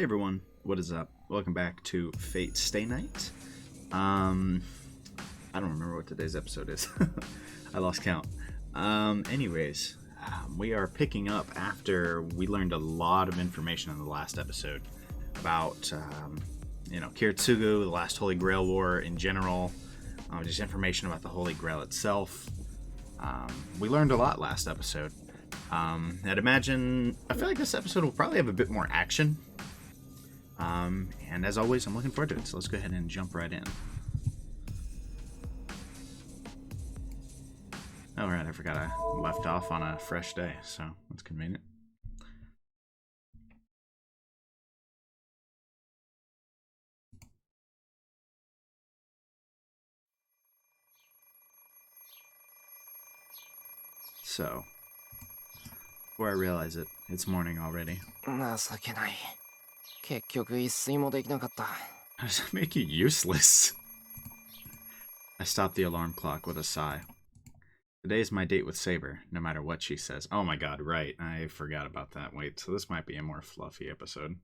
Hey everyone, what is up? Welcome back to Fate Stay Night. I don't remember what today's episode is. I lost count. We are picking up after we learned a lot of information in the last episode about, Kiritsugu, the last Holy Grail War in general, just information about the Holy Grail itself. We learned a lot last episode. I feel like this episode will probably have a bit more action. And as always, I'm looking forward to it, so let's go ahead and jump right in. Alright, I forgot I left off on a fresh day, so that's convenient. So, before I realize it, it's morning already. 情けない。結局一睡もできなかった。 How does that make you useless? I stopped the alarm clock with a sigh. Today is my date with Saber, no matter what she says. Oh my god, right. I forgot about that. Wait, so this might be a more fluffy episode.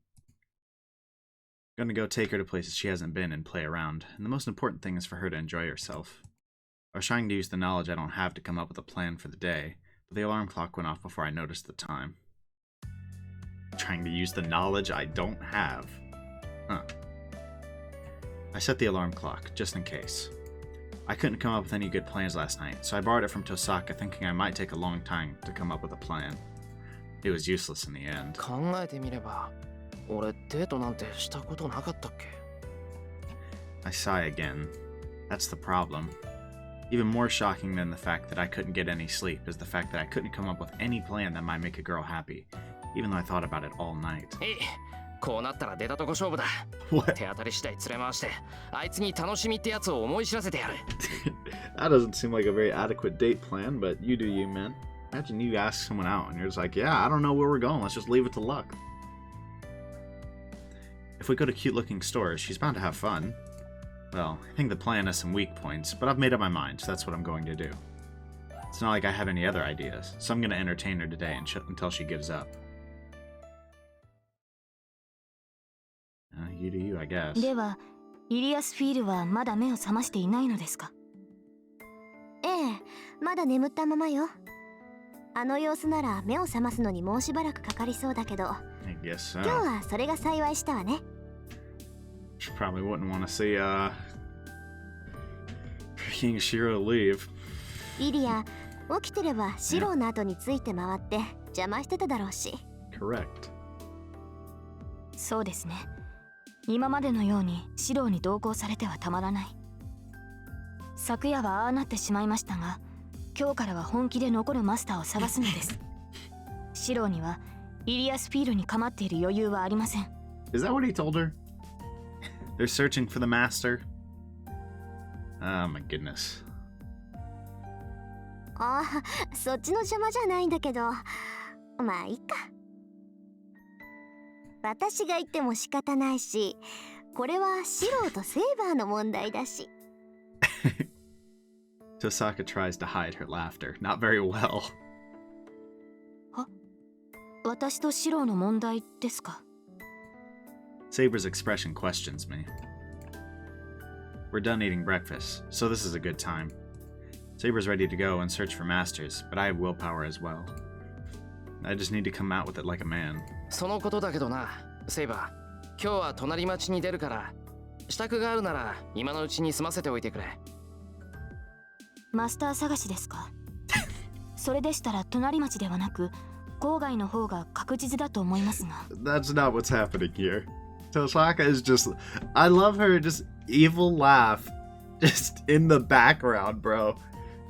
Gonna go take her to places she hasn't been and play around, and the most important thing is for her to enjoy herself. I was trying to use the knowledge I don't have to come up with a plan for the day, but the alarm clock went off before I noticed the time. Trying to use the knowledge I don't have. Huh. I set the alarm clock, just in case. I couldn't come up with any good plans last night, so I borrowed it from Tosaka thinking I might take a long time to come up with a plan. It was useless in the end. 考えてみれば、俺デートなんてしたことなかったっけ? I sigh again. That's the problem. Even more shocking than the fact that I couldn't get any sleep is the fact that I couldn't come up with any plan that might make a girl happy, even though I thought about it all night. こうなったら出たとこ勝負だ。 What? 手当たり次第連れ回して、あいつに楽しみってやつを思い知らせてやる。 That doesn't seem like a very adequate date plan, but you do you, man. Imagine you ask someone out and you're just like, yeah, I don't know where we're going, let's just leave it to luck. If we go to cute-looking stores, she's bound to have fun. Well, I think the plan has some weak points, but I've made up my mind, so that's what I'm going to do. It's not like I have any other ideas, so I'm going to entertain her today until she gives up. You do you, I guess. では、イリアスフィールはまだ目を覚ましていないのですか? ええ、まだ眠ったままよ。あの様子なら目を覚ますのにもうしばらくかかりそうだけど。I guess so. 今日はそれが幸いしたわね。She probably wouldn't want to see, King Shiro leave. イリア、起きてればシローの後について回って邪魔してただろうし。Correct. そうですね。今までのようにシローに同行されてはたまらない。昨夜はああなってしまいましたが、今日からは本気で残るマスターを探すのです。シローにはイリアスフィールに構っている余裕はありません。Is that what he told her? They're searching for the master? Oh my goodness. ああ、そっちの邪魔じゃないんだけど、まあいいか。私が言っても仕方ないし、これはシローとセイバーの問題だし。Tosaka tries to hide her laughter, not very well. は？私とシローの問題ですか? Saber's expression questions me. We're done eating breakfast, so this is a good time. Saber's ready to go and search for masters, but I have willpower as well. I just need to come out with it like a man. そのことだけどな、セイバー。今日は隣町に出るから、支度があるなら今のうちに済ませておいてくれ。マスター探しですか? それでしたら隣町ではなく、郊外の方が確実だと思いますが。That's not what's happening here. Tosaka is just... I love her just evil laugh just in the background, bro.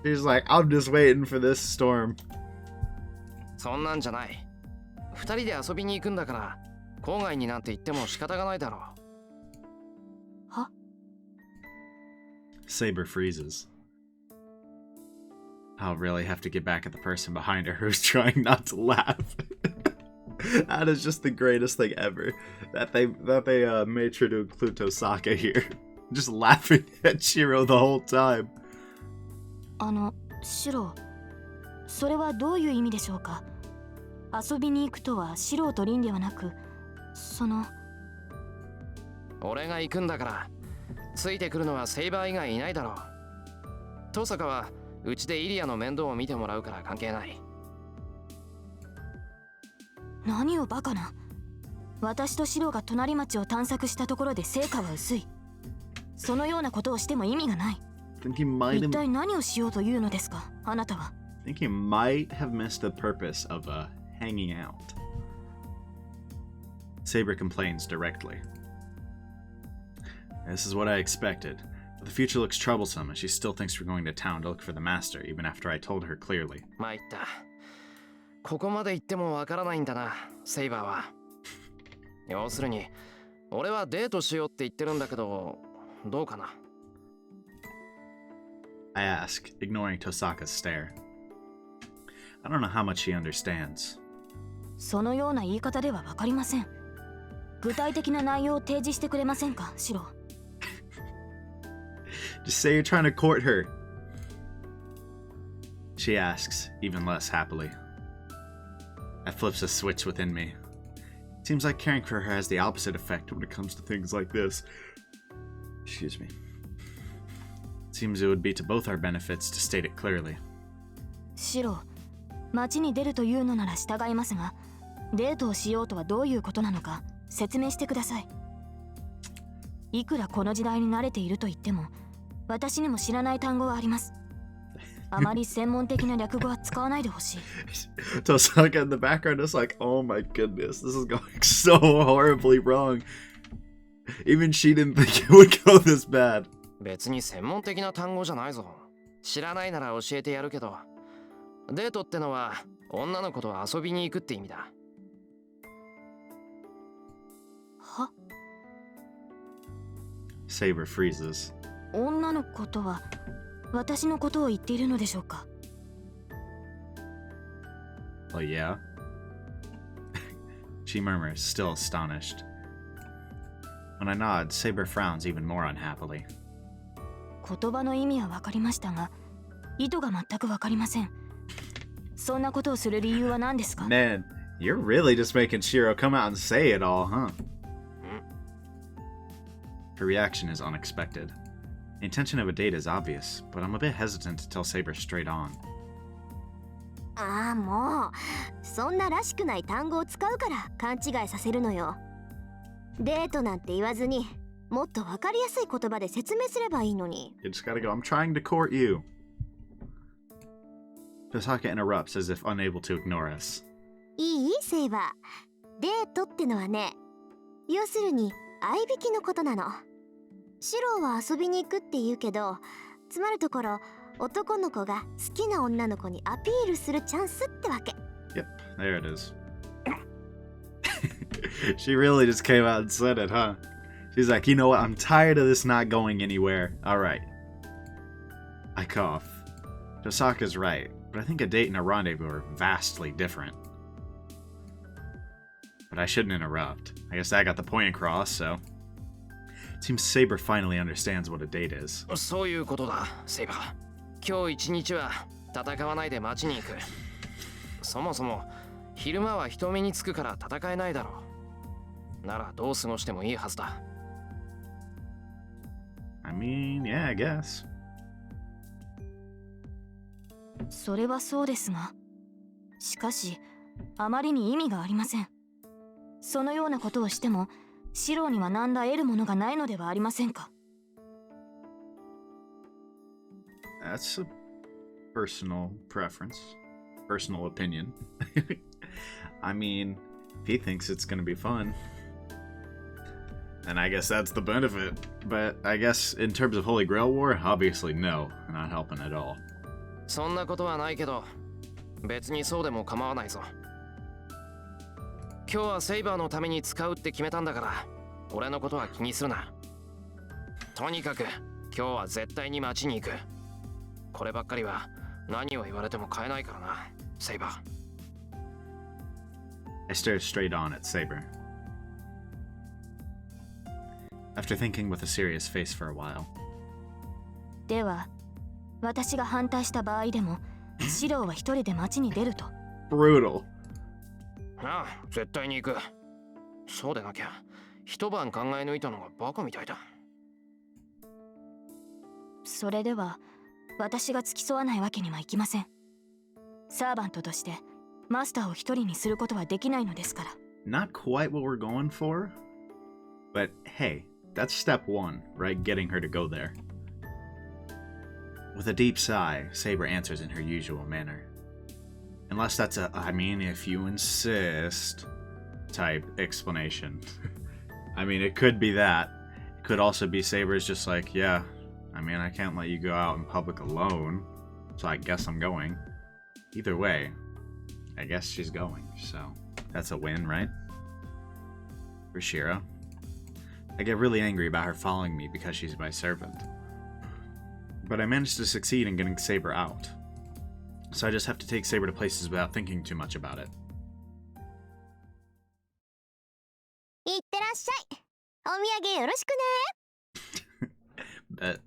She's like, I'm just waiting for this storm. そんなんじゃない。二人で遊びに行くんだから、郊外になんて行っても仕方がないだろう。は? Saber freezes. I'll really have to get back at the person behind her who's trying not to laugh. That is just the greatest thing ever. That they made sure to include Tosaka here. Just laughing at Shiro the whole time. シロー、それはどういう意味でしょうか? 遊びに行くとはシローとリンではなく、俺が行くんだからついてくるのはセイバー以外いないだろう。登坂はうちでイリアの面倒を見てもらうから関係ない。何をバカな。私とシロが隣町を探索したところで成果は薄い。そのようなことをしても意味がない。一体何をしようというのですか、あなたは。I think he might have missed the purpose of hanging out. Saber complains directly. This is what I expected. But the future looks troublesome, and she still thinks we're going to town to look for the master, even after I told her clearly. 参った。ここまで行ってもわからないんだな、セイバーは。要するに、俺はデートしようって言ってるんだけど、どうかな。I ask, ignoring Tosaka's stare. I don't know how much she understands. そのような言い方ではわかりません。具体的な内容を提示してくれませんか、シロ。Just say you're trying to court her. She asks, even less happily. That flips a switch within me. Seems like caring for her has the opposite effect when it comes to things like this. Excuse me. Seems it would be to both our benefits to state it clearly. シロ、町に出るというのなら従いますが、デートをしようとはどういうことなのか説明してください。いくらこの時代に慣れていると言っても、私にも知らない単語はあります。あまり専門的な略語は使わないでほしい。Tosaka in the background is like, oh my goodness, this is going so horribly wrong. Even she didn't think it would go this bad. 別に専門的な単語じゃないぞ。知らないなら教えてやるけど、デートってのは女の子と遊びに行くって意味だ。は？ Saber freezes. 女の子とは私のことを言っているのでしょうか。 Oh yeah? She murmurs, still astonished. When I nod, Saber frowns even more unhappily. 言葉の意味は分かりましたが、意図が全く分かりません。そんなことをする理由は何ですか？ Man, you're really just making Shiro come out and say it all, huh? Her reaction is unexpected. The intention of a date is obvious, but I'm a bit hesitant to tell Saber straight on. ああ、もうそんならしくない単語を使うから勘違いさせるのよ。デートなんて言わずに、もっとわかりやすい言葉で説明すればいいのに。You just gotta go, I'm trying to court you. Tosaka interrupts as if unable to ignore us. いいセイバー。デートってのはね、要するに相引きのことなの。シロは遊びに行くって言うけど、つまるところ男の子が好きな女の子にアピールするチャンスってわけ。Yep, there it is. She really just came out and said it, huh? She's like, you know what? I'm tired of this not going anywhere. Alright. I cough. Tosaka's right, but I think a date and a rendezvous are vastly different. But I shouldn't interrupt. I guess I got the point across, so... It seems Saber finally understands what a date is. そういうことだ、セイバー。今日一日は戦わないで町に行く。そもそも昼間は人目につくから戦えないだろう。ならどう過ごしてもいいはずだ。I mean, yeah, I guess. それはそうですが、しかしあまりに意味がありません。そのようなことをしてもシロには何ら得るものがないのではありませんか。 That's a personal preference. Personal opinion. I mean, if he thinks it's gonna be fun, then I guess that's the benefit. But I guess in terms of Holy Grail War, obviously no. Not helping at all. そんなことはないけど、別にそうでも構わないぞ。今日はセイバーのために使うって決めたんだから、俺のことは気にするな。とにかく今日は絶対に町に行く。こればっかりは何を言われても変えないからな、セイバー。I stare straight on at Saber. After thinking with a serious face for a while. では、私が反対した場合でも、シロは一人で町に出ると。Brutal. ああ、絶対に行く。そうでなきゃ、一晩考え抜いたのがバカみたいだ。それでは私が付き添わないわけにはいきません。サーバントとしてマスターを一人にすることはできないのですから。 Not quite what we're going for, but hey, that's step one, right? Getting her to go there. With a deep sigh, Saber answers in her usual manner. Unless that's a, I mean, if you insist, type explanation. I mean, it could be that. It could also be Saber's just like, yeah, I mean, I can't let you go out in public alone, so I guess I'm going. Either way, I guess she's going, so that's a win, right? For Shira. I get really angry about her following me because she's my servant. But I managed to succeed in getting Saber out. So I just have to take Saber to places without thinking too much about it. いってらっしゃい。お土産よろしくね。Bet.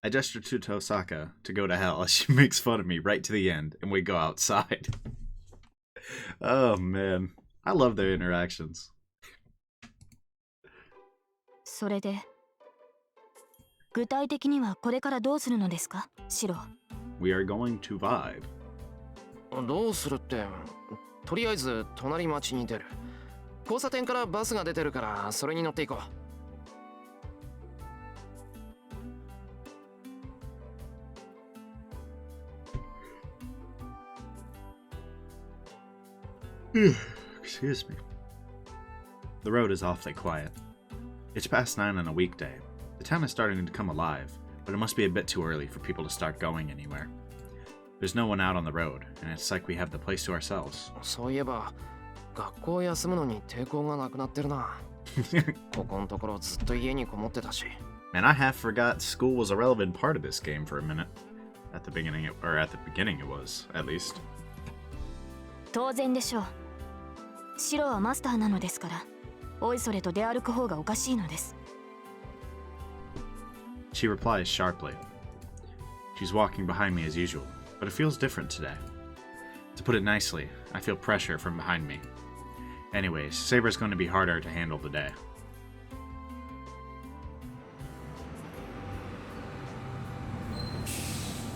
I gesture to Tosaka to go to hell as she makes fun of me right to the end, and we go outside. Oh man, I love their interactions. それで具体的にはこれからどうするのですか、シロ。 We are going to vibe. どうするって、とりあえず隣町に出る。交差点からバスが出てるからそれに乗っていこう。Excuse me. The road is awfully quiet. It's past 9 on a weekday. The town is starting to come alive, but it must be a bit too early for people to start going anywhere. There's no one out on the road, and it's like we have the place to ourselves. う。そういえば学校を休むのに抵抗がなくなってるな。ここのところずっと家にこもってたし。And I half forgot school was a relevant part of this game for a minute. At the beginning, it was, at least. 当然でしょう。シロはマスターなのですから、おいそれと出歩く方がおかしいのです。 She replies sharply. She's walking behind me as usual, but it feels different today. To put it nicely, I feel pressure from behind me. Anyways, Saber's going to be harder to handle today.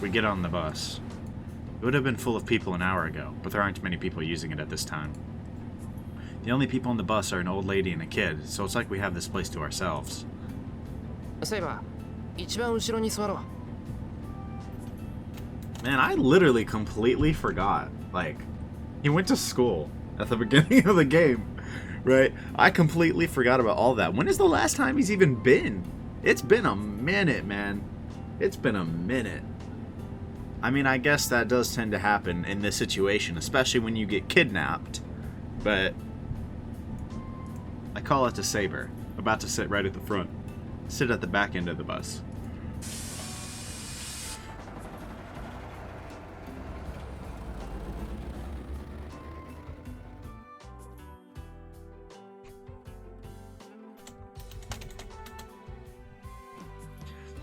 We get on the bus. It would have been full of people an hour ago, but there aren't many people using it at this time. The only people on the bus are an old lady and a kid, so it's like we have this place to ourselves. セイバー、一番後ろに座ろう。Man, I literally completely forgot. Like, he went to school at the beginning of the game, right? I completely forgot about all that. When is the last time he's even been? It's been a minute, man. It's been a minute. I mean, I guess that does tend to happen in this situation, especially when you get kidnapped. But I call it to Saber, about to sit right at the front. Sit at the back end of the bus.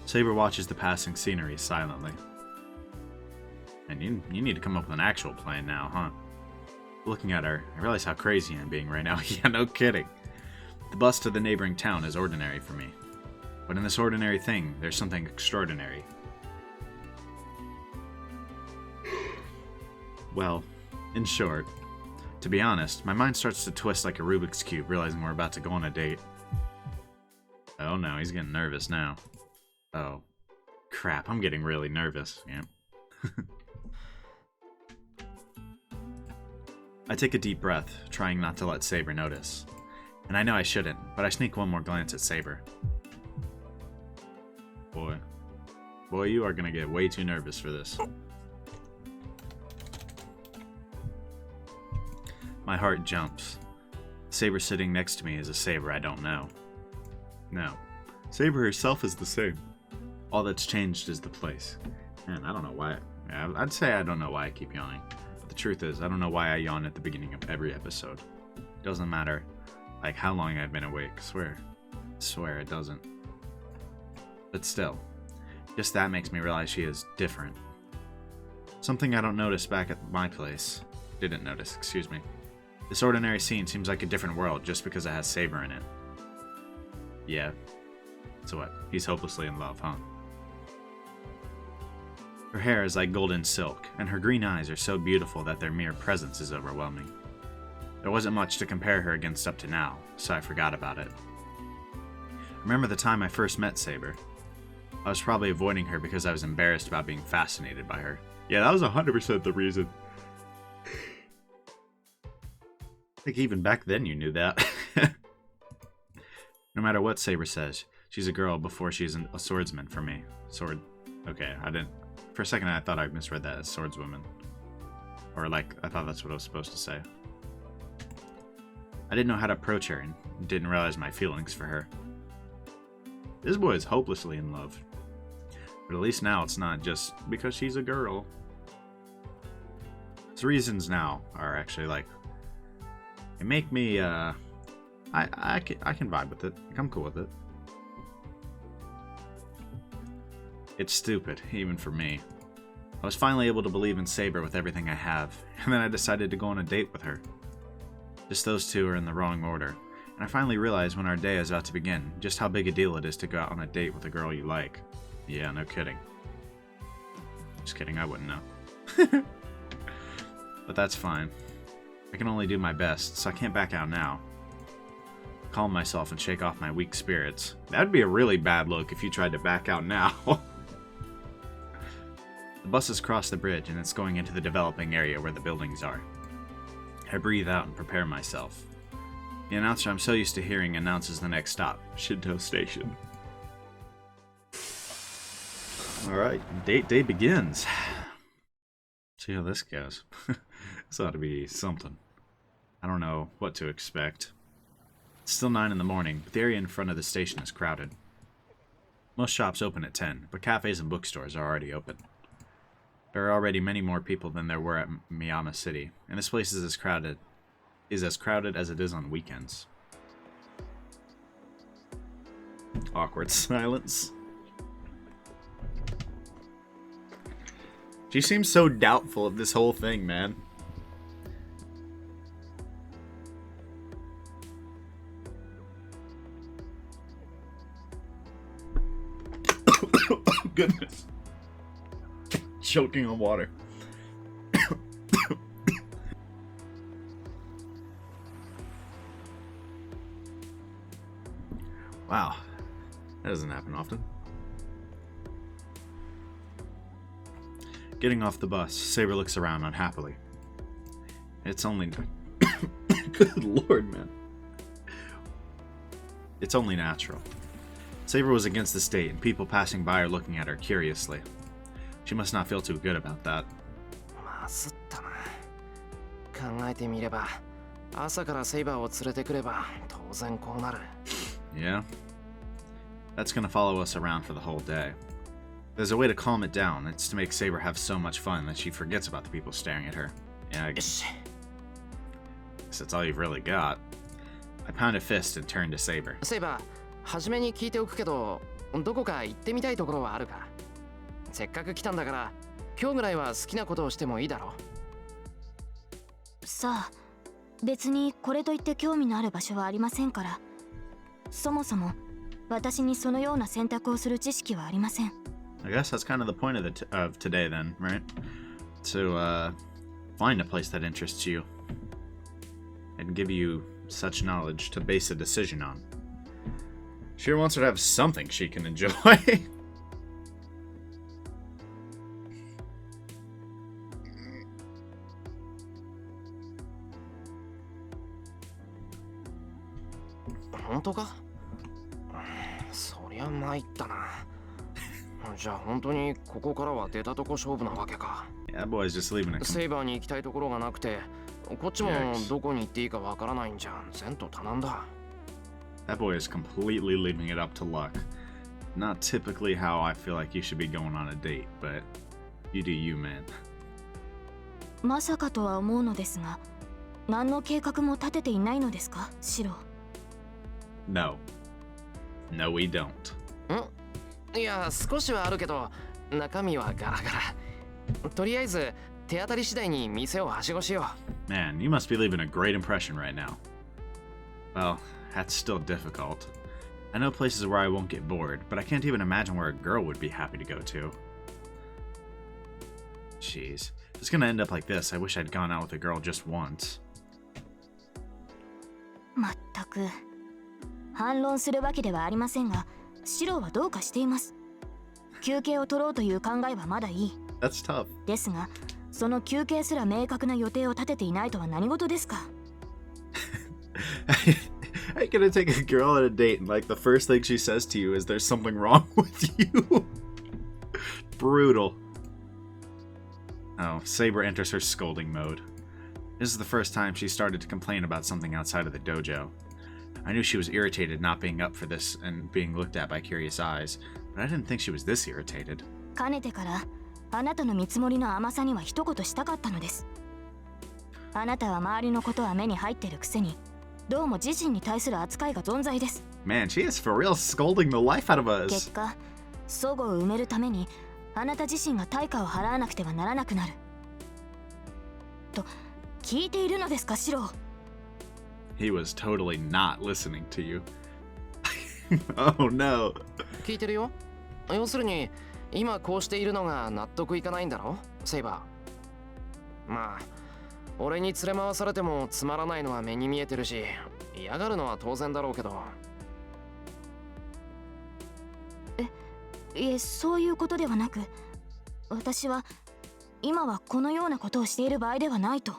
Saber watches the passing scenery silently. And you need to come up with an actual plan now, huh? Looking at her, I realize how crazy I'm being right now. Yeah, no kidding. The bus to the neighboring town is ordinary for me. But in this ordinary thing, there's something extraordinary. Well, in short, to be honest, my mind starts to twist like a Rubik's Cube, realizing we're about to go on a date. Oh no, he's getting nervous now. Oh. Crap, I'm getting really nervous. Yeah. I take a deep breath, trying not to let Saber notice. And I know I shouldn't, but I sneak one more glance at Saber. Boy, you are gonna get way too nervous for this. My heart jumps. Saber sitting next to me is a Saber I don't know. No, Saber herself is the same. All that's changed is the place. Man, I don't know why. I'd say I don't know why I keep yawning. But the truth is, I don't know why I yawn at the beginning of every episode. Doesn't matter, like, how long I've been awake. Swear it doesn't. But still, just that makes me realize she is different. Something I don't notice back at my place. Didn't notice, excuse me. This ordinary scene seems like a different world just because it has Saber in it. Yeah. So what? He's hopelessly in love, huh? Her hair is like golden silk, and her green eyes are so beautiful that their mere presence is overwhelming. There wasn't much to compare her against up to now, so I forgot about it. Remember the time I first met Saber? I was probably avoiding her because I was embarrassed about being fascinated by her. Yeah, that was 100% the reason. I think even back then you knew that. No matter what Saber says, she's a girl before she's a swordsman for me. Sword. Okay, I didn't. For a second I thought I misread that as swordswoman. Or like, I thought that's what I was supposed to say. I didn't know how to approach her and didn't realize my feelings for her. This boy is hopelessly in love. But at least now it's not just because she's a girl. His reasons now are actually like, they make me, I can vibe with it. I'm cool with it. It's stupid, even for me. I was finally able to believe in Saber with everything I have, and then I decided to go on a date with her. Just those two are in the wrong order, and I finally realized when our day is about to begin just how big a deal it is to go out on a date with a girl you like. Yeah, no kidding. Just kidding, I wouldn't know. But that's fine. I can only do my best, so I can't back out now. Calm myself and shake off my weak spirits. That'd be a really bad look if you tried to back out now. The bus has crossed the bridge and it's going into the developing area where the buildings are. I breathe out and prepare myself. The announcer I'm so used to hearing announces the next stop, Shinto Station. Alright, date day begins. See how this goes. This ought to be something. I don't know what to expect. It's still 9 in the morning, but the area in front of the station is crowded. Most shops open at 10, but cafes and bookstores are already open. There are already many more people than there were at Miyama City, and this place is as crowded as it is on weekends. Awkward silence. She seems so doubtful of this whole thing, man. Goodness. Choking on water. Wow. That doesn't happen often. Getting off the bus, Saber looks around unhappily. It's only... Good lord, man. It's only natural. Saber was against the state, and people passing by are looking at her curiously. She must not feel too good about that. まずったな。考えてみれば、朝からセイバーを連れてくれば当然こうなる。Yeah? That's gonna follow us around for the whole day. There's a way to calm it down. It's to make Saber have so much fun that she forgets about the people staring at her. Yeah, I guess that's all you've really got. I pound a fist and turn to Saber. セイバー、初めに聞いておくけど、どこか行ってみたいところはあるか？せっかく来たんだから、今日ぐらいは好きなことをしてもいいだろう。さあ、別にこれといって興味のある場所はありませんから。そもそも私にそのような選択をする知識はありません。I guess that's kind of the point of today then, right? To find a place that interests you and give you such knowledge to base a decision on. She wants her to have something she can enjoy. Honto ka? そりゃ参ったな。じゃあ本当にここからは出たとこ勝負なわけか。Yeah, boy's just leaving it. セイバーに行きたいところがなくて、こっちもどこに行っていいかわからないんじゃん。前途多難だ。That boy is completely leaving it up to luck. Not typically how I feel like you should be going on a date, but you do you, man. まさかとは思うのですが、何の計画も立てていないのですか、シロ。No. No, we don't. いや、少しはあるけど、中身はガラガラ。とりあえず、手当たり次第に店をはしごしよう。Man, you must be leaving a great impression right now. Well, that's still difficult. I know places where I won't get bored, but I can't even imagine where a girl would be happy to go to. Jeez. If it's gonna end up like this, I wish I'd gone out with a girl just once. まったく反論するわけではありませんが、シロはどうかしています。休憩を取ろうという考えはまだいい。That's tough. ですが、その休憩すら明確な予定を立てていないとは何事ですか。I'm gonna take a girl on a date and like the first thing she says to you is there's something wrong with you. Brutal. Oh, Saber enters her scolding mode. This is the first time she started to complain about something outside of the dojo. I knew she was irritated not being up for this and being looked at by curious eyes, but I didn't think she was this irritated. かねてからあなたの見積もりの甘さには一言したかったのです。あなたは周りのことは目に入ってるくせに、どうも自身に対する扱いが存在です。Man, she is for real scolding the life out of us. 結果、齟齬を埋めるためにあなた自身が対価を払わなくてはならなくなる。と聞いているのですか、シロ。He was totally not listening to you. Oh no. 聞いてるよ。要するに今こうしているのが納得いかないんだろ、セイバー。まあ俺に連れ回されてもつまらないのは目に見えてるし、嫌がるのは当然だろうけど。いえ、そういうことではなく、私は今はこのようなことをしている場合ではないと。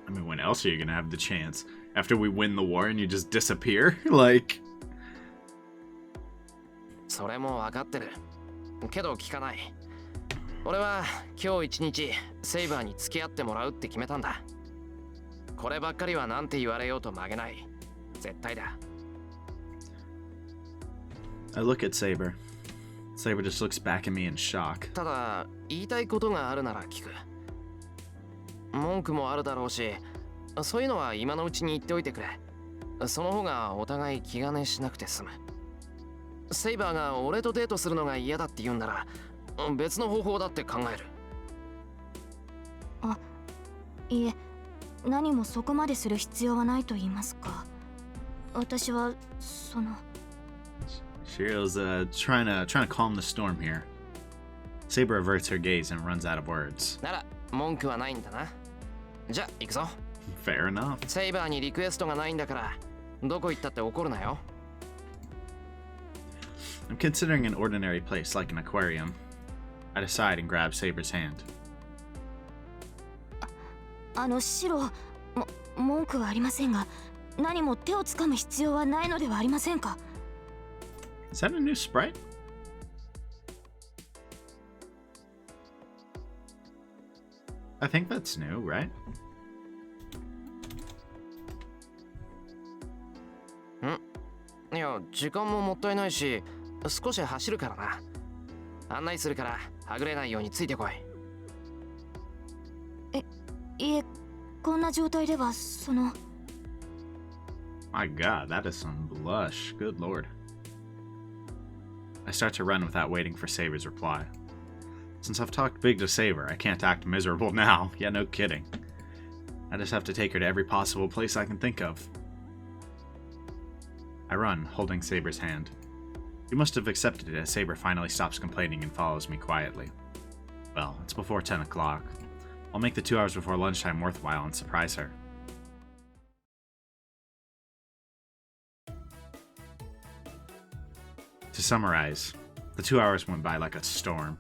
I mean, when else are you gonna have the chance? After we win the war and you just disappear? Like... それも分かってる。けど聞かない。俺は今日一日セイバーに付き合ってもらうって決めたんだ。こればっかりはなんて言われようと曲げない。絶対だ。I look at Saber. Saber just looks back at me in shock. ただ言いたいことがあるなら聞く。文句もあるだろうし、そういうのは今のうちに言っておいてくれ。その方がお互い気兼ねしなくて済む。セイバーが俺とデートするのが嫌だって言うんなら別の方法だって考える。あ、いえ、何もそこまでする必要はないと言いますか。私はその。Shiro's trying to calm the storm here. Saber averts her gaze and runs out of words. なら文句はないんだな。じゃあ行くぞ。Fair enough. セイバーにリクエストがないんだからどこ行ったって怒るなよ。I'm considering an ordinary place like an aquarium. I decide and grab Saber's hand. シロ、文句はありませんが、何も手をつかむ必要はないのではありませんか。Is that a new sprite? I think that's new, right? いや、時間ももったいないし、少し走るからな。案内するからはぐれないようについてこい。いえ、こんな状態ではその。My god, that is some blush. Good lord. I start to run without waiting for Saber's reply. Since I've talked big to Saber, I can't act miserable now. Yeah, no kidding. I just have to take her to every possible place I can think of. I run, holding Saber's hand. You must have accepted it as Saber finally stops complaining and follows me quietly. Well, it's before 10 o'clock. I'll make the 2 hours before lunchtime worthwhile and surprise her. To summarize, the 2 hours went by like a storm.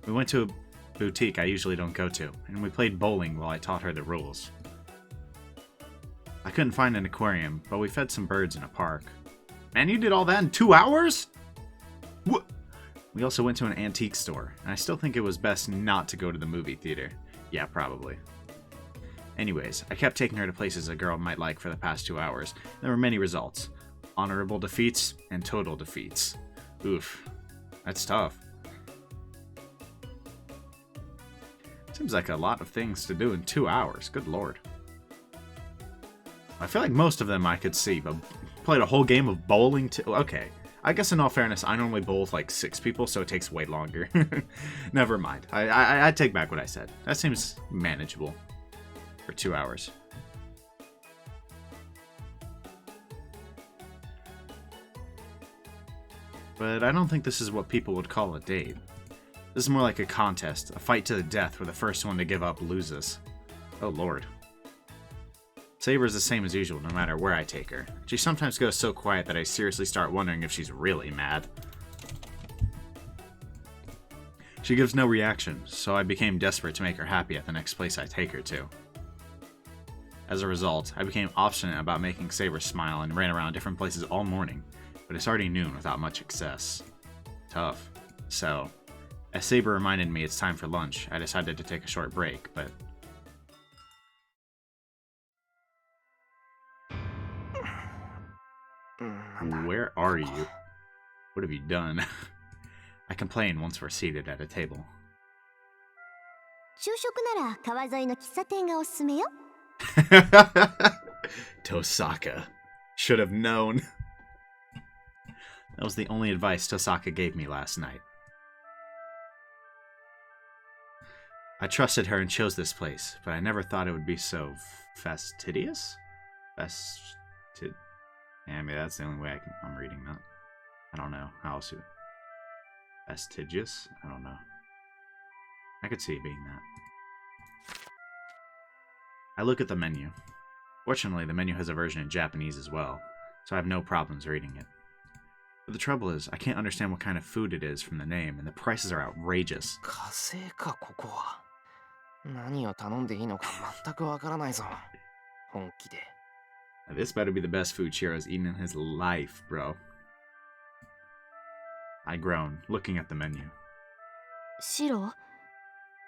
We went to a boutique I usually don't go to, and we played bowling while I taught her the rules. I couldn't find an aquarium, but we fed some birds in a park. Man, you did all that in 2 hours? What? We also went to an antique store, and I still think it was best not to go to the movie theater. Yeah, probably. Anyways, I kept taking her to places a girl might like for the past 2 hours. There were many results. Honorable defeats and total defeats. Oof. That's tough. Seems like a lot of things to do in 2 hours. Good lord. I feel like most of them I could see, but played a whole game of bowling too? Okay. I guess in all fairness, I normally bowl with like 6 people, so it takes way longer. Never mind. I take back what I said. That seems manageable for 2 hours. but I don't think this is what people would call a date. This is more like a contest, a fight to the death where the first one to give up loses. Oh lord. Saber is the same as usual no matter where I take her. She sometimes goes so quiet that I seriously start wondering if she's really mad. She gives no reaction, so I became desperate to make her happy at the next place I take her to. As a result, I became obstinate about making Saber smile and ran around different places all morning, but it's already noon without much success. Tough. So, as Saber reminded me it's time for lunch, I decided to take a short break, but... Where are you? What have you done? I complain once we're seated at a table. 昼食なら川沿いの喫茶店がおすすめよ。Tosaka. Should have known. That was the only advice Tosaka gave me last night. I trusted her and chose this place, but I never thought it would be so fastidious? Yeah, I mean, that's the only way I'm reading that. I don't know. How else would... Fastidious? I don't know. I could see it being that. I look at the menu. Fortunately, the menu has a version in Japanese as well, so I have no problems reading it. But the trouble is, I can't understand what kind of food it is from the name, and the prices are outrageous. 火星かここは。何を頼んでいいのか全くわからないぞ。本気で。Now, this better be the best food Shiro's eaten in his life, bro. I groan, looking at the menu. シロ、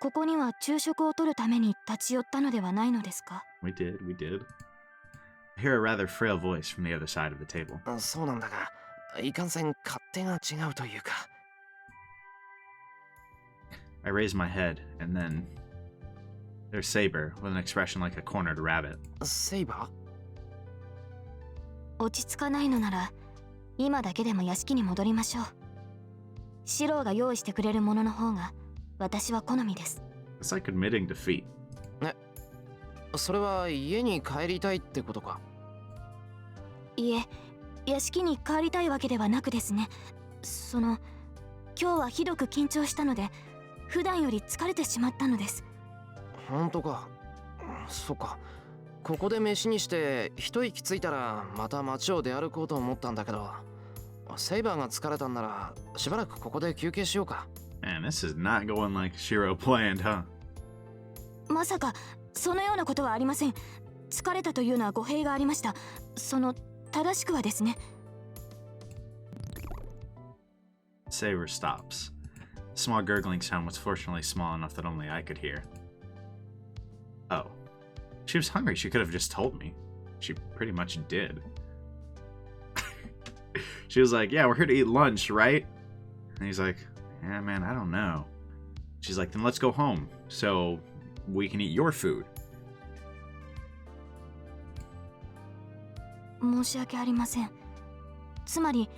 ここには昼食を取るために立ち寄ったのではないのですか? We did. I hear a rather frail voice from the other side of the table. そうなんだが、いかんせん勝手が違うというか。I raise my head, and then... There's Saber, with an expression like a cornered rabbit. セイバー？落ち着かないのなら、今だけでも屋敷に戻りましょう。シロが用意してくれるものの方が、私は好みです。It's like admitting defeat. それは家に帰りたいってことか？いえ、屋敷に帰りたいわけではなくですね。今日はひどく緊張したので、普段より疲れてしまったのです。本当か。そっか。ここで飯にして一息ついたらまた街を出歩こうと思ったんだけど、セイバーが疲れたんならしばらくここで休憩しようか。Man, this is not going like Shiro planned, huh? まさかそのようなことはありません。疲れたというのは語弊がありました。正しくはですね。Saber stops. The small gurgling sound was fortunately small enough that only I could hear. Oh. She was hungry. She could have just told me. She pretty much did. She was like, yeah, we're here to eat lunch, right? And he's like, yeah, man, I don't know. She's like, then let's go home so we can eat your food. 申し訳ありません。つまり、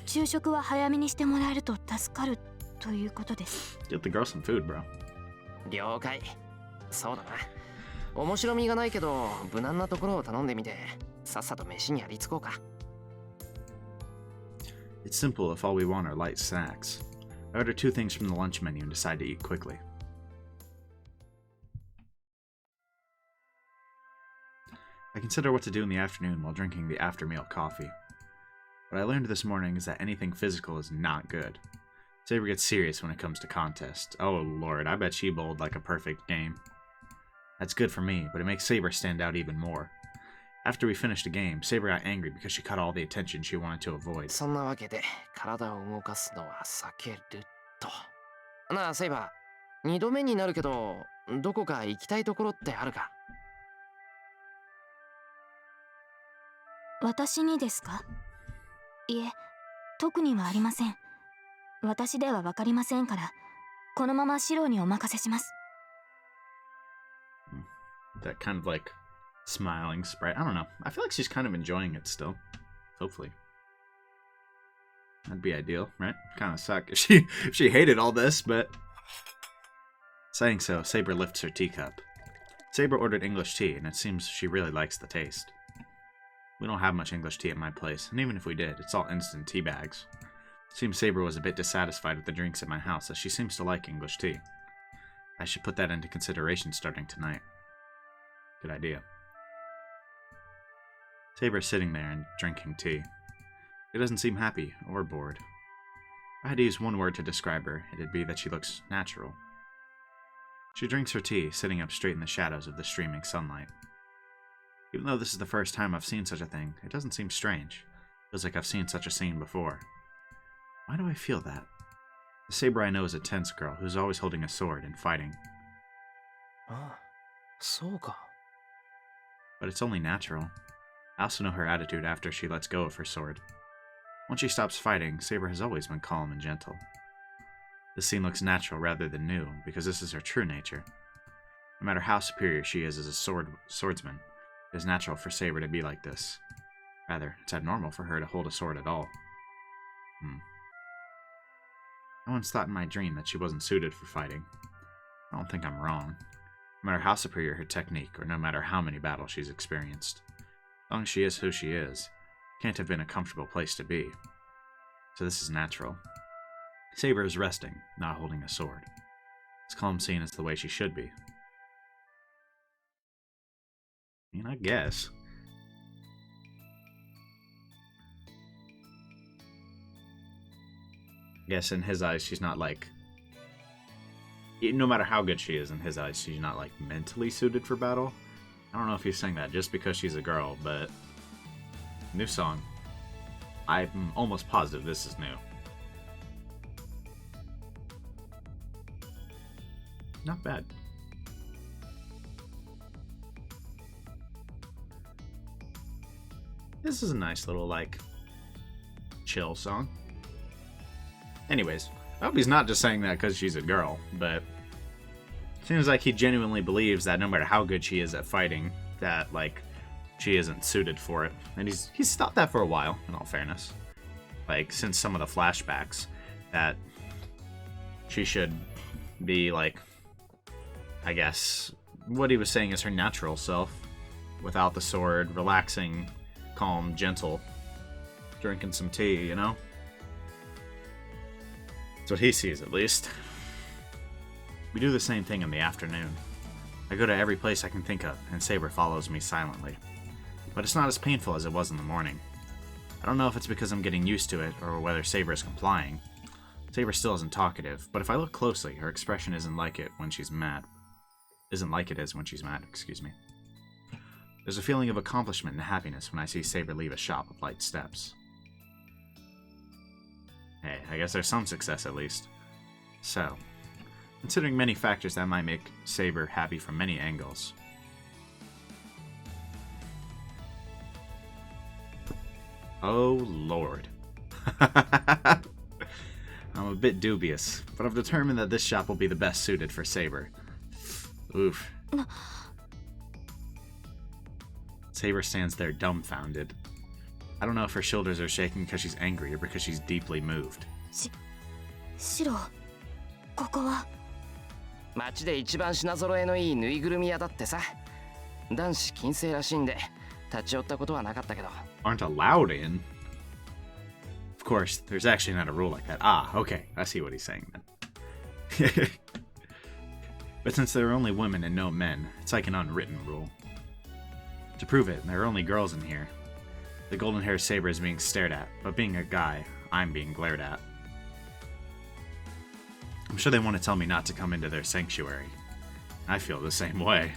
昼食は早めにしてもらえると助かるということです。Get the girl some food, bro. 了解。そうだな。面白みがないけど無難なところを頼んでみて、さっさと飯にありつこうか。It's simple if all we want are light snacks. I order 2 things from the lunch menu and decide to eat quickly. I consider what to do in the afternoon while drinking the after-meal coffee. What I learned this morning is that anything physical is not good. Saber gets serious when it comes to contests. Oh lord, I bet she bowled like a perfect game. That's good for me, but it makes Saber stand out even more. After we finished the game, Saber got angry because she cut all the attention she wanted to avoid. そんなわけで体を動かすのは避けると。なあ、セイバー。2度目になるけど、どこか行きたいところってあるか？私にですか？いえ、特にはありません。私ではわかりませんから、このままシロにお任せします。That kind of like smiling sprite. I don't know. I feel like she's kind of enjoying it still. Hopefully. That'd be ideal, right? Kind of suck if she hated all this, but... Saying so, Saber lifts her teacup. Saber ordered English tea, and it seems she really likes the taste. We don't have much English tea at my place, and even if we did, it's all instant tea bags. Seems Saber was a bit dissatisfied with the drinks at my house, as she seems to like English tea. I should put that into consideration starting tonight. Good idea. Saber's sitting there and drinking tea. She doesn't seem happy or bored. If I had to use one word to describe her, it'd be that she looks natural. She drinks her tea, sitting up straight in the shadows of the streaming sunlight. Even though this is the first time I've seen such a thing, it doesn't seem strange. It feels like I've seen such a scene before. Why do I feel that? The Saber I know is a tense girl who's always holding a sword and fighting. Ah, so ka. But it's only natural. I also know her attitude after she lets go of her sword. Once she stops fighting, Saber has always been calm and gentle. This scene looks natural rather than new, because this is her true nature. No matter how superior she is as a swordsman, it is natural for Saber to be like this. Rather, it's abnormal for her to hold a sword at all. I once thought in my dream that she wasn't suited for fighting. I don't think I'm wrong. No matter how superior her technique, or no matter how many battles she's experienced. As long as she is who she is, it can't have been a comfortable place to be. So this is natural. Saber is resting, not holding a sword. This calm scene is the way she should be. I mean, I guess. I guess in his eyes, she's not like... No matter how good she is in his eyes, she's not like mentally suited for battle. I don't know if he's saying that just because she's a girl, but... New song. I'm almost positive this is new. Not bad. This is a nice little, like, chill song. Anyways, I hope he's not just saying that because she's a girl, but it seems like he genuinely believes that no matter how good she is at fighting, that, like, she isn't suited for it. And he's thought that for a while, in all fairness. Like, since some of the flashbacks, that she should be, like, I guess, what he was saying is her natural self, without the sword, relaxing, calm, gentle, drinking some tea, you know? That's what he sees, at least. We do the same thing in the afternoon. I go to every place I can think of, and Saber follows me silently. But it's not as painful as it was in the morning. I don't know if it's because I'm getting used to it, or whether Saber is complying. Saber still isn't talkative, but if I look closely, her expression isn't like it when she's mad. Isn't like it is when she's mad, excuse me. There's a feeling of accomplishment and happiness when I see Saber leave a shop with light steps. Hey, I guess there's some success at least. So, considering many factors that might make Saber happy from many angles. Oh lord. I'm a bit dubious, but I've determined that this shop will be the best suited for Saber. Oof. Saber stands there dumbfounded. I don't know if her shoulders are shaking because she's angry or because she's deeply moved. シロ、ここは街で一番品揃えのいいぬいぐるみ屋だってさ。男子禁制らしいんで立ち寄ったことはなかったけど。Aren't allowed in? Of course, there's actually not a rule like that. Ah, okay, I see what he's saying then. But since there are only women and no men, it's like an unwritten rule. To prove it, there are only girls in here. The golden-haired Saber is being stared at, but being a guy, I'm being glared at. I'm sure they want to tell me not to come into their sanctuary. I feel the same way.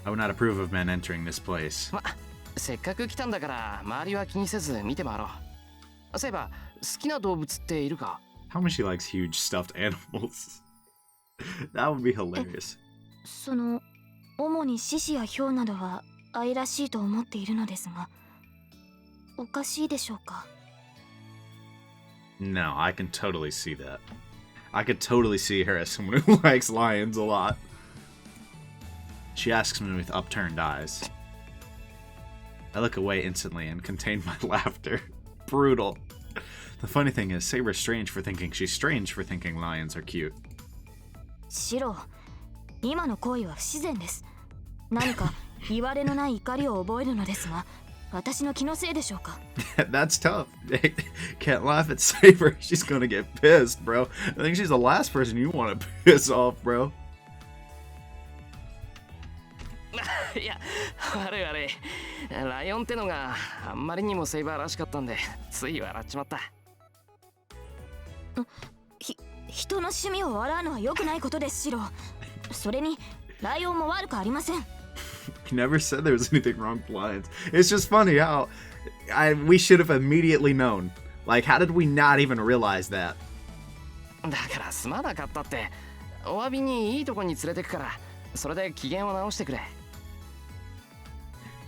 I would not approve of men entering this place. ま、せっかく来たんだから周りは気にせず見て回ろう。そういえば好きな動物っているか？ How much he likes huge stuffed animals. That would be hilarious. その主に獅子やヒョウなどは愛らしいと思っているのですが、おかしいでしょうか？ No, I can totally see that. I could totally see her as someone who likes lions a lot. She asks me with upturned eyes. I look away instantly and contain my laughter. Brutal. The funny thing is, Saber's strange for thinking she's strange for thinking lions are cute. シロ、今の行為は不自然です。何か言われのない怒りを覚えるのですが、私の気のせいでしょうか。That's tough. Can't laugh at Saber. She's gonna get pissed, bro. I think she's the last person you want to piss off, bro. いや、悪い悪い。ライオンってのがあんまりにもセイバーらしかったんで、つい笑っちまった。人の趣味を笑うのは良くないことです、シロ。それにライオンも悪くありません。He never said there was anything wrong with lions. It's just funny how we should have immediately known. Like, how did we not even realize that? だからすまなかったって。お詫びにいいとこに連れてくから、それで機嫌を直してくれ。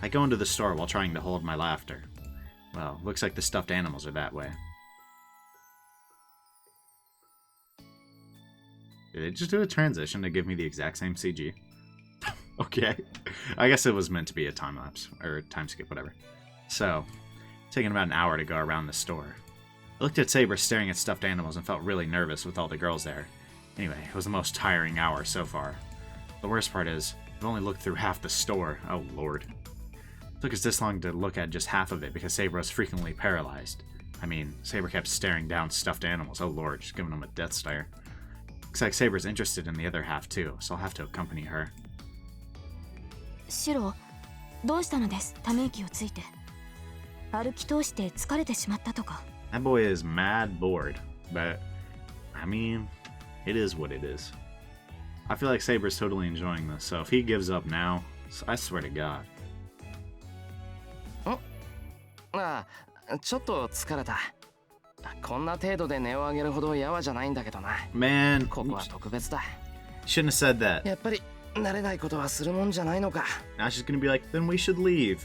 I go into the store while trying to hold my laughter. Well, looks like the stuffed animals are that way. Did they just do a transition to give me the exact same CG? Okay. I guess it was meant to be a time lapse, or time skip, whatever. So, taking about an hour to go around the store. I looked at Saber staring at stuffed animals and felt really nervous with all the girls there. Anyway, it was the most tiring hour so far. The worst part is, I've only looked through half the store. Oh lord. It took us this long to look at just half of it because Saber was frequently paralyzed. I mean, Saber kept staring down stuffed animals. Oh lord, just giving them a death stare. Looks like Saber's interested in the other half too, so I'll have to accompany her. シロ、どうしたのです、ため息をついて。歩き通して疲れてしまったとか。That boy is mad bored, but, I mean, it is what it is. I feel like Saber's totally enjoying this, so if he gives up now, I swear to God. ああ、ちょっと疲れた。こんな程度で値を上げるほどやわじゃないんだけどな。Man, ここは特別だ。shouldn't have said that. やっぱり慣れないことはするもんじゃないのか。Now she's gonna be like, then we should leave.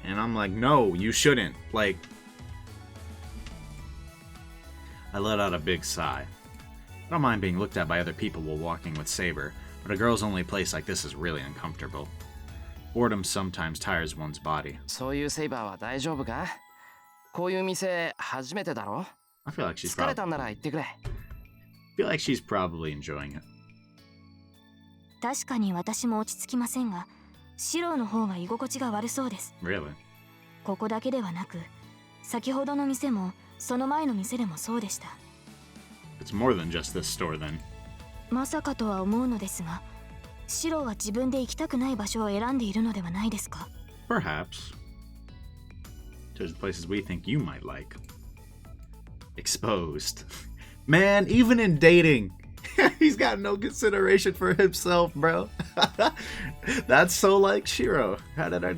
And I'm like, no, you shouldn't. Like, I let out a big sigh. I don't mind being looked at by other people while walking with Saber, but a girl's only place like this is really uncomfortable. Boredom sometimes tires one's body. そういうセイバーは大丈夫か？こういう店初めてだろ？ I feel like she's 疲れたんなら言ってくれ。feel like she's probably enjoying it. 確かに私も落ち着きませんが、シロの方が居心地が悪そうです。Really? ここだけではなく、先ほどの店もその前の店でもそうでした。It's more than just this store then. まさかとは思うのですが、シロは自分で行きたくない場所を選んでいるのではないですか？ Perhaps. There's places we think you might like. Exposed. Man, even in dating, he's got no consideration for himself, bro. That's so like Shiro. How did I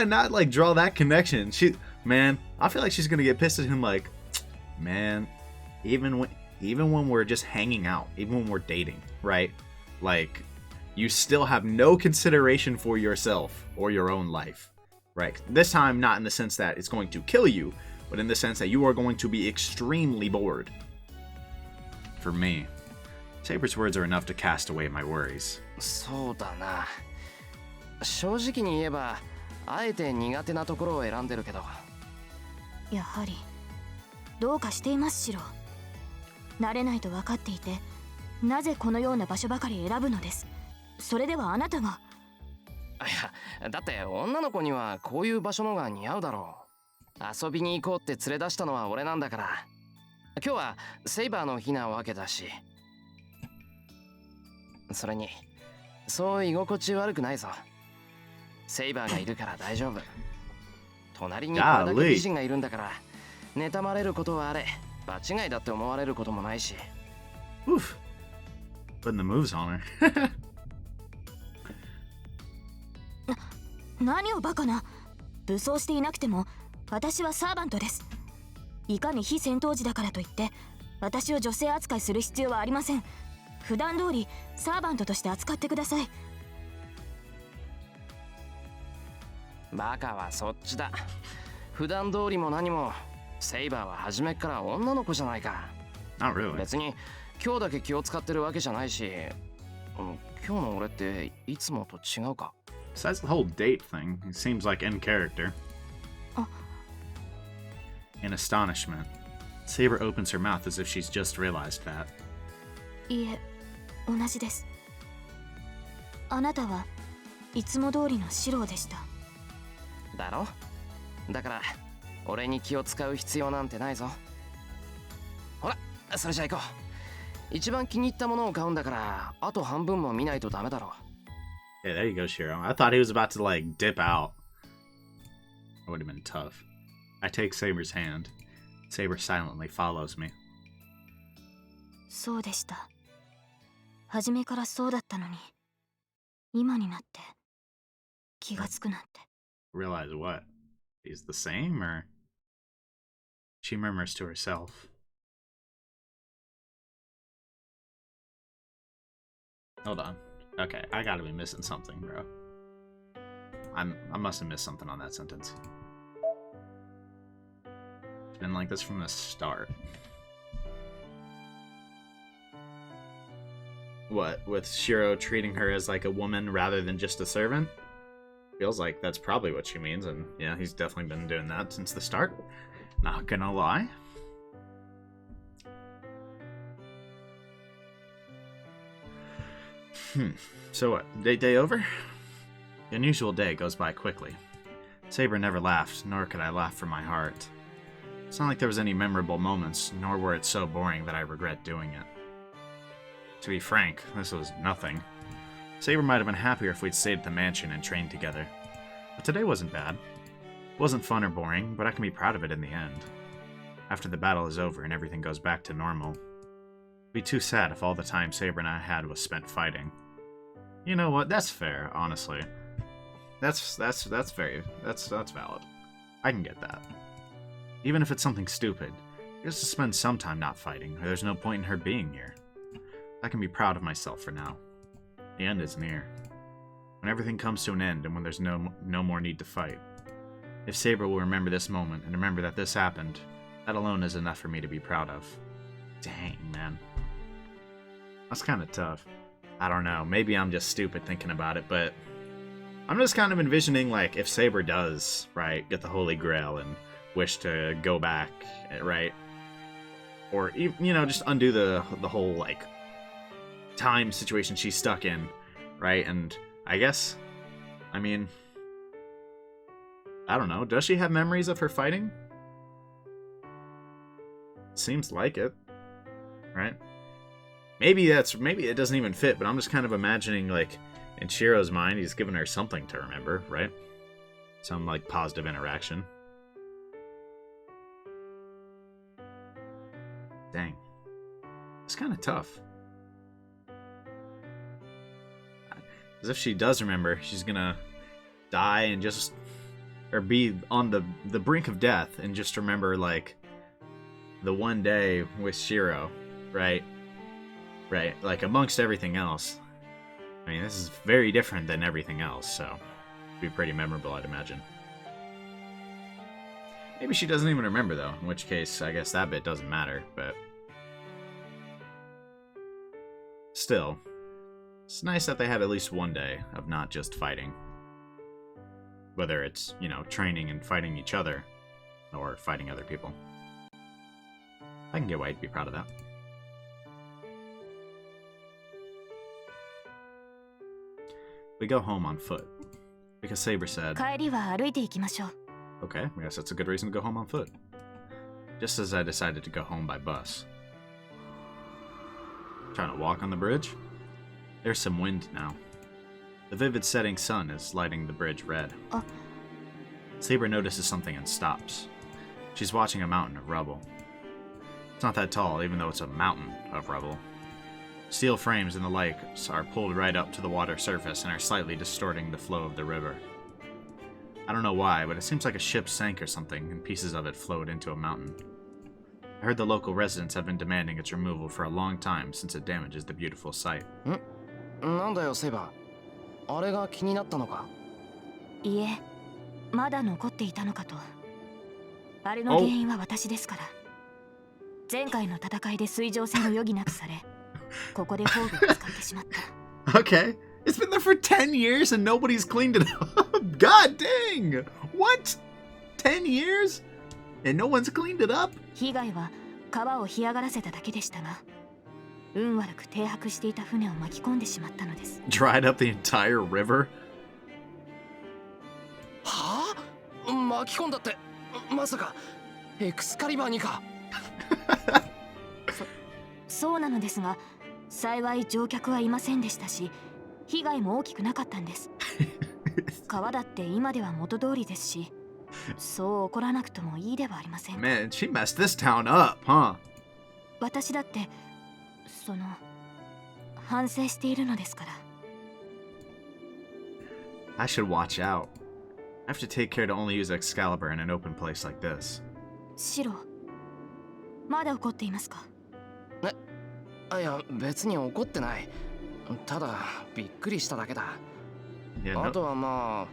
not like draw that connection? Man, I feel like she's gonna get pissed at him like, man, even when we're just hanging out, even when we're dating, right? Like, you still have no consideration for yourself or your own life, right? This time, not in the sense that it's going to kill you, but in the sense that you are going to be extremely bored. For me, Saber's words are enough to cast away my worries. そうだな。正直に言えば、あえて苦手なところを選んでるけど。やはりどうかしています、シロ。慣れないと分かっていて、なぜこのような場所ばかり選ぶのです。それではあなたが。いや、だって女の子にはこういう場所のが似合うだろう。遊びに行こうって連れ出したのは俺なんだから。今日はセイバーの日なわけだし。それに、そう居心地悪くないぞ。セイバーがいるから大丈夫。隣にこれだけ美人がいるんだから、妬まれることはあれ、場違いだって思われることもないし。Oof. Putting the moves on her. 何をバカな。武装していなくても私はサーバントです。いかに非戦闘時だからといって私を女性扱いする必要はありません。普段通りサーバントとして扱ってください。バカはそっちだ。普段通りも何も、セイバーは初めっから女の子じゃないか。 Not really. 別に今日だけ気を使ってるわけじゃないし、今日の俺っていつもと違うか。 Besides the whole date thing, it seems like in character. In astonishment, Saber opens her mouth as if she's just realized that. いえ、同じです。あなたはいつも通りのシローでした。だろ？だから俺に気を使う必要なんてないぞ。ほら、それじゃ行こう。一番気に入ったものを買うんだから、あと半分も見ないとダメだろ。Yeah, there you go, Shiro. I thought he was about to, like, dip out. That would have been tough. I take Saber's hand. Saber silently follows me. そうでした。初めからそうだったのに、今になって気がつくなんて。Realize what? He's the same, or? She murmurs to herself. Hold on. Okay, I gotta be missing something, bro. I must have missed something on that sentence. It's been like this from the start. What, with Shiro treating her as like a woman rather than just a servant? Feels like that's probably what she means, and yeah, he's definitely been doing that since the start. Not gonna lie. So what, day over? The unusual day goes by quickly. Saber never laughed, nor could I laugh from my heart. It's not like there was any memorable moments, nor were it so boring that I regret doing it. To be frank, this was nothing. Saber might have been happier if we'd stayed at the mansion and trained together. But today wasn't bad. It wasn't fun or boring, but I can be proud of it in the end. After the battle is over and everything goes back to normal, it'd be too sad if all the time Saber and I had was spent fighting. You know what? That's fair, honestly. That's valid. I can get that. Even if it's something stupid, just to spend some time not fighting, or there's no point in her being here. I can be proud of myself for now. The end is near. When everything comes to an end and when there's no more need to fight. If Saber will remember this moment and remember that this happened, that alone is enough for me to be proud of. Dang, man. That's kind of tough. I don't know, maybe I'm just stupid thinking about it, but I'm just kind of envisioning, like, if Saber does, right, get the Holy Grail and wish to go back, right? Or, you know, just undo the whole, like, time situation she's stuck in, right? And I guess, I mean, I don't know, does she have memories of her fighting? Seems like it, right? Maybe it doesn't even fit, but I'm just kind of imagining, like, in Shiro's mind, he's giving her something to remember, right? Some, like, positive interaction. Dang. It's kind of tough. As if she does remember, she's gonna die and just... or be on the brink of death and just remember, like, the one day with Shiro, right? Right, like, amongst everything else. I mean, this is very different than everything else, so it'd be pretty memorable, I'd imagine. Maybe she doesn't even remember, though, in which case, I guess that bit doesn't matter, but... still, it's nice that they had at least one day of not just fighting. Whether it's, you know, training and fighting each other, or fighting other people. I can get why you'd be proud of that. We go home on foot, because Saber said, 帰りは歩いて行きましょう。 okay, I guess that's a good reason to go home on foot. Just as I decided to go home by bus. Trying to walk on the bridge? There's some wind now. The vivid setting sun is lighting the bridge red. Saber notices something and stops. She's watching a mountain of rubble. It's not that tall, even though it's a mountain of rubble. Steel frames and the likes are pulled right up to the water surface and are slightly distorting the flow of the river. I don't know why, but it seems like a ship sank or something, and pieces of it flowed into a mountain. I heard the local residents have been demanding its removal for a long time since it damages the beautiful sight. なんだよ、セイバー。あれが気になったのか？いえ、まだ残っていたのかと。あれの原因は私ですから。前回の戦いで水上戦を余儀なくされ、ここで宝具を使ってしまった。Okay. It's been there for 10 years and nobody's cleaned it up. God dang! What? 10 years? And no one's cleaned it up? 被害は川を干上がらせただけでしたが、運悪く停泊していた船を巻き込んでしまったのです。Dried up the entire river? はあ？巻き込んだってまさかエクスカリバーにか。そうなのですが、幸い乗客はいませんでしたし、被害も大きくなかったんです。川だって今では元通りですし、そう怒らなくともいいではありませんか。 Man, she messed this town up, huh? 私だって反省しているのですから。 I should watch out. I have to take care to only use Excalibur in an open place like this. シロ、まだ怒っていますか？いや別に怒ってない。ただびっくりしただけだ。 Yeah, あとはま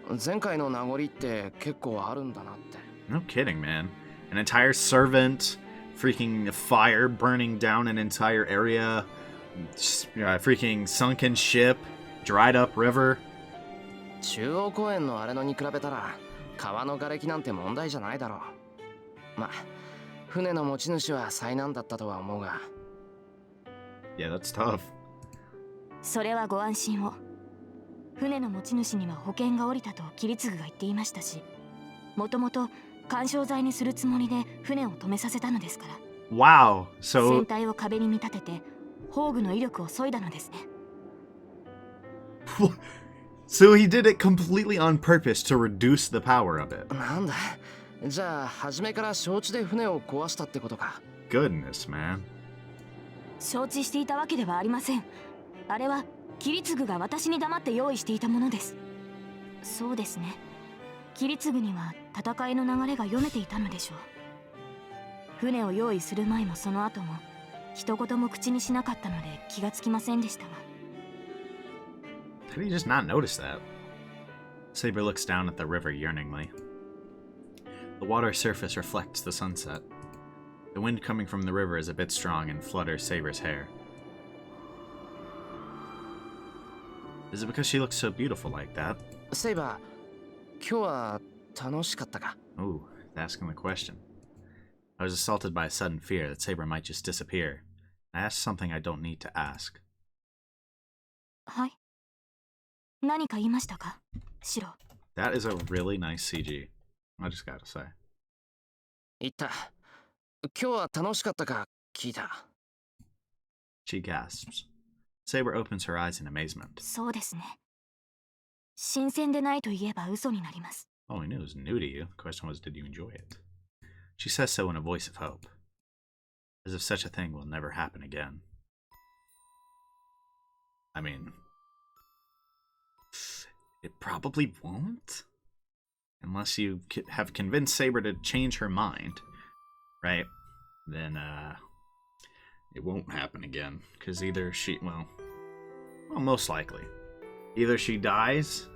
あ前回の名残って結構あるんだなって。 no kidding, man. An entire servant, freaking fire burning down an entire area, freaking sunken ship, dried up river. 中央公園のあれのに比べたら川の瓦礫なんて問題じゃないだろう。まあ船の持ち主は災難だったとは思うが。 Yeah, that's tough. それはご安心を。船の持ち主には保険が下りたとキリツグが言っていましたし、もともと緩衝材にするつもりで船を止めさせたのですから。 Wow. 船 So 体を壁に見立てて砲具の威力を削いだのですね。so he did it completely on purpose to reduce the power of it. なんだ、じゃあ初めから承知で船を壊したってことか。 Goodness, man. 承知していたわけではありません。あれはキリツグが私に黙って用意していたものです。そうですね、キリツグには戦いの流れが読めていたのでしょう。船を用意する前もその後も一言も口にしなかったので気がつきませんでしたが。 How did he just not notice that? Saber looks down at the river yearningly. The water surface reflects the sunset. The wind coming from the river is a bit strong and flutters Saber's hair. Is it because she looks so beautiful like that? セイバー、今日は楽しかったか？ Ooh, asking the question. I was assaulted by a sudden fear that Saber might just disappear. I asked something I don't need to ask. はい、何か言いましたか、シロ。 That is a really nice CG. I just gotta say. 言った。今日は楽しかったか聞いた。 She gasps. Saber opens her eyes in amazement. そうですね。新鮮でないと言えば嘘になります。 Oh, we knew it was new to you. The question was, did you enjoy it? She says so in a voice of hope, as if such a thing will never happen again. I mean, it probably won't, unless you have convinced Saber to change her mind, right? Then, it won't happen again, because either she, well, most likely. Either she dies,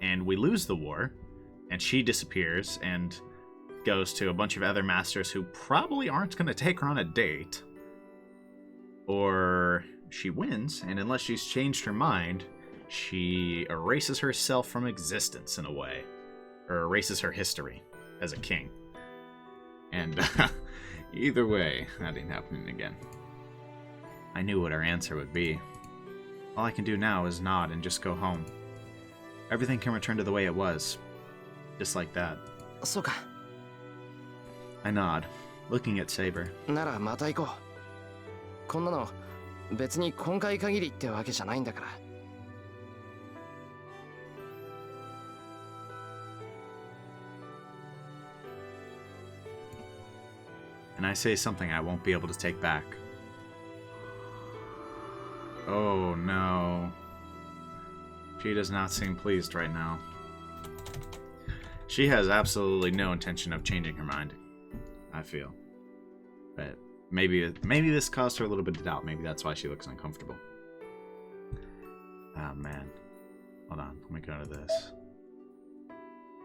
and we lose the war, and she disappears, and goes to a bunch of other masters who probably aren't going to take her on a date, or she wins, and unless she's changed her mind, she erases herself from existence in a way, or erases her history as a king. And either way, that ain't happening again. I knew what her answer would be. All I can do now is nod and just go home. Everything can return to the way it was. Just like that. そうか。 I nod, looking at Saber. ならまた行こう。こんなの別に今回限りってわけじゃないんだから。 And I say something I won't be able to take back. Oh no. She does not seem pleased right now. She has absolutely no intention of changing her mind, I feel. But maybe this caused her a little bit of doubt. Maybe that's why she looks uncomfortable. Oh man. Hold on, let me go to this.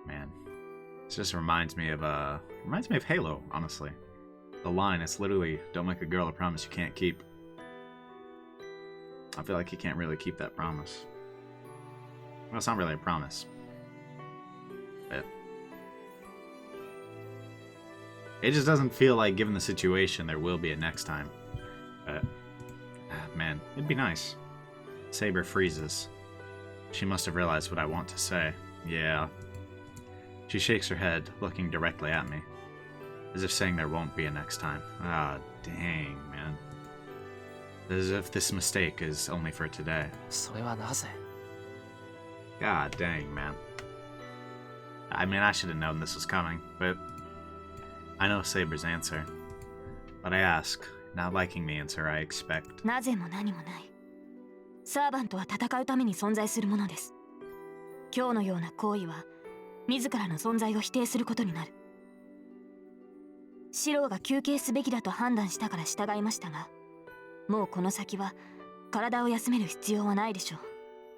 Man. This just reminds me of Halo, honestly. The line, it's literally, don't make a girl a promise you can't keep. I feel like he can't really keep that promise. Well, it's not really a promise. But it just doesn't feel like, given the situation, there will be a next time. But, man, it'd be nice. Saber freezes. She must have realized what I want to say. Yeah. She shakes her head, looking directly at me, as if saying there won't be a next time. Ah, dang, man. As if this mistake is only for today. それはなぜ God dang, man. I mean, I should have known this was coming, but I know Saber's answer. But I ask, not liking the answer I expect. なぜも何もない。サーバントは戦うために存在するものです。今日のような行為は自らの存在を否定することになる。シローが休憩すべきだと判断したから従いましたが、もうこの先は体を休める必要はないでしょ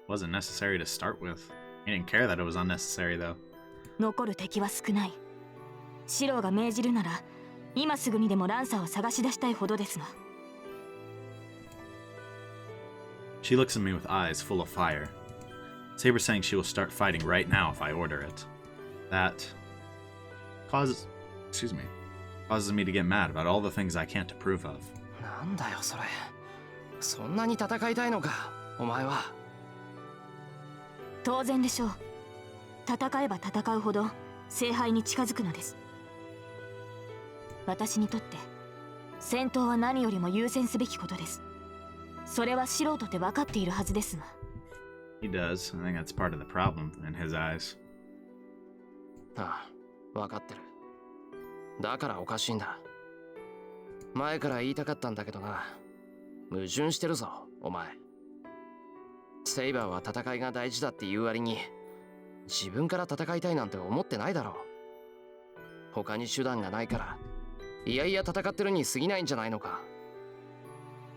う。Wasn't necessary to start with. He didn't care that it was unnecessary, though. 残る敵は少ない。シローが命じるなら今すぐにでもランサーを探し出したいほどですが。She looks at me with eyes full of fire. Saber saying she will start fighting right now if I order it. That causes me to get mad about all the things I can't approve of. なんだよそれ。そんなに戦いたいのかお前は。当然でしょう。戦えば戦うほど聖杯に近づくのです。私にとって戦闘は何よりも優先すべきことです。それは素人って分かっているはずですが。He does. I think that's part of the problem in his eyes. ああ、分かってる。だからおかしいんだ。前から言いたかったんだけどな。矛盾してるぞお前。セイバーは戦いが大事だっていう割に自分から戦いたいなんて思ってないだろう。他に手段がないからいやいや戦ってるに過ぎないんじゃないのか。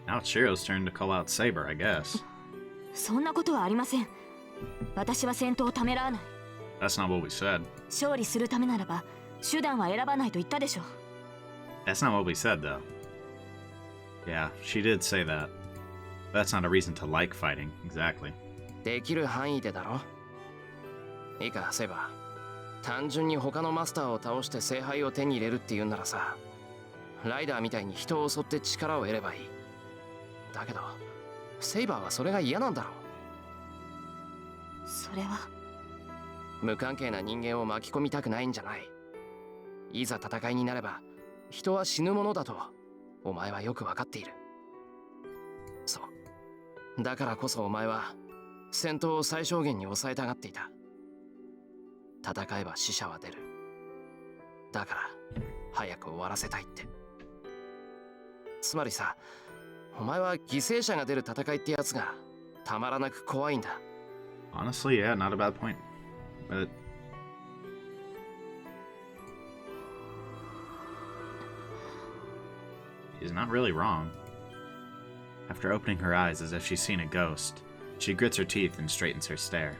Now it's Shiro's turn to call out Saber, I guess. そんなことはありません。私は戦闘をためらわない。 That's not what we said. 勝利するためならば手段は選ばないと言ったでしょう。 That's not what we said, though. Yeah, she did say that. But that's not a reason to like fighting, exactly. できる範囲でだろ。いいかセイバー。単純に他のマスターを倒して聖杯を手に入れるっていうんならさ、ライダーみたいに人を襲って力を得ればいい。だけどセイバーはそれが嫌なんだろう。それは無関係な人間を巻き込みたくないんじゃない。いざ戦いになれば人は死ぬものだとお前はよく分かっている。そうだからこそお前は戦闘を最小限に抑えたがっていた。戦えば死者は出る。だから早く終わらせたいって。つまりさ、お前は犠牲者が出る戦いってやつがたまらなく怖いんだ。 Honestly, yeah, not a bad point. But he's not really wrong. After opening her eyes as if she's seen a ghost, she grits her teeth and straightens her stare.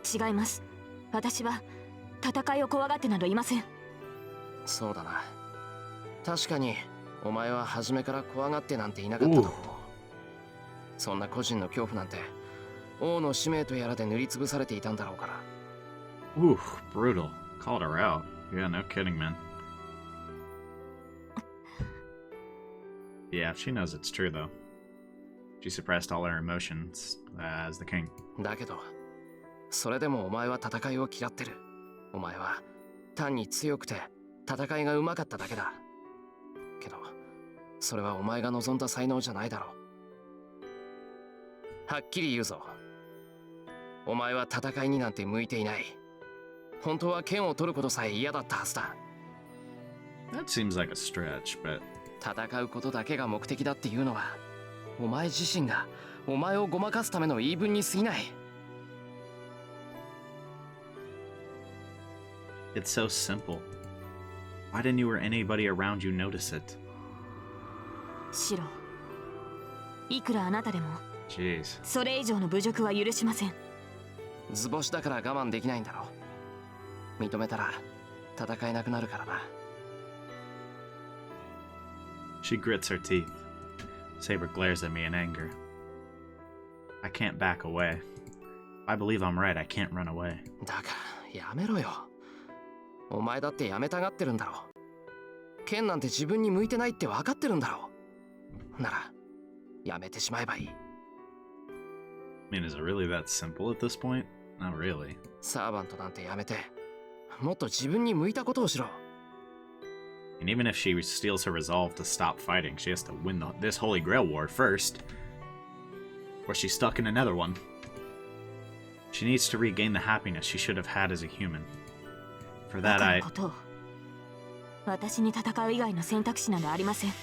違います。私は戦いを怖がってなどいません。そうだな。確かにお前は初めから怖がってなんていなかったと思う。そんな個人の恐怖なんて王の使命とやらで塗りつぶされていたんだろうから。 Ooh, brutal. Called her out. Yeah, no kidding, man. Yeah, she knows it's true, though. She suppressed all her emotions as the king. だけどそれでもお前は戦いを嫌ってる。お前は単に強くて戦いがうまかっただけだ。けどそれはお前が望んだ才能じゃないだろう。はっきり言うぞ。お前は戦いになんて向いていない。本当は剣を取ることさえ嫌だったはずだ。 That seems like a stretch, but 戦うことだけが目的だっていうのはお前自身がお前をごまかすための言い分に過ぎない。it's so simple. Why didn't you or anybody around you notice it? シロ、いくらあなたでも Jeez. それ以上の侮辱は許しません。図星だから我慢できないんだろう。認めたら戦えなくなるからな。 She grits her teeth. Saber glares at me in anger. I can't back away. If I believe I'm right, I can't run away. だからやめろよ。お前だってやめたがってるんだろう。剣なんて自分に向いてないって分かってるんだろう。ならやめてしまえばいい。 I mean, is it really that simple at this point? Not really. サーバントなんてやめて、もっと自分に向いたことをしろ。And even if she steals her resolve to stop fighting, she has to win this Holy Grail war first. Or she's stuck in another one. She needs to regain the happiness she should have had as a human. For that, バカなことを。私に戦う以外の選択肢などありません。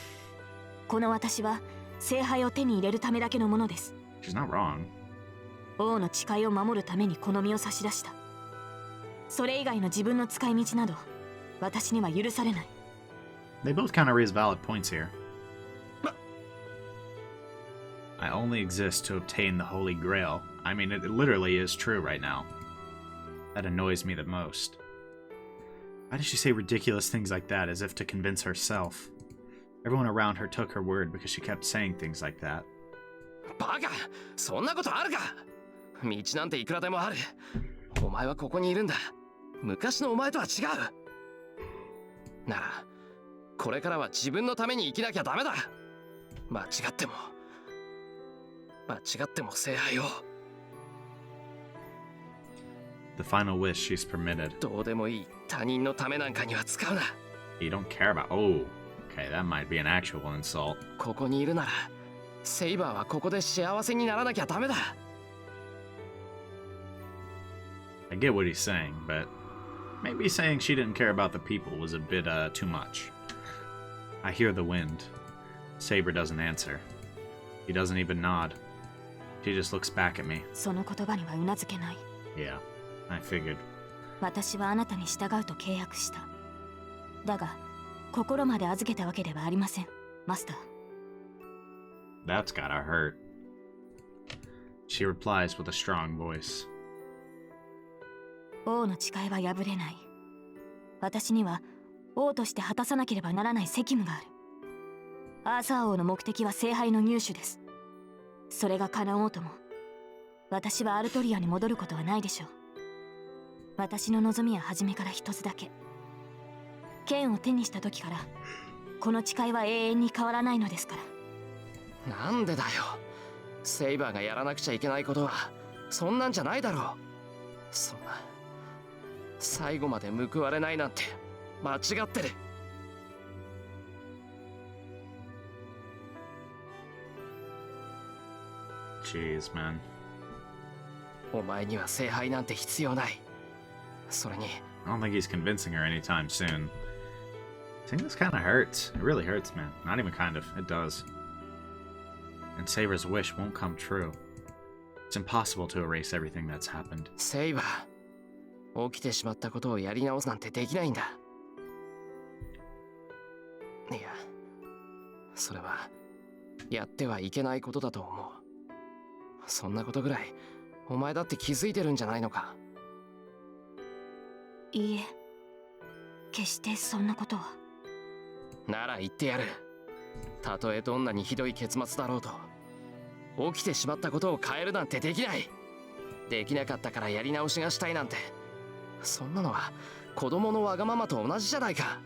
この私は聖杯を手に入れるためだけのものです。She's not wrong. 王の誓いを守るためにこの身を差し出した。それ以外の自分の使い道など私には許されない。They both kind of raise valid points here. I only exist to obtain the Holy Grail. I mean, it literally is true right now. That annoys me the most. Why does she say ridiculous things like that as if to convince herself? Everyone around her took her word because she kept saying things like that. バカ、そんなことあるか。道なんていくらでもある。お前はここにいるんだ。昔のお前とは違う。なら、これからは自分のために生きなきゃダメだ。間違っても聖杯を。The final wish she's permitted. どうでもいい他人のためなんかには使うな。You don't care about. Oh, okay, that might be an actual insult. ここにいるなら、セイバーはここで幸せにならなきゃダメだ。I get what he's saying, but maybe saying she didn't care about the people was a bit, too much. I hear the wind. Saber doesn't answer. He doesn't even nod. She just looks back at me. その言葉にはうなずけない。Yeah, I figured. 私はあなたに従うと契約した。だが、心まで預けたわけではありません、マスター。That's gotta hurt. She replies with a strong voice. 王の誓いは破れない。私には王として果たさなければならない責務がある。アーサー王の目的は聖杯の入手です。それが叶おうとも、私はアルトリアに戻ることはないでしょう。私の望みは初めから一つだけ。剣を手にした時から、この誓いは永遠に変わらないのですから。なんでだよ。セイバーがやらなくちゃいけないことはそんなんじゃないだろう。そんな最後まで報われないなんて間違ってる。Jeez, man. お前には聖杯なんて必要ない。それに I don't think he's convincing her anytime soon. Saying this kind of hurts. It really hurts, man. Not even kind of. It does. And Saber's wish won't come true. It's impossible to erase everything that's happened. セイバー、起きてしまったことをやり直すなんてできないんだ。いや、それはやってはいけないことだと思う。そんなことぐらいお前だって気づいてるんじゃないのか。いいえ、決してそんなことは。なら言ってやる。たとえどんなにひどい結末だろうと、起きてしまったことを変えるなんてできない。できなかったからやり直しがしたいなんて、そんなのは子供のわがままと同じじゃないか。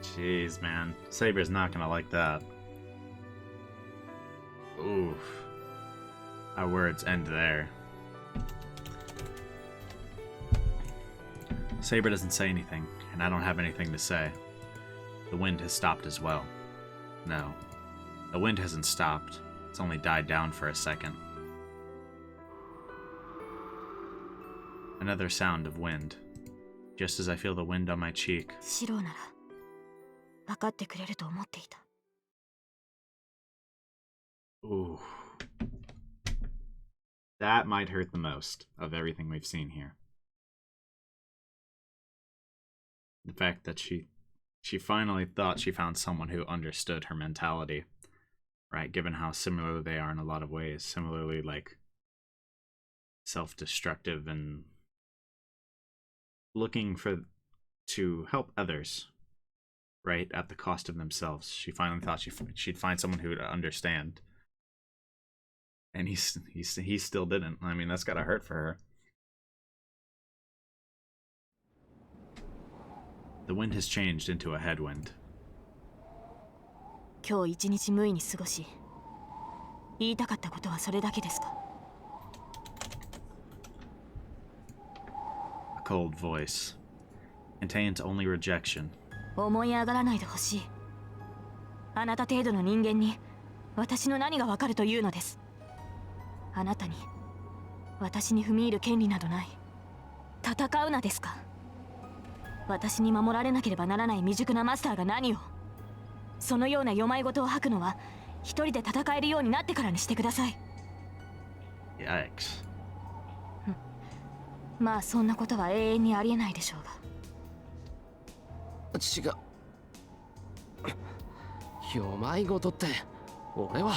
Jeez, man. Saber's not gonna like that. Oof. Our words end there. Saber doesn't say anything, and I don't have anything to say. The wind has stopped as well. No, the wind hasn't stopped. It's only died down for a second. Another sound of wind. Just as I feel the wind on my cheek. シローなら分かってくれると思っていた。Ooh. That might hurt the most of everything we've seen here. The fact that she finally thought she found someone who understood her mentality, right? Given how similar they are in a lot of ways, similarly like self-destructive and looking to help others, right, at the cost of themselves. She finally thought she'd find someone who would understand, and he still didn't. I mean, that's gotta hurt for her. The wind has changed into a headwind. 今日一日無意に過ごし、言いたかったことはそれだけですか？ A cold voice. Contains only rejection. 思い上がらないでほしい。あなた程度の人間に私の何がわかるというのです。あなたに私に踏み入る権利などない。戦うなですか？私に守られなければならない未熟なマスターが何を。そのような世まい事を吐くのは一人で戦えるようになってからにしてください。 Yikes. まあそんなことは永遠にありえないでしょうが。違う。世まいごとって俺は。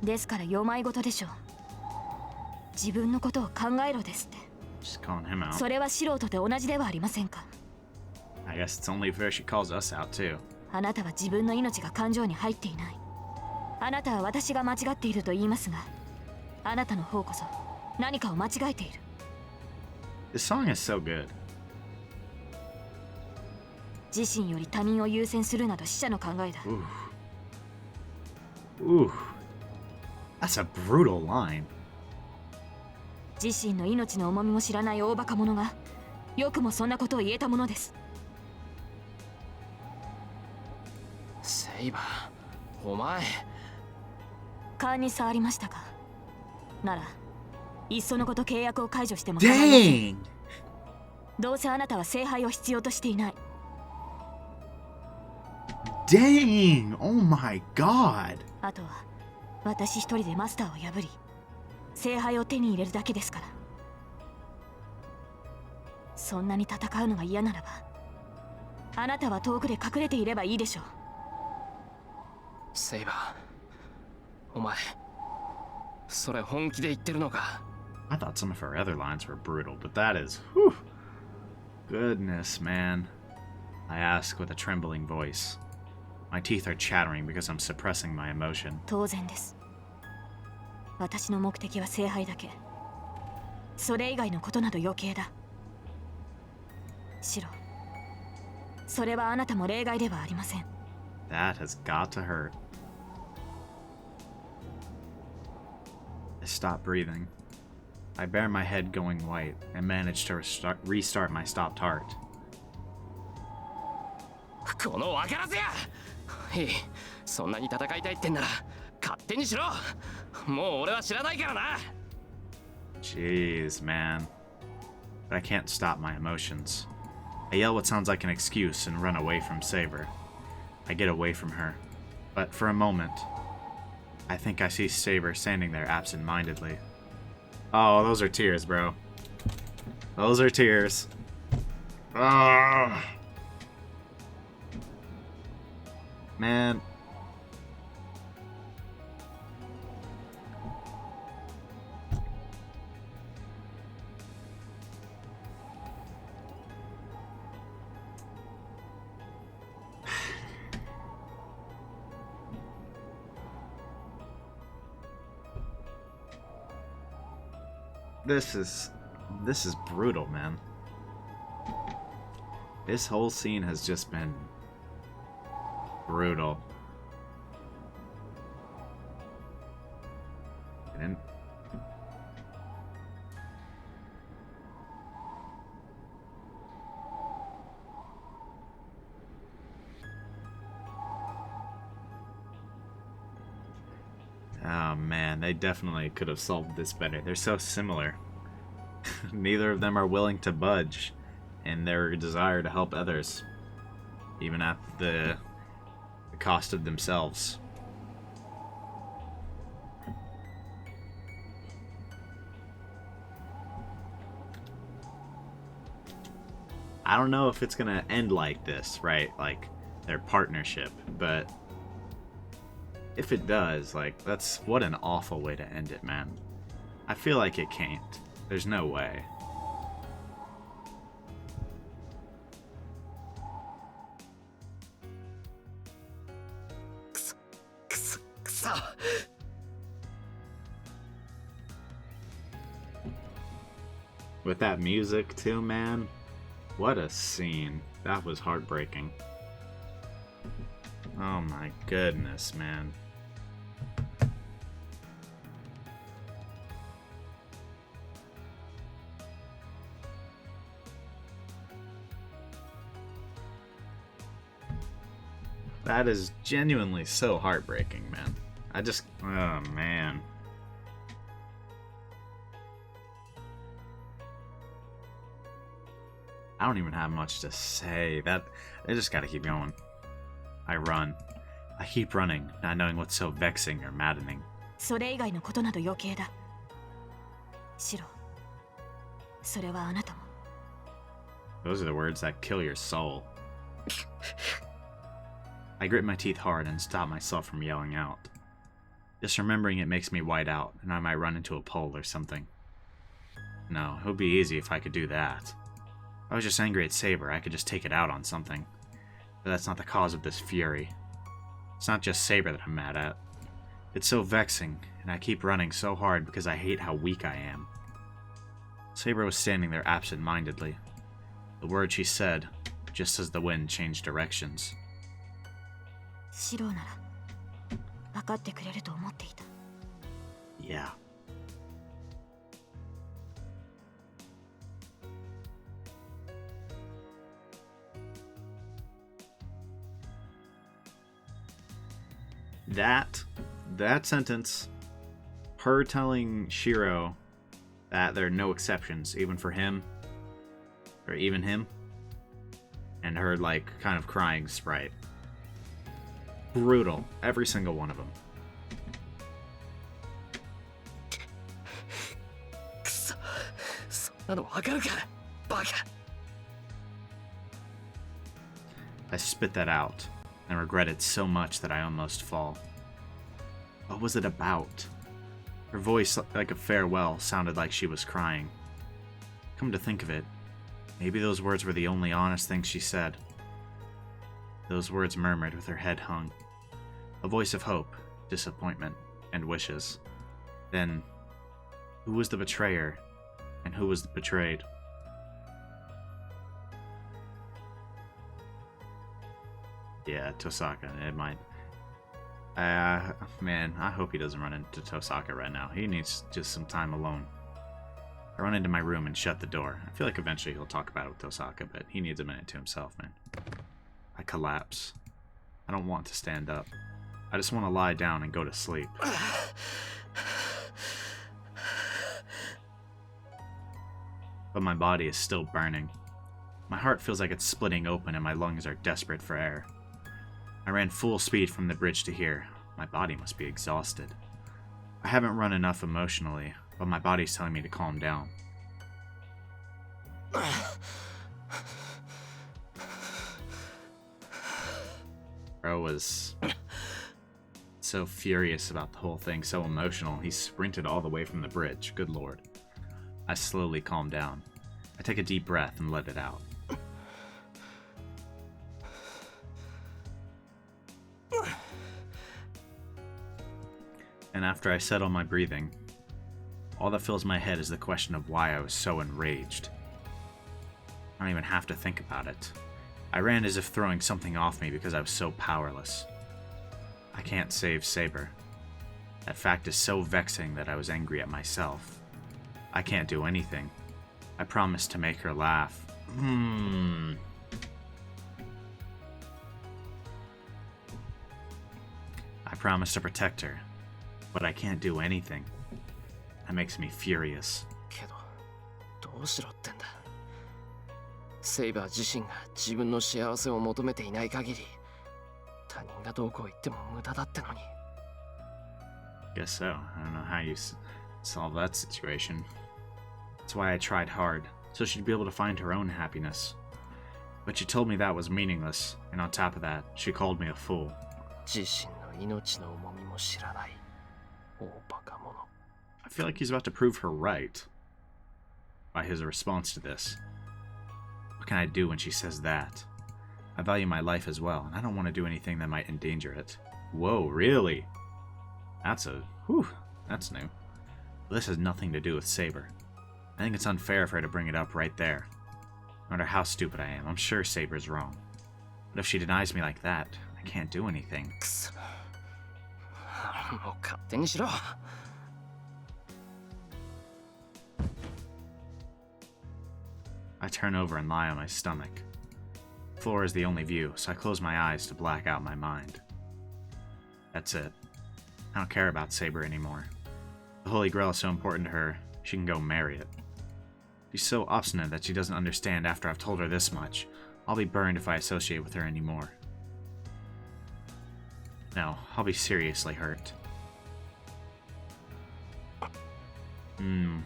ですから世まい事でしょう。自分のことを考えろですって。 She's calling him out. それは素人と同じではありませんか。 I guess it's only fair she calls us out too. あなたは自分の命が感情に入っていない。あなたは私が間違っていると言いますが、あなたの方こそ何かを間違えている。 This song is so good. 自身より他人を優先するなど死者の考えだ。 Ooh. That's a brutal line. 自身の命の重みも知らない大バカ者がよくもそんなことを言えたものです。セイバー、お前。勘に触りましたか？ならいっそのこと契約を解除しても構いません。 Dang! どうせあなたは聖杯を必要としていない。 Dang! Oh my god! あとは私一人でマスターを破り聖杯を手に入れるだけですから。そんなに戦うのが嫌ならばあなたは遠くで隠れていればいいでしょう。セイバー、お前それ本気で言ってるのか？ I thought some of her other lines were brutal, but that is, whew. Goodness, man. I ask with a trembling voice. My teeth are chattering because I'm suppressing my emotion. 当然です。私の目的は聖杯だけ。それ以外のことなど余計だ。シロ、それはあなたも例外ではありません。 That has got to hurt. I stop breathing. I bear my head going white and manage to restart my stopped heart. このわからずや。いい、そんなに戦いたいってんなら勝手にしろ。もう俺は知らないからな。 Jeez, man. But I can't stop my emotions. I yell what sounds like an excuse and run away from Saber. I get away from her. But for a moment, I think I see Saber standing there absent-mindedly. Oh, those are tears, bro. Those are tears. Ah, man. This is brutal, man. This whole scene has just been brutal. And oh man, they definitely could have solved this better. They're so similar. Neither of them are willing to budge in their desire to help others, even at the cost of themselves. I don't know if it's gonna end like this, right? Like their partnership, but if it does, like, that's what an awful way to end it, man. I feel like it can't. There's no way. With that music too, man. What a scene. That was heartbreaking. Oh my goodness, man. That is genuinely so heartbreaking, man. Oh man. I don't even have much to say. I just gotta keep going. I run. I keep running, not knowing what's so vexing or maddening. それ以外のことなど余計だ。シロ、それはあなたも。Those are the words that kill your soul. I grit my teeth hard and stop myself from yelling out. Just remembering it makes me white out, and I might run into a pole or something. No, it would be easy if I could do that. If I was just angry at Saber, I could just take it out on something. But that's not the cause of this fury. It's not just Saber that I'm mad at. It's so vexing, and I keep running so hard because I hate how weak I am. Saber was standing there absent-mindedly. The words she said, just as the wind changed directions. シロなら分かってくれると思っていた。Yeah. That sentence, her telling Shiro that there are no exceptions, even for him, or even him, and her, like, kind of crying sprite. Brutal. Every single one of them. くそ、そんなのわかるか、バカ。I spit that out, and regretted so much that I almost fall. What was it about? Her voice, like a farewell, sounded like she was crying. Come to think of it, maybe those words were the only honest things she said. Those words murmured with her head hung. A voice of hope, disappointment, and wishes. Then, who was the betrayer, and who was betrayed? Yeah, Tosaka, it might. Man, I hope he doesn't run into Tosaka right now. He needs just some time alone. I run into my room and shut the door. I feel like eventually he'll talk about it with Tosaka, but he needs a minute to himself, man. I collapse. I don't want to stand up. I just want to lie down and go to sleep. But my body is still burning. My heart feels like it's splitting open and my lungs are desperate for air. I ran full speed from the bridge to here. My body must be exhausted. I haven't run enough emotionally, but my body's telling me to calm down. Bro was so furious about the whole thing, so emotional, he sprinted all the way from the bridge. Good lord. I slowly calm down. I take a deep breath and let it out. And after I settle my breathing, all that fills my head is the question of why I was so enraged. I don't even have to think about it. I ran as if throwing something off me because I was so powerless. I can't save Saber. That fact is so vexing that I was angry at myself. I can't do anything. I promised to make her laugh. I promised to protect her, but I can't do anything. That makes me furious. けど、どうしろってんだ。セイバー自身が自分の幸せを求めていない限り、他人がどうこう言っても無駄だってのに。Guess so. I don't know how you solve that situation. That's why I tried hard, so she'd be able to find her own happiness. But she told me that was meaningless, and on top of that, she called me a fool. 自身の命の重みも知らない。大バカ者。I feel like he's about to prove her right by his response to this. What can I do when she says that? I value my life as well, and I don't want to do anything that might endanger it. Whoa, really? That's new. This has nothing to do with Saber. I think it's unfair for her to bring it up right there. No matter how stupid I am, I'm sure Saber's wrong. But if she denies me like that, I can't do anything. くそ。もう勝手にしろ。I turn over and lie on my stomach. floor is the only view, so I close my eyes to black out my mind. That's it. I don't care about Saber anymore. The Holy Grail is so important to her, she can go marry it. She's so obstinate that she doesn't understand after I've told her this much. I'll be burned if I associate with her anymore. No, I'll be seriously hurt. And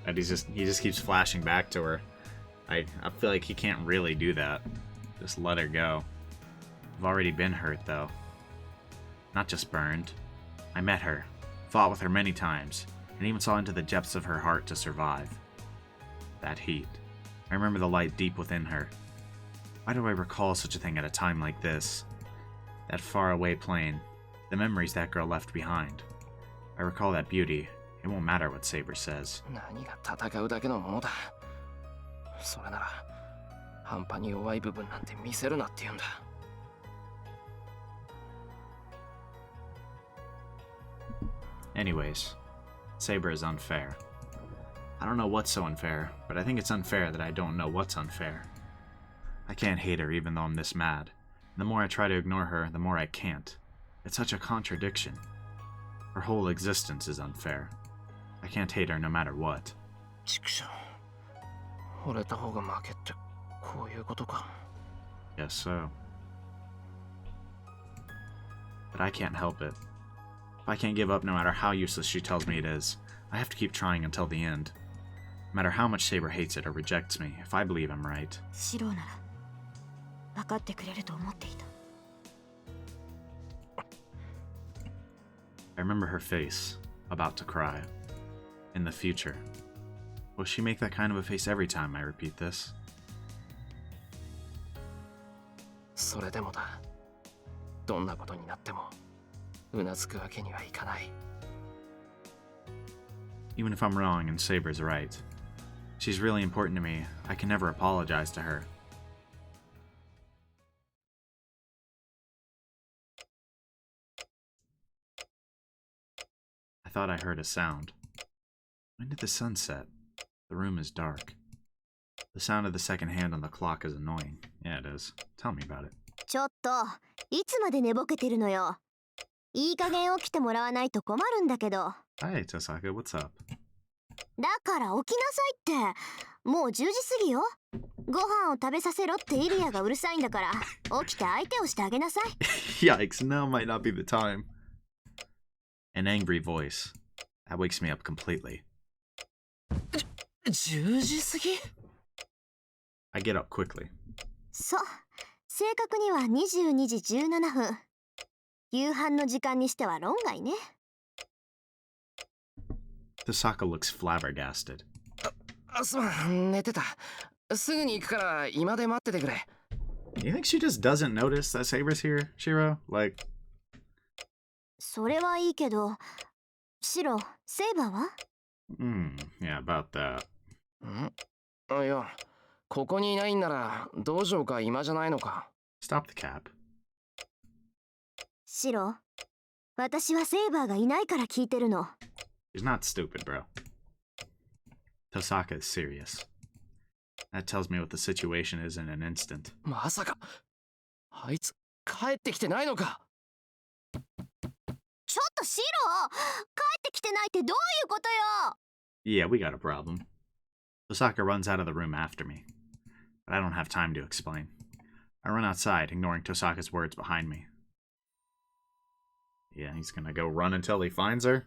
he just keeps flashing back to her. I feel like he can't really do that. Just let her go. I've already been hurt, though. Not just burned. I met her, fought with her many times, and even saw into the depths of her heart to survive. That heat. I remember the light deep within her. Why do I recall such a thing at a time like this? That faraway plane, the memories that girl left behind. I recall that beauty. It won't matter what Saber says. 何が戦うだけのものだ。それなら半端に弱い部分なんて見せるなって言うんだ。Anyways, Saber is unfair. I don't know what's so unfair, but I think it's unfair that I don't know what's unfair. I can't hate her even though I'm this mad. The more I try to ignore her, the more I can't. It's such a contradiction. Her whole existence is unfair. I can't hate her no matter what. 畜生。惚れた方が負けってこういうことか。Yes, so. But I can't help it. If I can't give up no matter how useless she tells me it is, I have to keep trying until the end. No matter how much Saber hates it or rejects me, if I believe I'm right. シローなら分かってくれると思っていた。I remember her face, about to cry. In the future. Will she make that kind of a face every time I repeat this? それでもだ。どんなことになってもうなずくわけにはいかない。Even if I'm wrong and Saber's right. She's really important to me. I can never apologize to her. I thought I heard a sound. When did the sun set? The room is dark. The sound of the second hand on the clock is annoying. Yeah, it is. Tell me about it. ちょっといつまで寝ぼけてるのよ。いい加減起きてもらわないと困るんだけど。 Hi, Tosaka, what's up? だから起きなさいって。もう10時過ぎよ。ご飯を食べさせろってイリアがうるさいんだから起きて相手をしてあげなさい。Yikes, now might not be the time. An angry voice. That wakes me up completely. 10時過ぎ I get up quickly. そう。正確には22時17分。夕飯の時間にしては論外ね。Tosaka looks flabbergasted. すまん、寝てた。すぐに行くから今で待っててくれ。You think she just doesn't notice that Saber's here, Shiro? Like... それはいいけど、シロ、セイバーは？ yeah, about that. いや、ここにいないんなら道場か今じゃないのか。Stop the cap. シロ、私はセイバーがいないから聞いてるの。She's not stupid, bro. Tosaka is serious. That tells me what the situation is in an instant. まさか、あいつ帰ってきてないのか。ちょっとシロ、帰ってきてないってどういうことよ。 Yeah, we got a problem. Tosaka runs out of the room after me. But I don't have time to explain. I run outside, ignoring Tosaka's words behind me. Yeah, he's gonna go run until he finds her?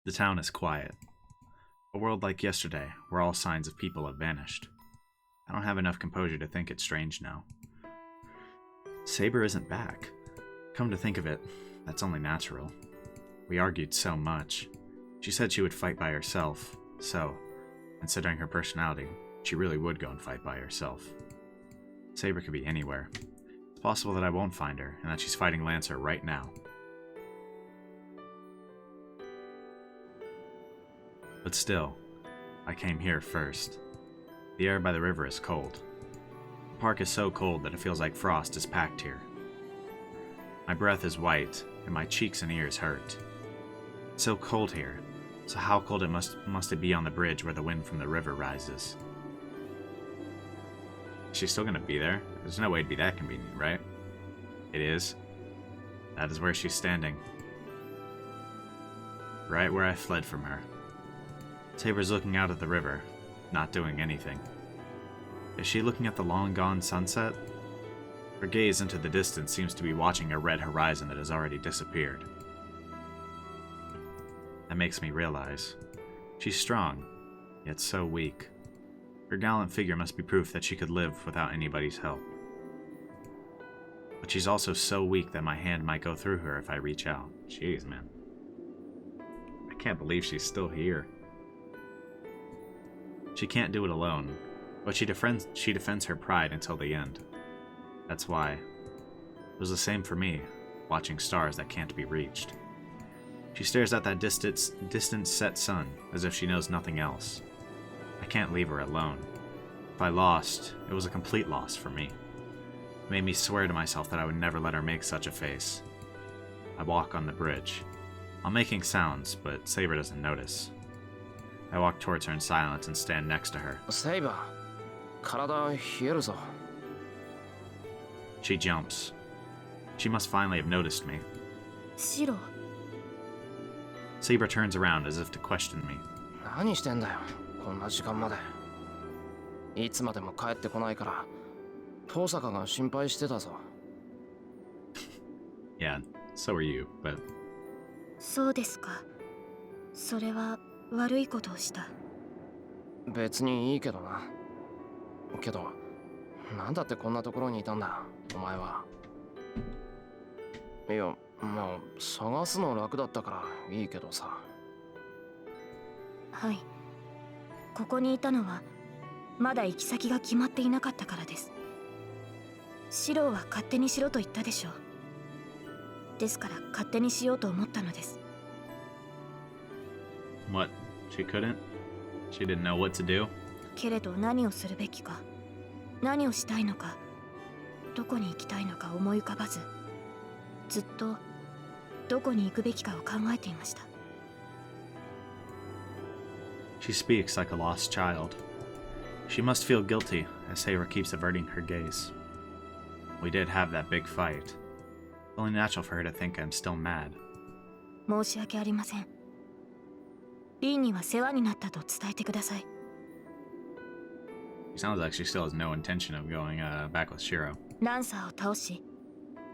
The town is quiet. A world like yesterday, where all signs of people have vanished. I don't have enough composure to think it's strange now. Saber isn't back. Come to think of it, that's only natural. We argued so much. She said she would fight by herself, so, considering her personality, she really would go and fight by herself. Saber could be anywhere. It's possible that I won't find her, and that she's fighting Lancer right now. But still, I came here first. The air by the river is cold. The park is so cold that it feels like frost is packed here. My breath is white, and my cheeks and ears hurt. It's so cold here, so how cold must it be on the bridge where the wind from the river rises? She's still gonna be there? There's no way it'd be that convenient, right? It is. That is where she's standing. Right where I fled from her. Saber's looking out at the river, not doing anything. Is she looking at the long-gone sunset? Her gaze into the distance seems to be watching a red horizon that has already disappeared. That makes me realize. She's strong, yet so weak. Her gallant figure must be proof that she could live without anybody's help. But she's also so weak that my hand might go through her if I reach out. Jeez, man. I can't believe she's still here. She can't do it alone, but she defends her pride until the end. That's why. It was the same for me, watching stars that can't be reached. She stares at that distant set sun, as if she knows nothing else. I can't leave her alone. If I lost, it was a complete loss for me. It made me swear to myself that I would never let her make such a face. I walk on the bridge. I'm making sounds, but Saber doesn't notice. I walk towards her in silence and stand next to her. Saber, 体冷えるぞ。 She jumps. She must finally have noticed me. シロ、 Saber turns around as if to question me. 何してんだよ、こんな時間まで。いつまでも帰ってこないから、遠坂が心配してたぞ。Yeah, so are you, but... そうですか。それは悪いことをした。別にいいけどな。けど、なんだってこんなところにいたんだ、お前は。いや、まあ、探すの楽だったからいいけどさ。はい。ここにいたのは、まだ行き先が決まっていなかったからです。シローは勝手にしろと言ったでしょう。ですから勝手にしようと思ったのです。What? She couldn't? She didn't know what to do? けれど何をするべきか、何をしたいのか、どこに行きたいのか思い浮かばず、ずっとどこに行くべきかを考えていました。She speaks like a lost child. She must feel guilty as Saber keeps averting her gaze. We did have that big fight. It's only natural for her to think I'm still mad. 申し訳ありません。リンには世話になったと伝えてください。She sounds like she still has no intention of going back with Shiro. ランサーを倒し、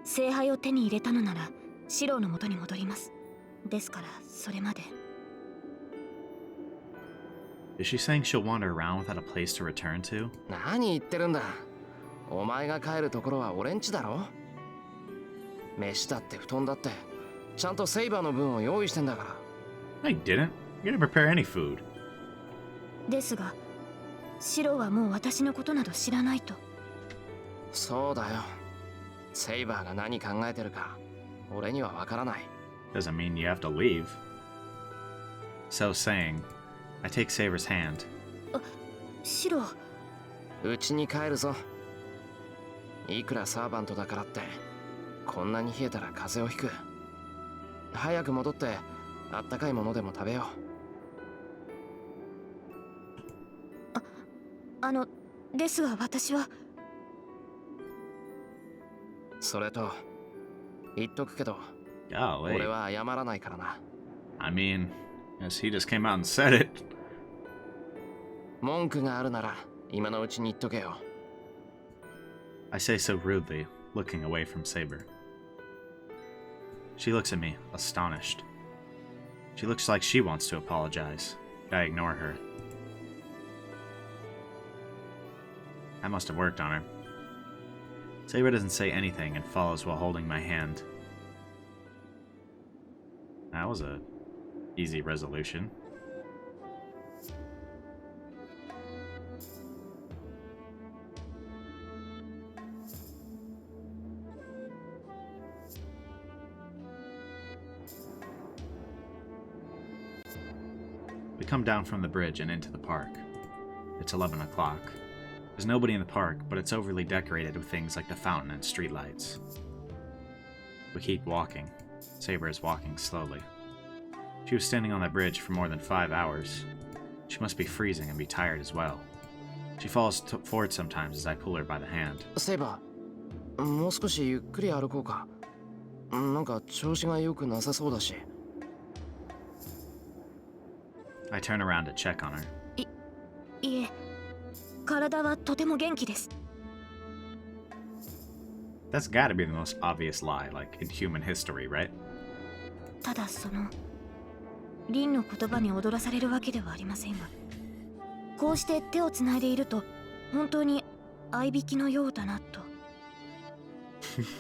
聖杯を手に入れたのなら、シローの元に戻ります。ですから、それまで。Is she saying she'll wander around without a place to return to? 何言ってるんだ。お前が帰るところは俺んちだろ。飯だって布団だって、ちゃんとセイバーの分を用意してんだから。I didn't. You didn't prepare any food. ですが、シローはもう私のことなど知らないと。そうだよ。セイバーが何考えてるか、俺にはわからない。Doesn't mean you have to leave. So saying, I take Saber's hand. シロー。うちに帰るぞ。いくらサーバントだからって、こんなに冷えたら風邪をひく。早く戻って、あったかいものでも食べよう。ですが私は。それと、言っとくけど、 Golly. 俺は謝らないからな。I mean, yes, he just came out and said it. 文句があるなら、今のうちに言っとけよ。I say so rudely, looking away from Saber. She looks at me, astonished. She looks like she wants to apologize, but I ignore her. That must have worked on her. Saber doesn't say anything and follows while holding my hand. That was a easy resolution. We come down from the bridge and into the park. It's 11 o'clock. There's nobody in the park, but it's overly decorated with things like the fountain and streetlights. We keep walking. Saber is walking slowly. She was standing on that bridge for more than 5 hours. She must be freezing and be tired as well. She falls forward sometimes as I pull her by the hand. セイバー、もう少しゆっくり歩こうか。なんか調子が良くなさそうだし。I turn around to check on her. いえ、体はとても元気です。 That's gotta be the most obvious lie, like, in human history, right? ただリンの言葉に踊らされるわけではありませんが、こうして手をつないでいると本当に愛引きのようだなと。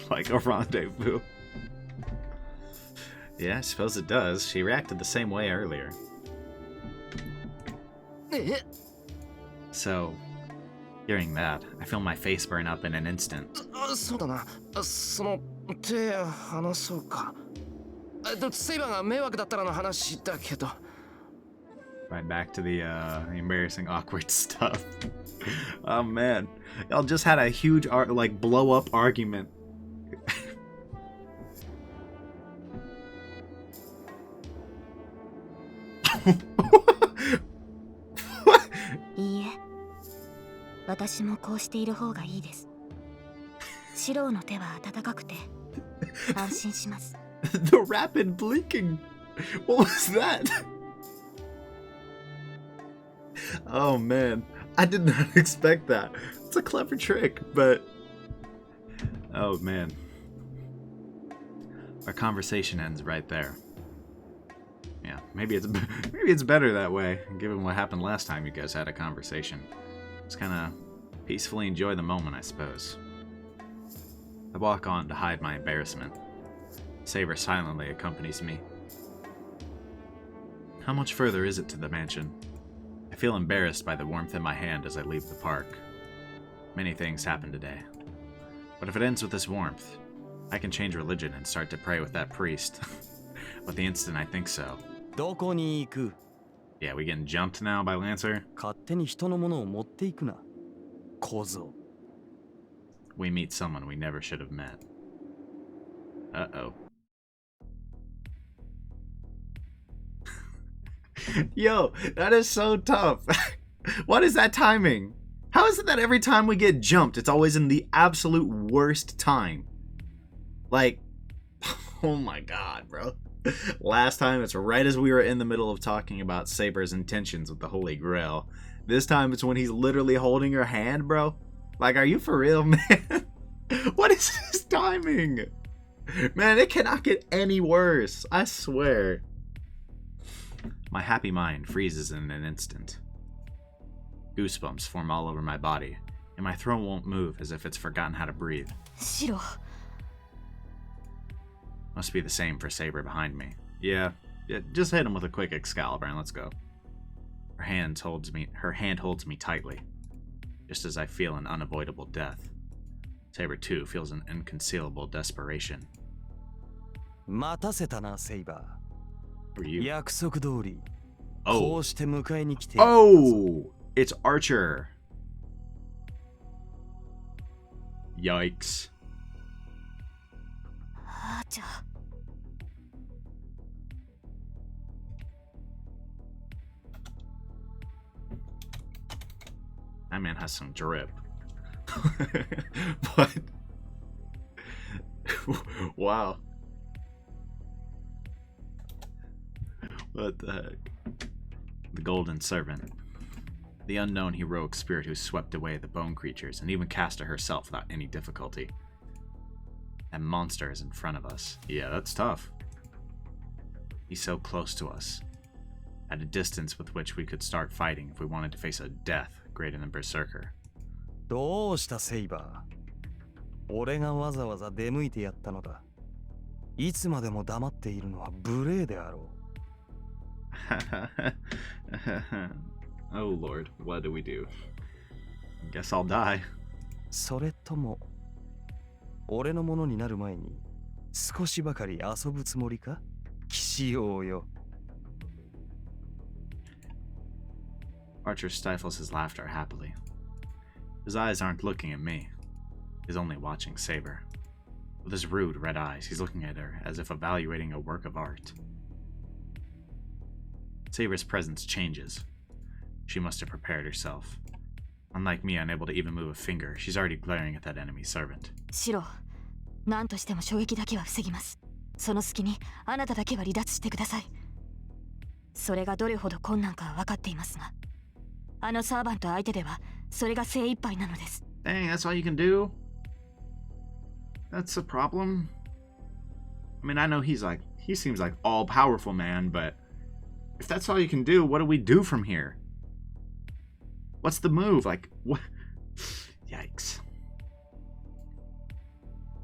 Like a rendezvous. Yeah, I suppose it does. She reacted the same way earlier. え？ So, hearing that, I feel my face burn up in an instant. そうだな。手離そうか。セイバーが迷惑だったらの話だけど。Right back to the embarrassing, awkward stuff. Oh man, y'all just had a huge like blow up argument. いいえ、私もこうしている方がいいです。シロウの手は温かくて安心します。The rapid blinking. What was that? Oh man, I did not expect that. It's a clever trick, but oh man. Our conversation ends right there. Yeah, maybe it's better that way, given what happened last time you guys had a conversation. Just kind of peacefully enjoy the moment, I suppose. I walk on to hide my embarrassment. Saber silently accompanies me. How much further is it to the mansion? I feel embarrassed by the warmth in my hand as I leave the park. Many things happen today. But if it ends with this warmth, I can change religion and start to pray with that priest. But the instant I think so... どこに行く? Yeah, we getting jumped now by Lancer? 勝手に人のものを持っていくな、小僧。 We meet someone we never should have met. Uh-oh. Yo, that is so tough. What is that timing? How is it that every time we get jumped, it's always in the absolute worst time? Like, oh my god, bro. Last time, it's right as we were in the middle of talking about Saber's intentions with the Holy Grail. This time, it's when he's literally holding her hand, bro. Like, are you for real, man? What is this timing? Man, it cannot get any worse. I swear. My happy mind freezes in an instant. Goosebumps form all over my body, and my throat won't move as if it's forgotten how to breathe. シロウ、 Must be the same for Saber behind me. Yeah, just hit him with a quick Excalibur and let's go. Her hand holds me tightly, just as I feel an unavoidable death. Saber too feels an inconcealable desperation. 待たせたな、セイバ Who are ー。 you? 約束通り、 Oh. こうして迎えに来て。Oh! It's Archer. Yikes. あーちゃ。 That man has some drip. But wow. What the heck? The Golden Servant. The unknown heroic spirit who swept away the bone creatures and even cast her herself without any difficulty. That monster is in front of us. Yeah, that's tough. He's so close to us. At a distance with which we could start fighting if we wanted to face a death greater than Berserker. どうしたセイバー。俺がわざわざ出向いてやったのだ。いつまでも黙っているのは無礼であろう。Oh Lord, what do we do? Guess I'll die. それとも、俺のものになる前に少しばかり遊ぶつもりか？騎士王よ。Archer stifles his laughter happily. His eyes aren't looking at me. He's only watching Saber. With his rude red eyes, he's looking at her as if evaluating a work of art. Saber's presence changes. She must have prepared herself. Unlike me, unable to even move a finger, she's already glaring at that enemy servant. シロ、何としても衝撃だけは防ぎます。その隙にあなただけは離脱してください。それがどれほど困難かは分かっていますが、あのサーバント相手ではそれが精一杯なのです。Dang, that's all you can do? That's a problem? I mean, I know he seems like all-powerful man, but if that's all you can do, what do we do from here? What's the move? Like, what? Yikes.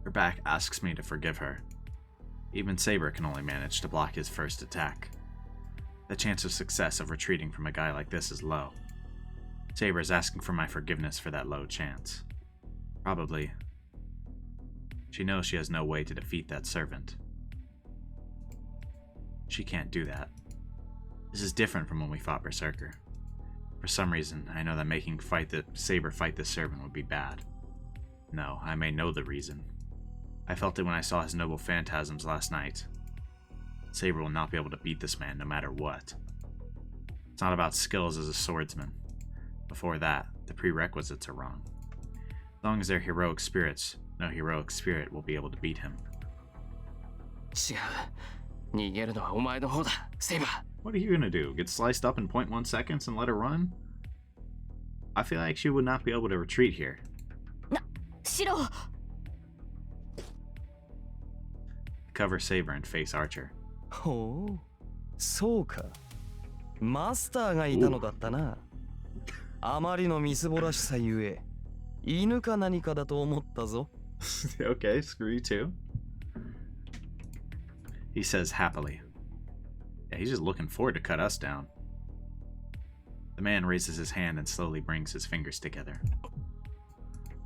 Her back asks me to forgive her. Even Saber can only manage to block his first attack. The chance of success of retreating from a guy like this is low. Saber is asking for my forgiveness for that low chance. Probably. She knows she has no way to defeat that servant. She can't do that. This is different from when we fought Berserker. For some reason, I know that making Saber fight this servant would be bad. No, I may know the reason. I felt it when I saw his noble phantasms last night. Saber will not be able to beat this man no matter what. It's not about skills as a swordsman. Before that, the prerequisites are wrong. As long as they're heroic spirits, no heroic spirit will be able to beat him. 違う。逃げるのはお前の方だ、セイバー。What are you gonna do? Get sliced up in 0.1 seconds and let her run? I feel like she would not be able to retreat here. シロ。Cover Saber and face Archer. ほう、そうか。マスターがいたのだったな。あまりのみすぼらしさゆえ、犬か何かだと思ったぞ。Okay, screw you too. He says happily. Yeah, he's just looking forward to cut us down. The man raises his hand and slowly brings his fingers together.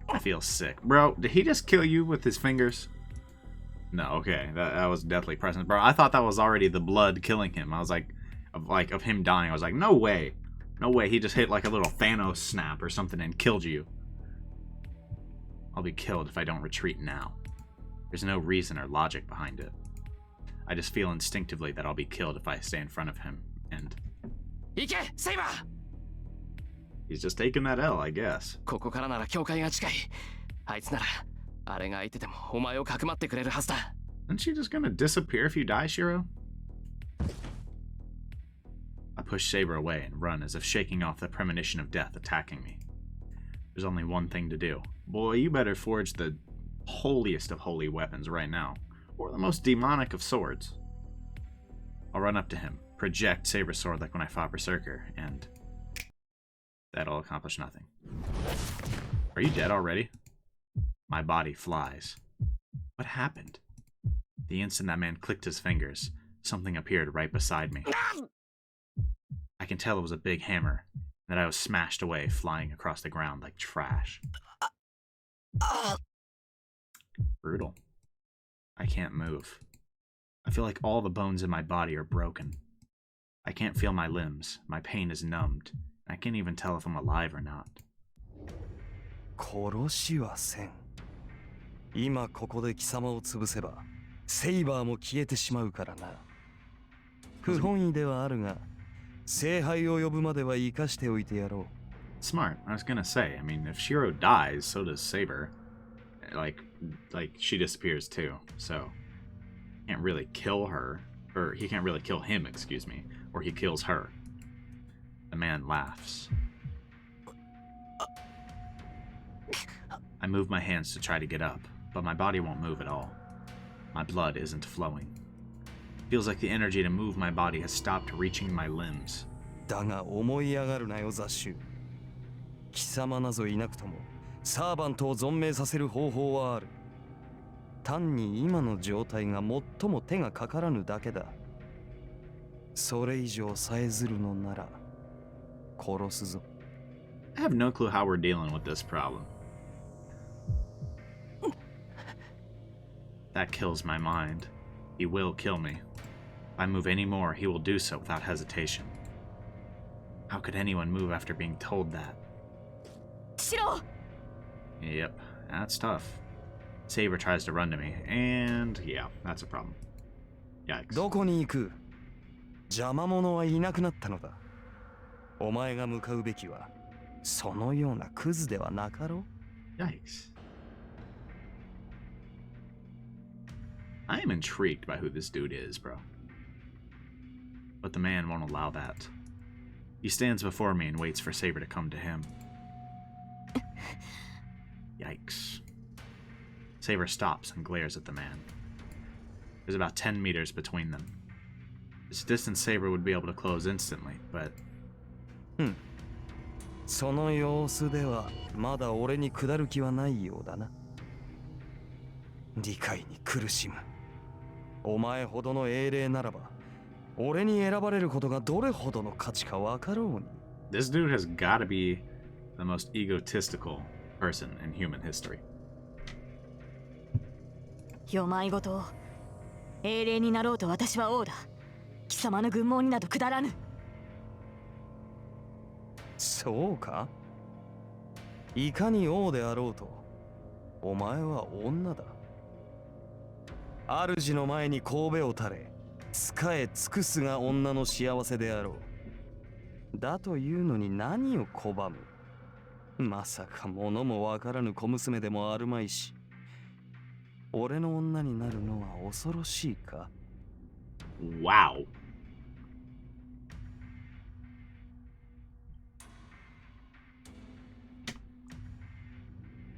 I feel sick. Bro, did he just kill you with his fingers? No, okay. That was deathly present. Bro, I thought that was already the blood killing him. I was like of him dying. I was like, no way. No way. He just hit like a little Thanos snap or something and killed you. I'll be killed if I don't retreat now. There's no reason or logic behind it. I just feel instinctively that I'll be killed if I stay in front of him, and... 行け、セイバー。 He's just taking that L, I guess. ここからなら境界が近い。あいつなら、あれが相手でもお前をかくまってくれるはずだ。Isn't she just gonna disappear if you die, Shiro? I push Saber away and run as if shaking off the premonition of death attacking me. There's only one thing to do. Boy, you better forge the holiest of holy weapons right now. Or the most demonic of swords. I'll run up to him, project Saber Sword like when I fought Berserker, and that'll accomplish nothing. Are you dead already? My body flies. What happened? The instant that man clicked his fingers, something appeared right beside me. I can tell it was a big hammer, and that I was smashed away, flying across the ground like trash. Brutal. I can't move. I feel like all the bones in my body are broken. I can't feel my limbs. My pain is numbed. I can't even tell if I'm alive or not. 殺しはせん。今ここで貴様を潰せば、セイバーも消えてしまうからな。不本意ではあるが、聖杯を呼ぶまでは生かしておいてやろう。Smart. I was gonna say, I mean, if Shiro dies, so does Saber. Like she disappears too, so can't really kill her, or he can't really kill him, excuse me, or he kills her. The man laughs. I move my hands to try to get up, but my body won't move at all. My blood isn't flowing. Feels like the energy to move my body has stopped reaching my limbs. だが思い上がるなよ、雑種。貴様なぞいなくとも、サーバントを存命させる方法はある。単に今の状態が最も手がかからぬだけだ。それ以上さえずるのなら、殺すぞ。I have no clue how we're dealing with this problem. That kills my mind. He will kill me. If I move any more, he will do so without hesitation. How could anyone move after being told that? シロ。 Yep, that's tough. Saber tries to run to me, and yeah, that's a problem. Yikes. どこに行く？邪魔者はいなくなったのだ。お前が向かうべきはそのようなクズではなかろう。 Yikes. I am intrigued by who this dude is, bro. But the man won't allow that. He stands before me and waits for Saber to come to him. Yikes. Saber stops and glares at the man. There's about 10 meters between them. This distance Saber would be able to close instantly, but... その様子ではまだ俺に下る気はないようだな。理解に苦しむ。お前ほどの英霊ならば、俺に選ばれることがどれほどの価値かわかろうに。This dude has gotta be the most egotistical person in human history. よまいごと英霊になろうと私は王だ。貴様の軍門になど下らぬ。そうか？いかに王であろうと、お前は女だ。主の前に頭を垂れ、仕え尽くすが女の幸せであろう。だというのに何を拒む？まさか物もわからぬ小娘でもあるまいし、俺の女になるのは恐ろしいか？ Wow.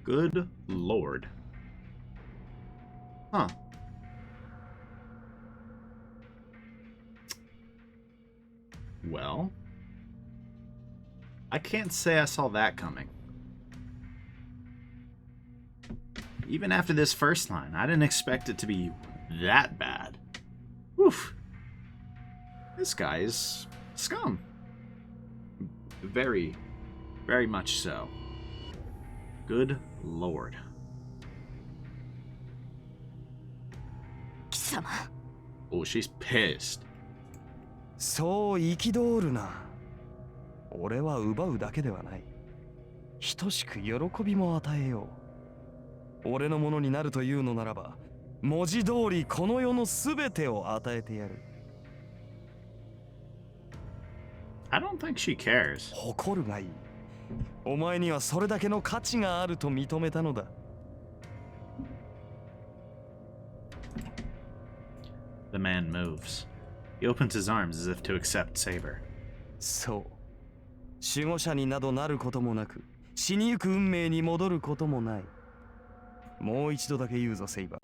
Good lord. Huh. Well, I can't say I saw that coming. Even after this first line, I didn't expect it to be that bad. Oof. This guy is scum. Very, very much so. Good lord. 貴様。 Oh, she's pissed. そう憤るな。俺は奪うだけではない。等しく喜びも与えよう。俺のものになるというのならば、文字通りこの世のすべてを与えてやる。I don't think she cares. 誇るがいい。お前にはそれだけの価値があると認めたのだ。The man moves. He opens his arms as if to accept Saber. そう。守護者になどなることもなく、死にゆく運命に戻ることもない。もう一度だけ言うぞ、セイバー。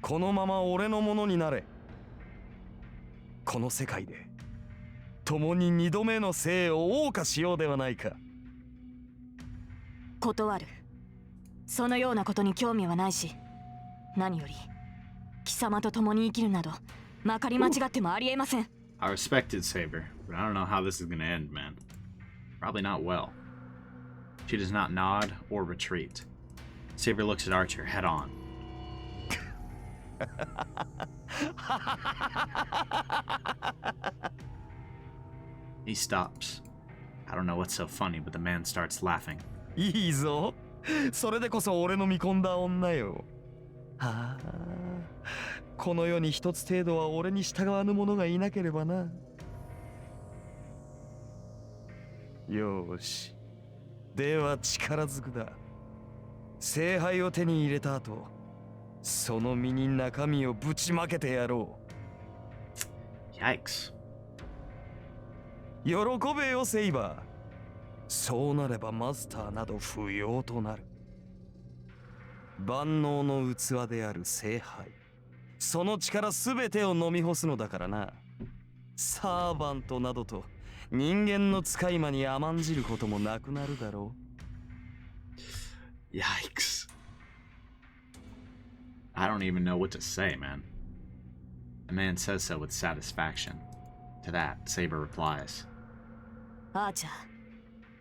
このまま俺のものになれ。この世界で共に二度目の生を謳歌しようではないか。断る。そのようなことに興味はないし、何より貴様と共に生きるなどまかり間違ってもありえません。 I respected Saber, but I don't know how this is gonna end, man. Probably not well. She does not nod or retreat. Saber looks at Archer head on. He stops. I don't know what's so funny, but the man starts laughing. いいぞ。それでこそ俺の見込んだ女よ。はあ、この世に一つ程度は俺に従わぬ者がいなければな。よーし。では力ずくだ。聖杯を手に入れた後、その身に中身をぶちまけてやろう。 Yikes. 喜べよ、セイバー。そうなればマスターなど不要となる。万能の器である聖杯。その力すべてを飲み干すのだからな。サーバントなどと人間の使い魔に甘んじることもなくなるだろう。 Yikes. I don't even know what to say, man. The man says so with satisfaction. To that, Saber replies. アーチャー、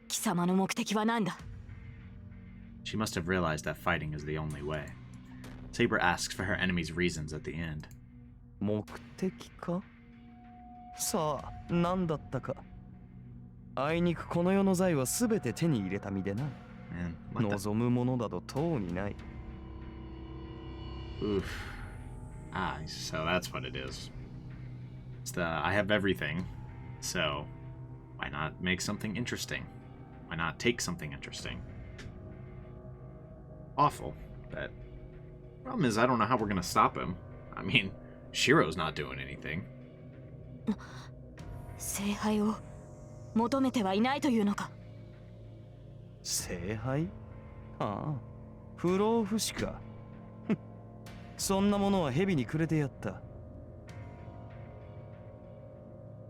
貴様の目的は何だ？ She must have realized that fighting is the only way. Saber asks for her enemy's reasons at the end. 目的か？さあ、何だったか。あいにくこの世の財はすべて手に入れた身でな。Man, what the... 望むものなどとうにない。 Oof. Ah, so that's what it is. It's the I have everything, so why not make something interesting? Why not take something interesting? Awful, but problem is I don't know how we're gonna stop him. I mean, Shiro's not doing anything. 聖杯を求めてはいないというのか。聖杯？ああ、不老不死か。そんなものは蛇にくれてやった。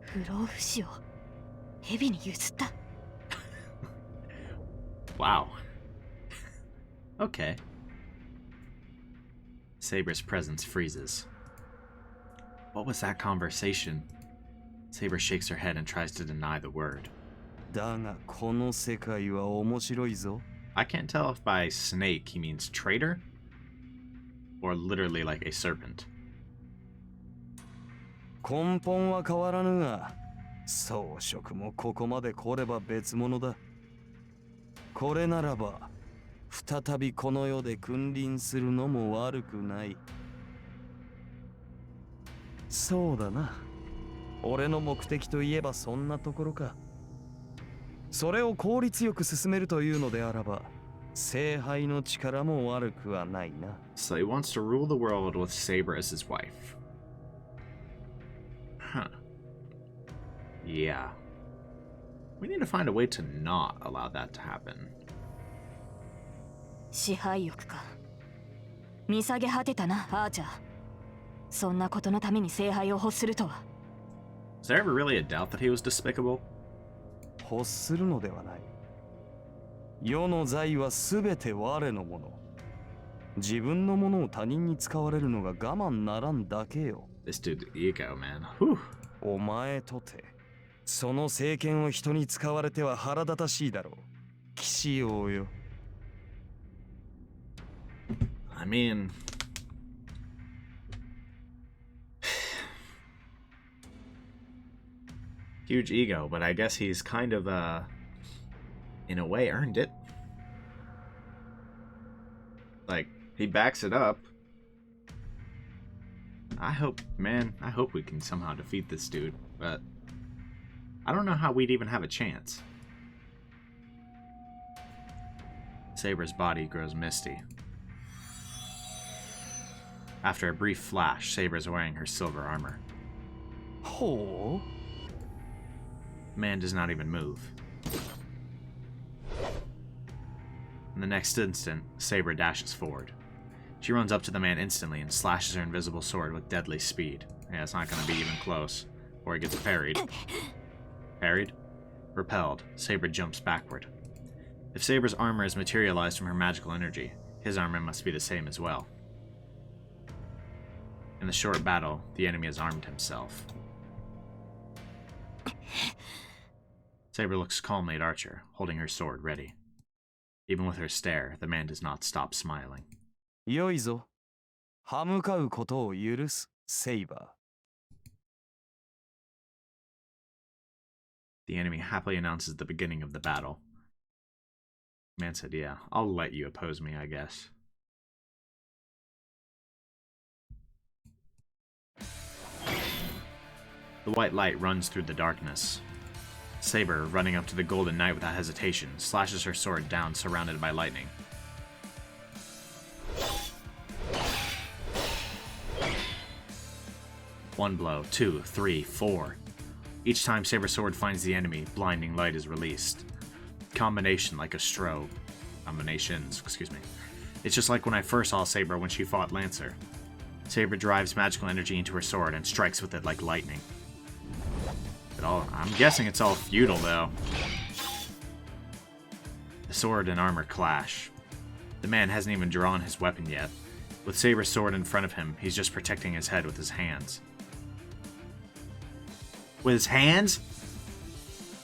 不老不死を蛇に譲った。Wow. Okay. Saber's presence freezes. What was that conversation? Saber shakes her head and tries to deny the word. だがこの世界は面白いぞ。I can't tell if by snake he means traitor or literally like a serpent. 根本は変わらぬが、装飾もここまで来れば別物だ。これならば、再びこの世で君臨するのも悪くない。そうだな。俺の目的といえばそんなところか。それを効率よく進めるというのであらば、聖杯の力も悪くはないな。So he wants to rule the world with Saber as his wife. Huh. Yeah. We need to find a way to not allow that to happen. 支配欲か。見下げ果てたな、アーチャー。そんなことのために聖杯を欲するとは。Is there ever really a doubt that he was despicable? 欲するのではない。世の財はすべて我のもの。自分のものを他人に使われるのが我慢ならんだけよ。This dude's ego, man. Whew. お前とて、その政権を人に使われては腹立たしいだろう。騎士王よ。I mean... Huge ego, but I guess he's kind of, in a way, earned it. Like, he backs it up. I hope we can somehow defeat this dude, but I don't know how we'd even have a chance. Saber's body grows misty. After a brief flash, Saber's wearing her silver armor. Ho? Man does not even move. In the next instant, Saber dashes forward. She runs up to the man instantly and slashes her invisible sword with deadly speed. Yeah, it's not going to be even close. Or he gets parried. Parried? Repelled, Saber jumps backward. If Saber's armor is materialized from her magical energy, his armor must be the same as well. In the short battle, the enemy has armed himself. Saber looks calmly at Archer, holding her sword ready. Even with her stare, the man does not stop smiling. よいぞ。歯向かうことを許す、セイバ The enemy happily announces the beginning of the battle. The man said, yeah, I'll let you oppose me, I guess. The white light runs through the darkness. Saber, running up to the Golden Knight without hesitation, slashes her sword down, surrounded by lightning. One blow, 2, 3, 4. Each time Saber's sword finds the enemy, blinding light is released. Combination like a strobe. Combinations, excuse me. It's just like when I first saw Saber when she fought Lancer. Saber drives magical energy into her sword and strikes with it like lightning. I'm guessing it's all futile, though. The sword and armor clash. The man hasn't even drawn his weapon yet. With Saber's sword in front of him, he's just protecting his head with his hands. With his hands?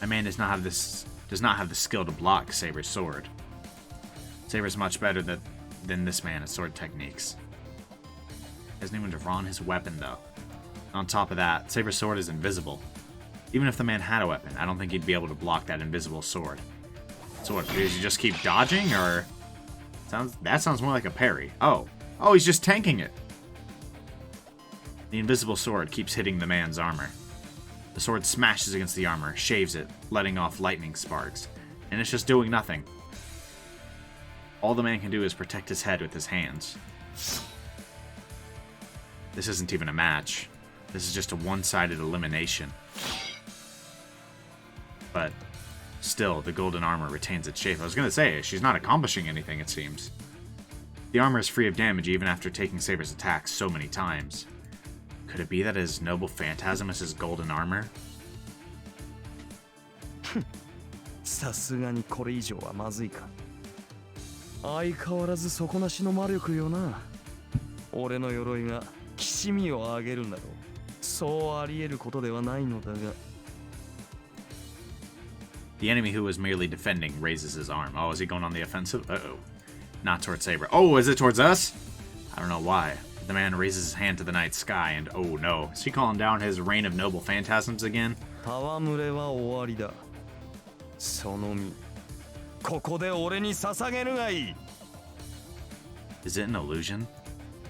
My man does not have the skill to block Saber's sword. Saber's much better than this man at sword techniques. Hasn't even drawn his weapon, though. On top of that, Saber's sword is invisible. Even if the man had a weapon, I don't think he'd be able to block that invisible sword. So what, does he just keep dodging, or... That sounds more like a parry. Oh, he's just tanking it! The invisible sword keeps hitting the man's armor. The sword smashes against the armor, shaves it, letting off lightning sparks. and it's just doing nothing. All the man can do is protect his head with his hands. This isn't even a match. This is just a one-sided elimination. But still, the golden armor retains its shape. I was gonna say, she's not accomplishing anything, it seems. The armor is free of damage even after taking Saber's attacks so many times. Could it be that his noble phantasm is his golden armor? さすがにこれ以上はまずいか。相変わらず底なしの魔力よな。俺の鎧がきしみを上げるなど、そうあり得ることではないのだが。The enemy who was merely defending raises his arm. Oh, is he going on the offensive? Uh-oh. Not towards Saber. Oh, is it towards us? I don't know why. The man raises his hand to the night sky and oh no. Is he calling down his reign of noble phantasms again? 戯れは終わりだ。その身、ここで俺に捧げるがいい。Is it an illusion?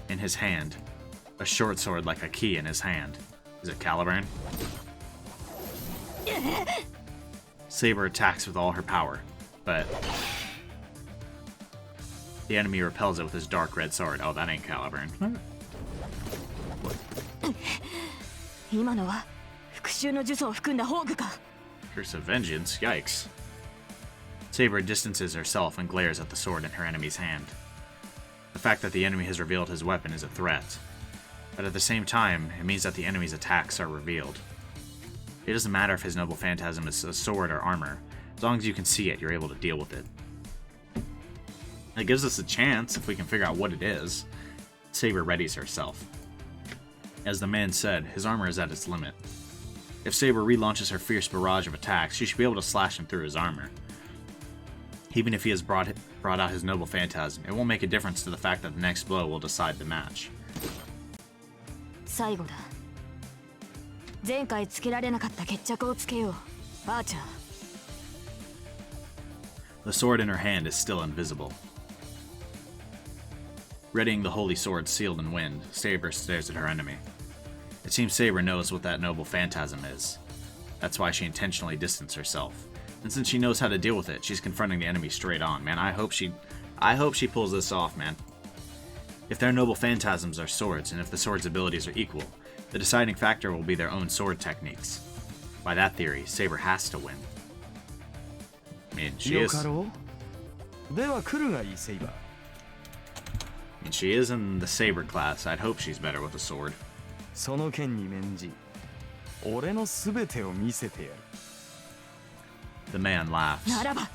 In his hand. A short sword like a key in his hand. Is it Caliburn? Saber attacks with all her power, but the enemy repels it with his dark red sword. Oh, that ain't Caliburn. 今のは復讐の呪詛を含んだ宝具か。 Curse of vengeance? Yikes. Saber distances herself and glares at the sword in her enemy's hand. The fact that the enemy has revealed his weapon is a threat, but at the same time, it means that the enemy's attacks are revealed. It doesn't matter if his noble phantasm is a sword or armor, as long as you can see it, you're able to deal with it. It gives us a chance if we can figure out what it is. Saber readies herself. As the man said, his armor is at its limit. If Saber relaunches her fierce barrage of attacks, she should be able to slash him through his armor. Even if he has brought out his noble phantasm, it won't make a difference to the fact that the next blow will decide the match. 最後だ。前回つけられなかった決着をつけよう。アーチャー。 The sword in her hand is still invisible. Readying the holy sword sealed in wind, Saber stares at her enemy. It seems Saber knows what that noble phantasm is. That's why she intentionally distanced herself. And since she knows how to deal with it, she's confronting the enemy straight on. Man, I hope she pulls this off, man. If their noble phantasms are swords, and if the sword's abilities are equal, the deciding factor will be their own sword techniques. By that theory, Saber has to win. I mean, she is. では来るがいい、セイバー。I mean, she is in the Saber class. I'd hope she's better with a sword. その剣に免じ、俺のすべてを見せてやる。The man laughs. ならば。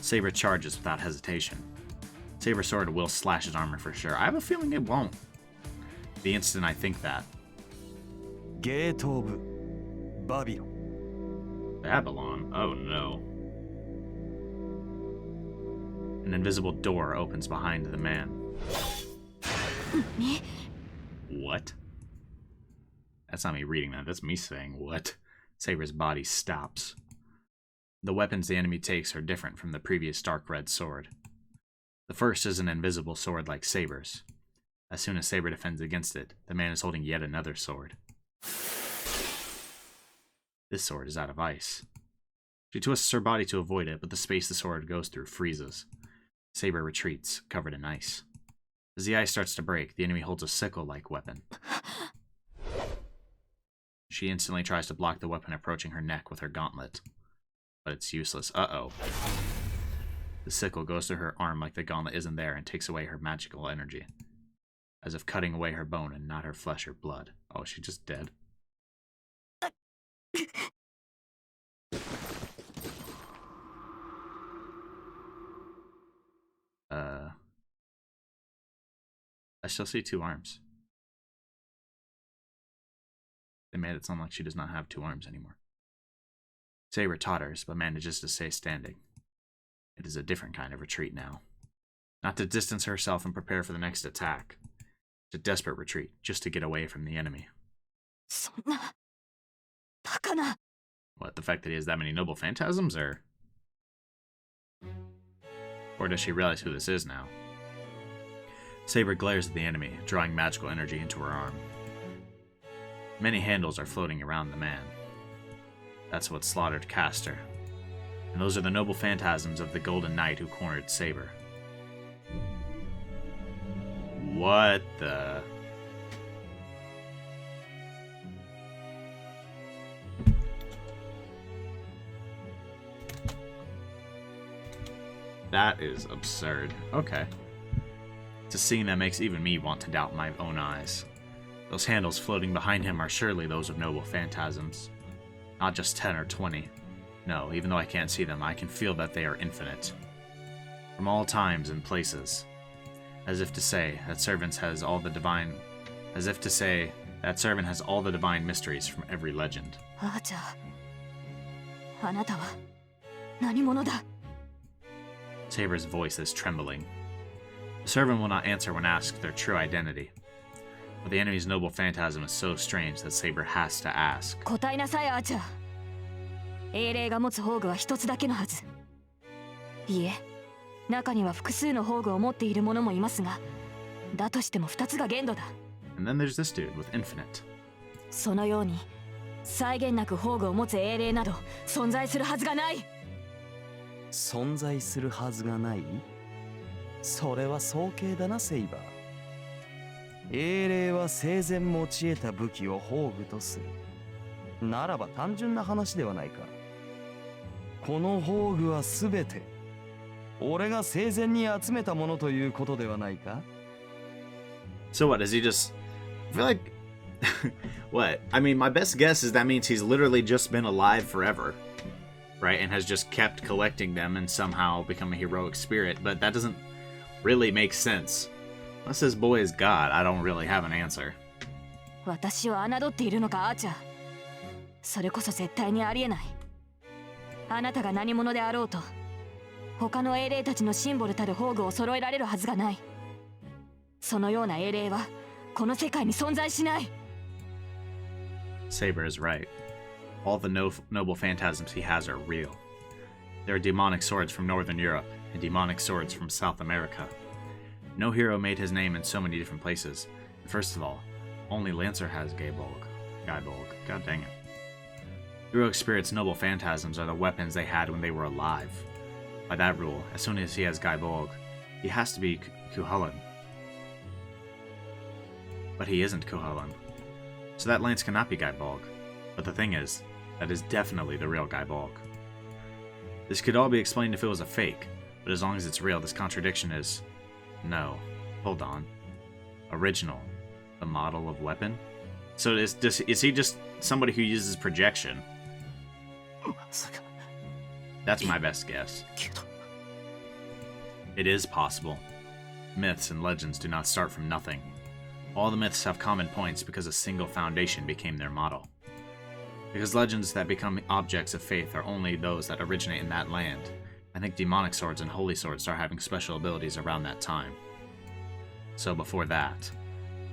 Saber charges without hesitation. Saber's sword will slash his armor for sure. I have a feeling it won't. The instant I think that. ゲート・オブ・バビロン。 Babylon? Oh no. An invisible door opens behind the man. What? That's not me reading that, that's me saying what. Saber's body stops. The weapons the enemy takes are different from the previous dark red sword. The first is an invisible sword like Saber's. As soon as Saber defends against it, the man is holding yet another sword. This sword is out of ice. She twists her body to avoid it, but the space the sword goes through freezes. Saber retreats, covered in ice. As the ice starts to break, the enemy holds a sickle-like weapon. She instantly tries to block the weapon approaching her neck with her gauntlet. But it's useless. Uh-oh. The sickle goes through her arm like the gauntlet isn't there and takes away her magical energy. As if cutting away her bone and not her flesh or blood. Oh, is she just dead? I still see 2 arms. They made it sound like she does not have 2 arms anymore. Saber totters, but manages to stay standing. It is a different kind of retreat now. Not to distance herself and prepare for the next attack. It's a desperate retreat, just to get away from the enemy. そんな。バカな。 What, the fact that he has that many noble phantasms, or does she realize who this is now? Saber glares at the enemy, drawing magical energy into her arm. Many handles are floating around the man. That's what slaughtered Castor. And those are the noble phantasms of the Golden Knight who cornered Saber. What the... That is absurd. Okay. It's a scene that makes even me want to doubt my own eyes. Those handles floating behind him are surely those of noble phantasms. Not just 10 or 20. No, even though I can't see them, I can feel that they are infinite. From all times and places. As if to say that servant has all the divine mysteries from every legend. アーチャー、あなたは何者だ? Saber's voice is trembling. The servant will not answer when asked their true identity. But the enemy's noble phantasm is so strange that Saber has to ask. 答えなさい、アーチャー。英霊が持つ宝具は一つだけのはず。いえ、中には複数の宝具を持っている者もいますが、だとしても二つが限度だ。And then there's this dude with infinite. そのように際限なく宝具を持つ英霊など存在するはずがない。存在するはずがない？それは早計だな、セイバー。英霊は生前用いた武器を宝具とする。ならば単純な話ではないか。この宝具はすべて俺が生前に集めたものということではないか？ So what, does he just... I feel like... What? I mean, my best guess is that means he's literally just been alive forever. Right? And has just kept collecting them and somehow become a heroic spirit. But that doesn't really make sense. Unless this boy is God, I don't really have an answer. 私を侮っているのか、アーチャー。それこそ絶対にありえない。あなたが何者であろうと、他の英霊たちのシンボルたる宝具を揃えられるはずがない。そのような英霊はこの世界に存在しない。Saber is right. All the noble phantasms he has are real. There are demonic swords from Northern Europe and demonic swords from South America. No hero made his name in so many different places. First of all, only Lancer has Gaibolg. God dang it. Heroic spirits' noble phantasms are the weapons they had when they were alive. By that rule, as soon as he has Gaibolg, he has to be Cuchulainn. But he isn't Cuchulainn. So that lance cannot be Gaibolg. But the thing is, that is definitely the real Gaibolg. This could all be explained if it was a fake, but as long as it's real, this contradiction is... No. Hold on. Original. The model of weapon? So is he just somebody who uses projection? That's my best guess. It is possible. Myths and legends do not start from nothing. All the myths have common points because a single foundation became their model. Because legends that become objects of faith are only those that originate in that land. I think demonic swords and holy swords start having special abilities around that time. So before that,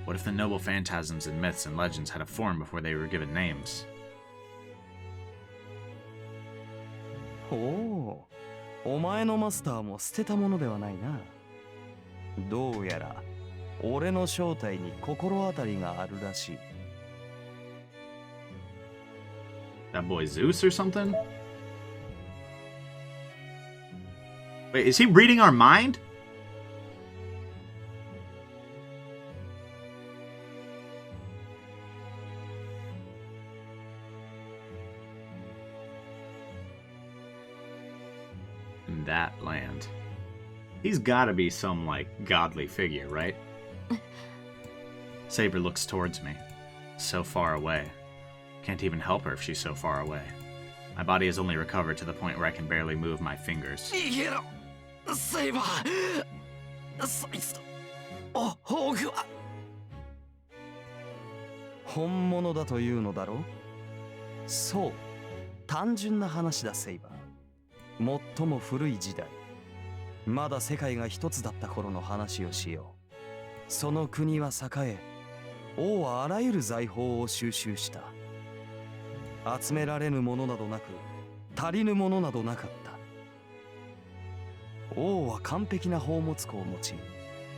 what if the noble phantasms and myths and legends had a form before they were given names? おお、お前のマスターも捨てたものではないな。どうやら俺の正体に心当たりがあるらしい。That boy Zeus or something? Wait, is he reading our mind? In that land. He's gotta be some, like, godly figure, right? Saber looks towards me. So far away. Can't even help her if she's so far away. My body has only recovered to the point where I can barely move my fingers. 逃げろセイバーそいつと宝具は本物だというのだろう？そう、単純な話だ、セイバー。最も古い時代、まだ世界が一つだった頃の話をしよう。その国は栄え、王はあらゆる財宝を収集した。集められぬものなどなく、足りぬものなどなかった。王は完璧な宝物庫を持ち、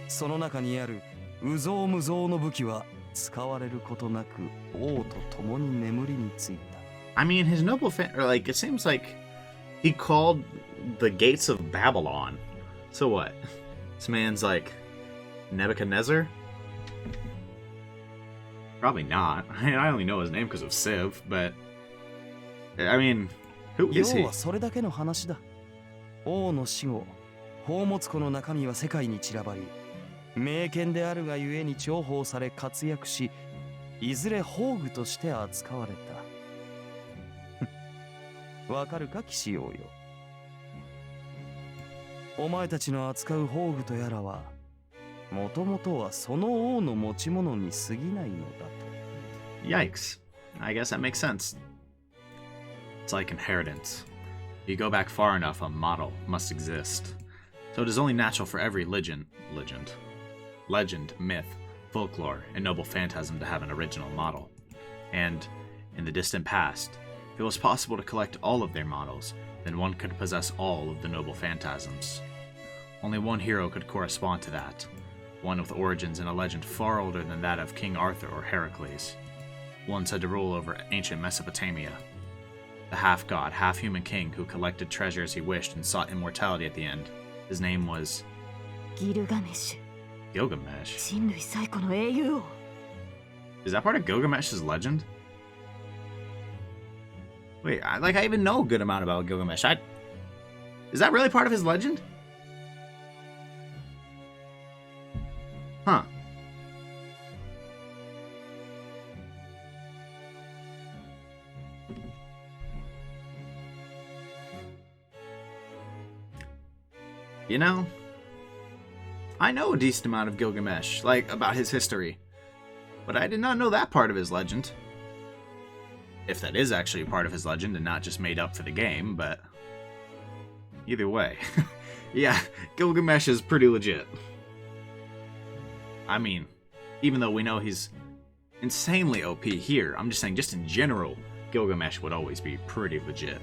その中にある有象無象の武器は使われることなく王と共に眠りについた。I mean, his noble or like, it seems like he called the gates of Babylon. So what? This man's like Nebuchadnezzar? Probably not. I only know his name because of Civ, but I mean, who is 要 he? はそれだけの話だ。王の死後、宝物庫の中身は世界に散らばり、名犬であるがゆえに重宝され活躍し、いずれ宝具として扱われた。わかるか騎士王よ。お前たちの扱う宝具とやらは、もともとはその王の持ち物に過ぎないのだと。Yikes. I guess that makes sense. It's like inheritance. If you go back far enough, a model must exist. So it is only natural for every legend, myth, folklore, and noble phantasm to have an original model. And, in the distant past, if it was possible to collect all of their models, then one could possess all of the noble phantasms. Only one hero could correspond to that, one with origins in a legend far older than that of King Arthur or Heracles. One said to rule over ancient Mesopotamia. The half-god, half-human king who collected treasure as he wished and sought immortality at the end. His name was ギルガメシュ Gilgamesh. 人類最古の英雄王 Is that part of Gilgamesh's legend? Wait, I even know a good amount about Gilgamesh. Is that really part of his legend? Huh. You know, I know a decent amount of Gilgamesh, like about his history, but I did not know that part of his legend. If that is actually part of his legend and not just made up for the game, but either way, yeah, Gilgamesh is pretty legit. I mean, even though we know he's insanely OP here, I'm just saying, just in general, Gilgamesh would always be pretty legit.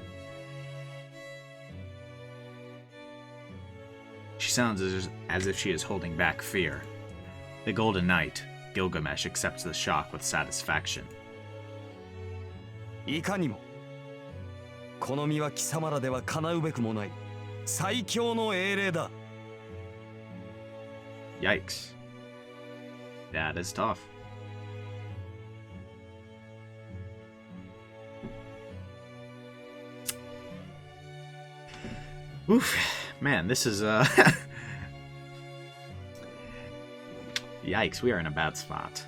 She sounds as if she is holding back fear. The Golden Knight, Gilgamesh accepts the shock with satisfaction. いかにもこの身は貴様らでは叶うべくもない最強の英霊だ。 Yikes. That is tough. Oof. Man, this is Yikes, we are in a bad spot.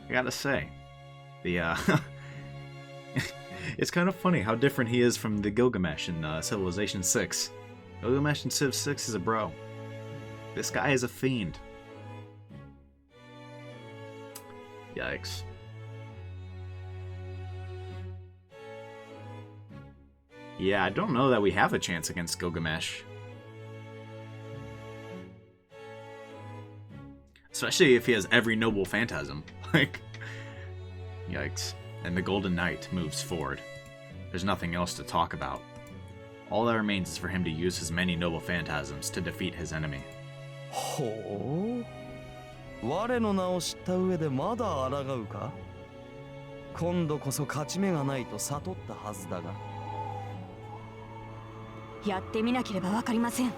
I gotta say. The It's kind of funny how different he is from the Gilgamesh in Civilization 6. Gilgamesh in Civ 6 is a bro. This guy is a fiend. Yikes. Yeah, I don't know that we have a chance against Gilgamesh. Especially if he has every noble phantasm. Like, yikes. And the Golden Knight moves forward. There's nothing else to talk about. All that remains is for him to use his many noble phantasms to defeat his enemy. ほう。我の名を知った上でまだ抗うか。今度こそ勝ち目がないと悟ったはずだが。やってみなければわかりません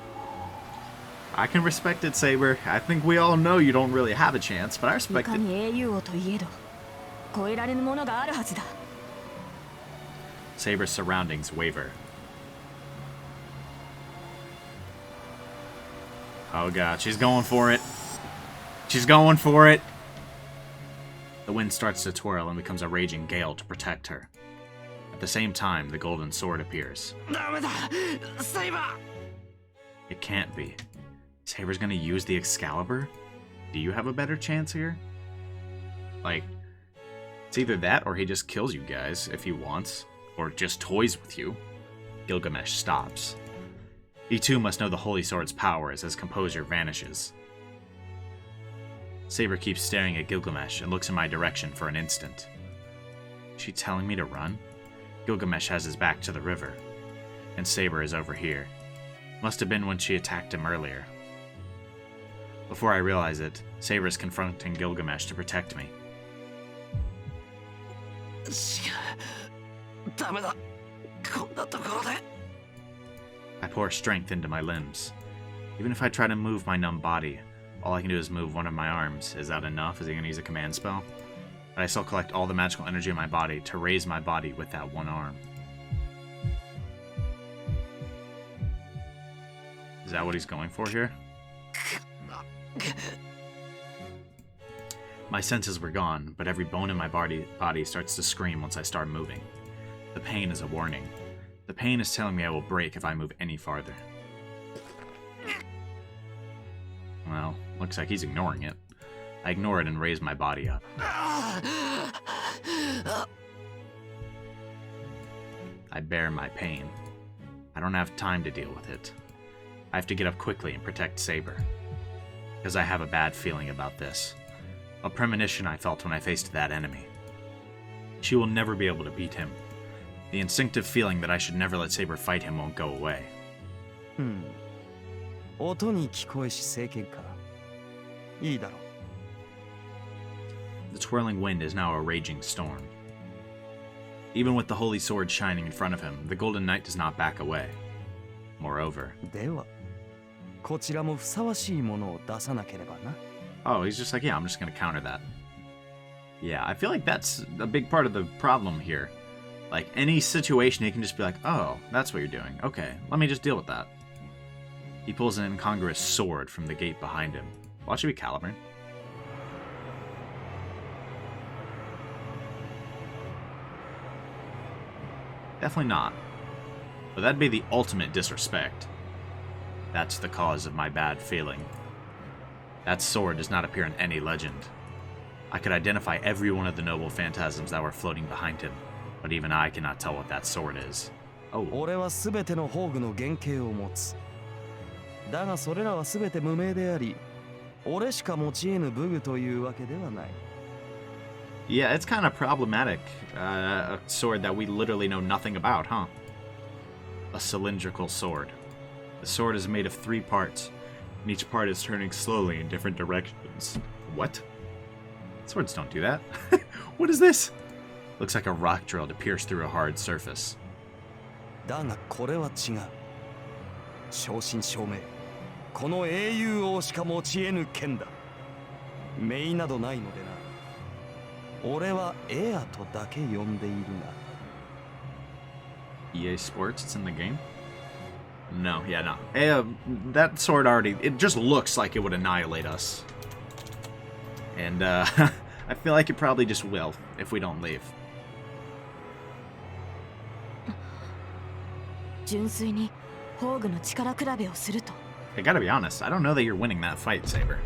I can respect it, Saber. I think we all know you don't really have a chance, but I い respect か it. に英雄王といえど超えられぬものがあるはずだ Saber's surroundings waver. Oh god, she's going for it. She's going for it. The wind starts to twirl and becomes a raging gale to protect her. At the same time, the golden sword appears. ダメだセイバ It can't be. Saber's gonna use the Excalibur? Do you have a better chance here? Like, it's either that or he just kills you guys if he wants, or just toys with you. Gilgamesh stops. He too must know the Holy Sword's power as his composure vanishes. Saber keeps staring at Gilgamesh and looks in my direction for an instant. Is she telling me to run? Gilgamesh has his back to the river, and Saber is over here. Must have been when she attacked him earlier. Before I realize it, Saber is confronting Gilgamesh to protect me. 違うダメだ。こんなところで。I pour strength into my limbs. Even if I try to move my numb body, all I can do is move one of my arms. Is that enough? Is he going to use a command spell? But I still collect all the magical energy in my body to raise my body with that one arm. Is that what he's going for here? My senses were gone, but every bone in my body starts to scream once I start moving. The pain is a warning. The pain is telling me I will break if I move any farther. Well, looks like he's ignoring it. I ignore it and raise my body up. I bear my pain. I don't have time to deal with it. I have to get up quickly and protect Saber. Because I have a bad feeling about this. A premonition I felt when I faced that enemy. She will never be able to beat him. The instinctive feeling that I should never let Saber fight him won't go away. 音に聞こえし聖剣か。いいだろう。The twirling wind is now a raging storm. Even with the holy sword shining in front of him, the Golden Knight does not back away. Moreover... では、こちらもふさわしいものを出さなければな。Oh, he's just like, yeah, I'm just gonna counter that. Yeah, I feel like that's a big part of the problem here. Like, any situation, he can just be like, oh, that's what you're doing. Okay, let me just deal with that. He pulls an incongruous sword from the gate behind him. Well, it should be Caliburn. Definitely not. But that'd be the ultimate disrespect. That's the cause of my bad feeling. That sword does not appear in any legend. I could identify every one of the noble phantasms that were floating behind him, but even I cannot tell what that sword is. Oh. 俺はすべての宝具の原型を持つ。だがそれらはすべて無名であり、俺しか持ち得ぬ武具というわけではない。Yeah, it's kind of problematic. A sword that we literally know nothing about, huh? A cylindrical sword. The sword is made of 3 parts, and each part is turning slowly in different directions. What? Swords don't do that. What is this? Looks like a rock drill to pierce through a hard surface. だがこれは違う。正真正銘、この英雄王しか持ち得ぬ剣だ。名などないのでな。俺はエアとだけ呼んでいるが。EA Sports, it's in the game? No, yeah, no. That sword already, it just looks like it would annihilate us. And, I feel like it probably just will, if we don't leave. 純粋に宝具の力比べをすると。I gotta be honest, I don't know that you're winning that fight, Saber.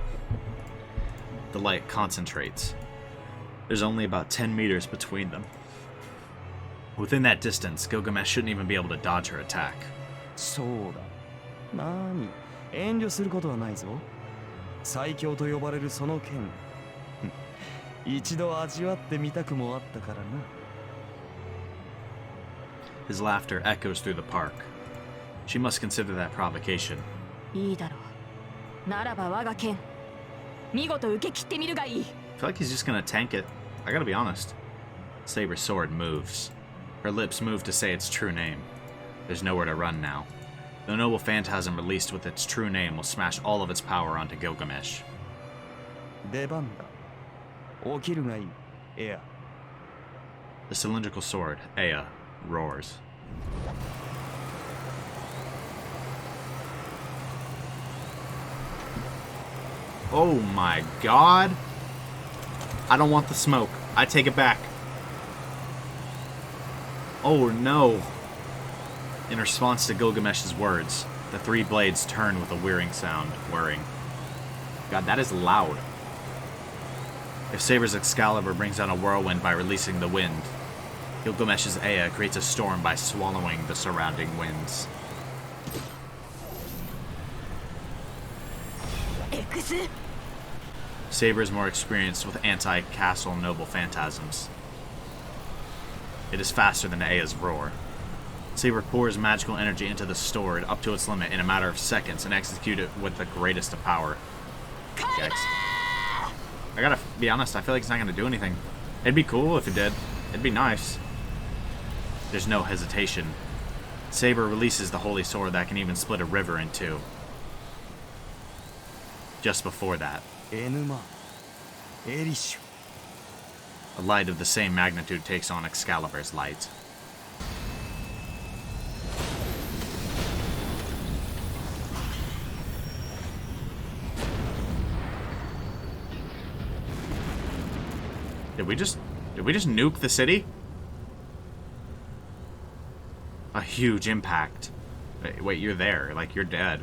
The light concentrates. There's only about 10 meters between them. Within that distance, Gilgamesh shouldn't even be able to dodge her attack. そうだ。なに、遠慮することはないぞ。最強と呼ばれるその剣。一度味わってみたくもあったからな。His laughter echoes through the park. She must consider that provocation. いいだろう。ならば我が剣、見事受け切ってみるがいい。I feel like he's just gonna tank it. I gotta be honest. Saber's sword moves. Her lips move to say its true name. There's nowhere to run now. The noble phantasm released with its true name will smash all of its power onto Gilgamesh. 出番だ。起きるがいい、エア。The cylindrical sword, Ea, roars. Oh my god! I don't want the smoke. I take it back. Oh no. In response to Gilgamesh's words, the 3 blades turn with a whirring sound. Whirring. God, that is loud. If Saber's Excalibur brings down a whirlwind by releasing the wind, Gilgamesh's Ea creates a storm by swallowing the surrounding winds. Saber is more experienced with anti-castle noble phantasms. It is faster than Ea's roar. Saber pours magical energy into the sword up to its limit in a matter of seconds and executes it with the greatest of power. Yikes. I gotta be honest, I feel like it's not gonna do anything. It'd be cool if it did. It'd be nice. There's no hesitation. Saber releases the holy sword that can even split a river in two. Just before that, Enuma, Erishu. a light of the same magnitude takes on Excalibur's light. Did we just nuke the city? A huge impact. Wait, you're there. Like, you're dead.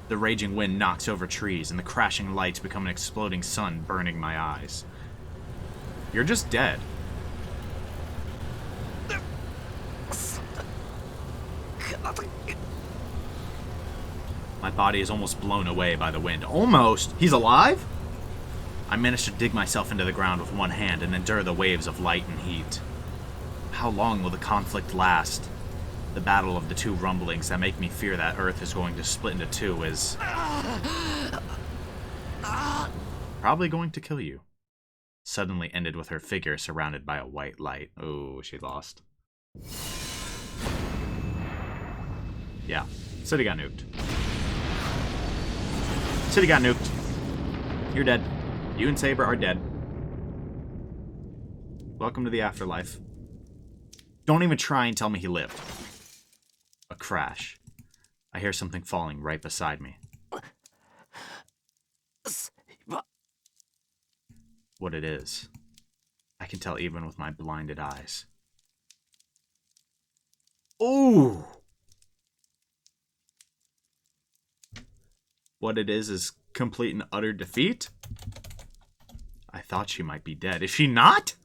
The raging wind knocks over trees, and the crashing lights become an exploding sun, burning my eyes. You're just dead. My body is almost blown away by the wind. Almost? He's alive? I managed to dig myself into the ground with one hand and endure the waves of light and heat. How long will the conflict last? The battle of the two rumblings that make me fear that Earth is going to split into two is probably going to kill you. Suddenly ended with her figure surrounded by a white light. Oh, she lost. Yeah, city got nuked. City got nuked. You're dead. You and Saber are dead. Welcome to the afterlife. Don't even try and tell me he lived. A crash. I hear something falling right beside me. What it is, I can tell even with my blinded eyes. Ooh! What it is complete and utter defeat? I thought she might be dead. Is she not?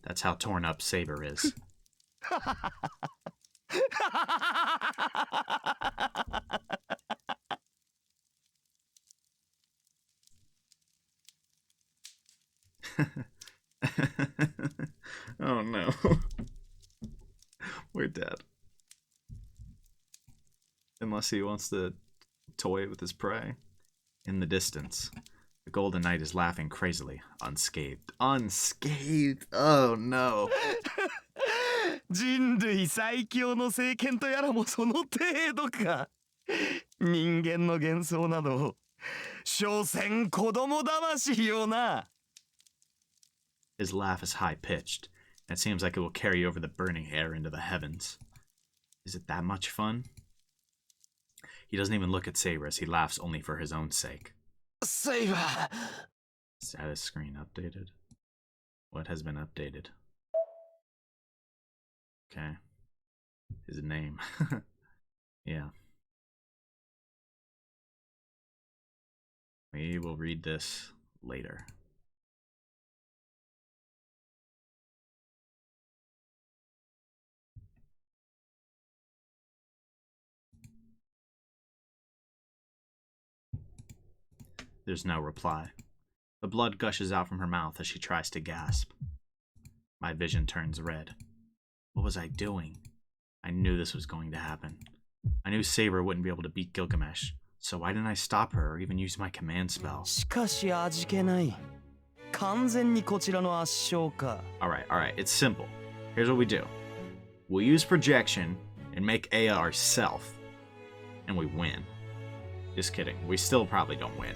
That's how torn up Saber is. Oh no. We're dead. Unless he wants to toy with his prey. In the distance, the Golden Knight is laughing crazily, unscathed. Unscathed? Oh no. 人類最強の聖剣とやらもその程度か。人間の幻想など、所詮子供魂よな。His laugh is high-pitched, and it seems like it will carry over the burning air into the heavens. Is it that much fun? He doesn't even look at Saber as he laughs only for his own sake. Saber! Status screen updated. What has been updated? Okay. His name. Yeah. We will read this later. There's no reply. The blood gushes out from her mouth as she tries to gasp. My vision turns red. What was I doing? I knew this was going to happen. I knew Saber wouldn't be able to beat Gilgamesh, so why didn't I stop her or even use my command spell? しかし味気ない。完全にこちらの圧勝か。Alright, it's simple. Here's what we do. We'll use projection and make Aya ourself, and we win. Just kidding. We still probably don't win.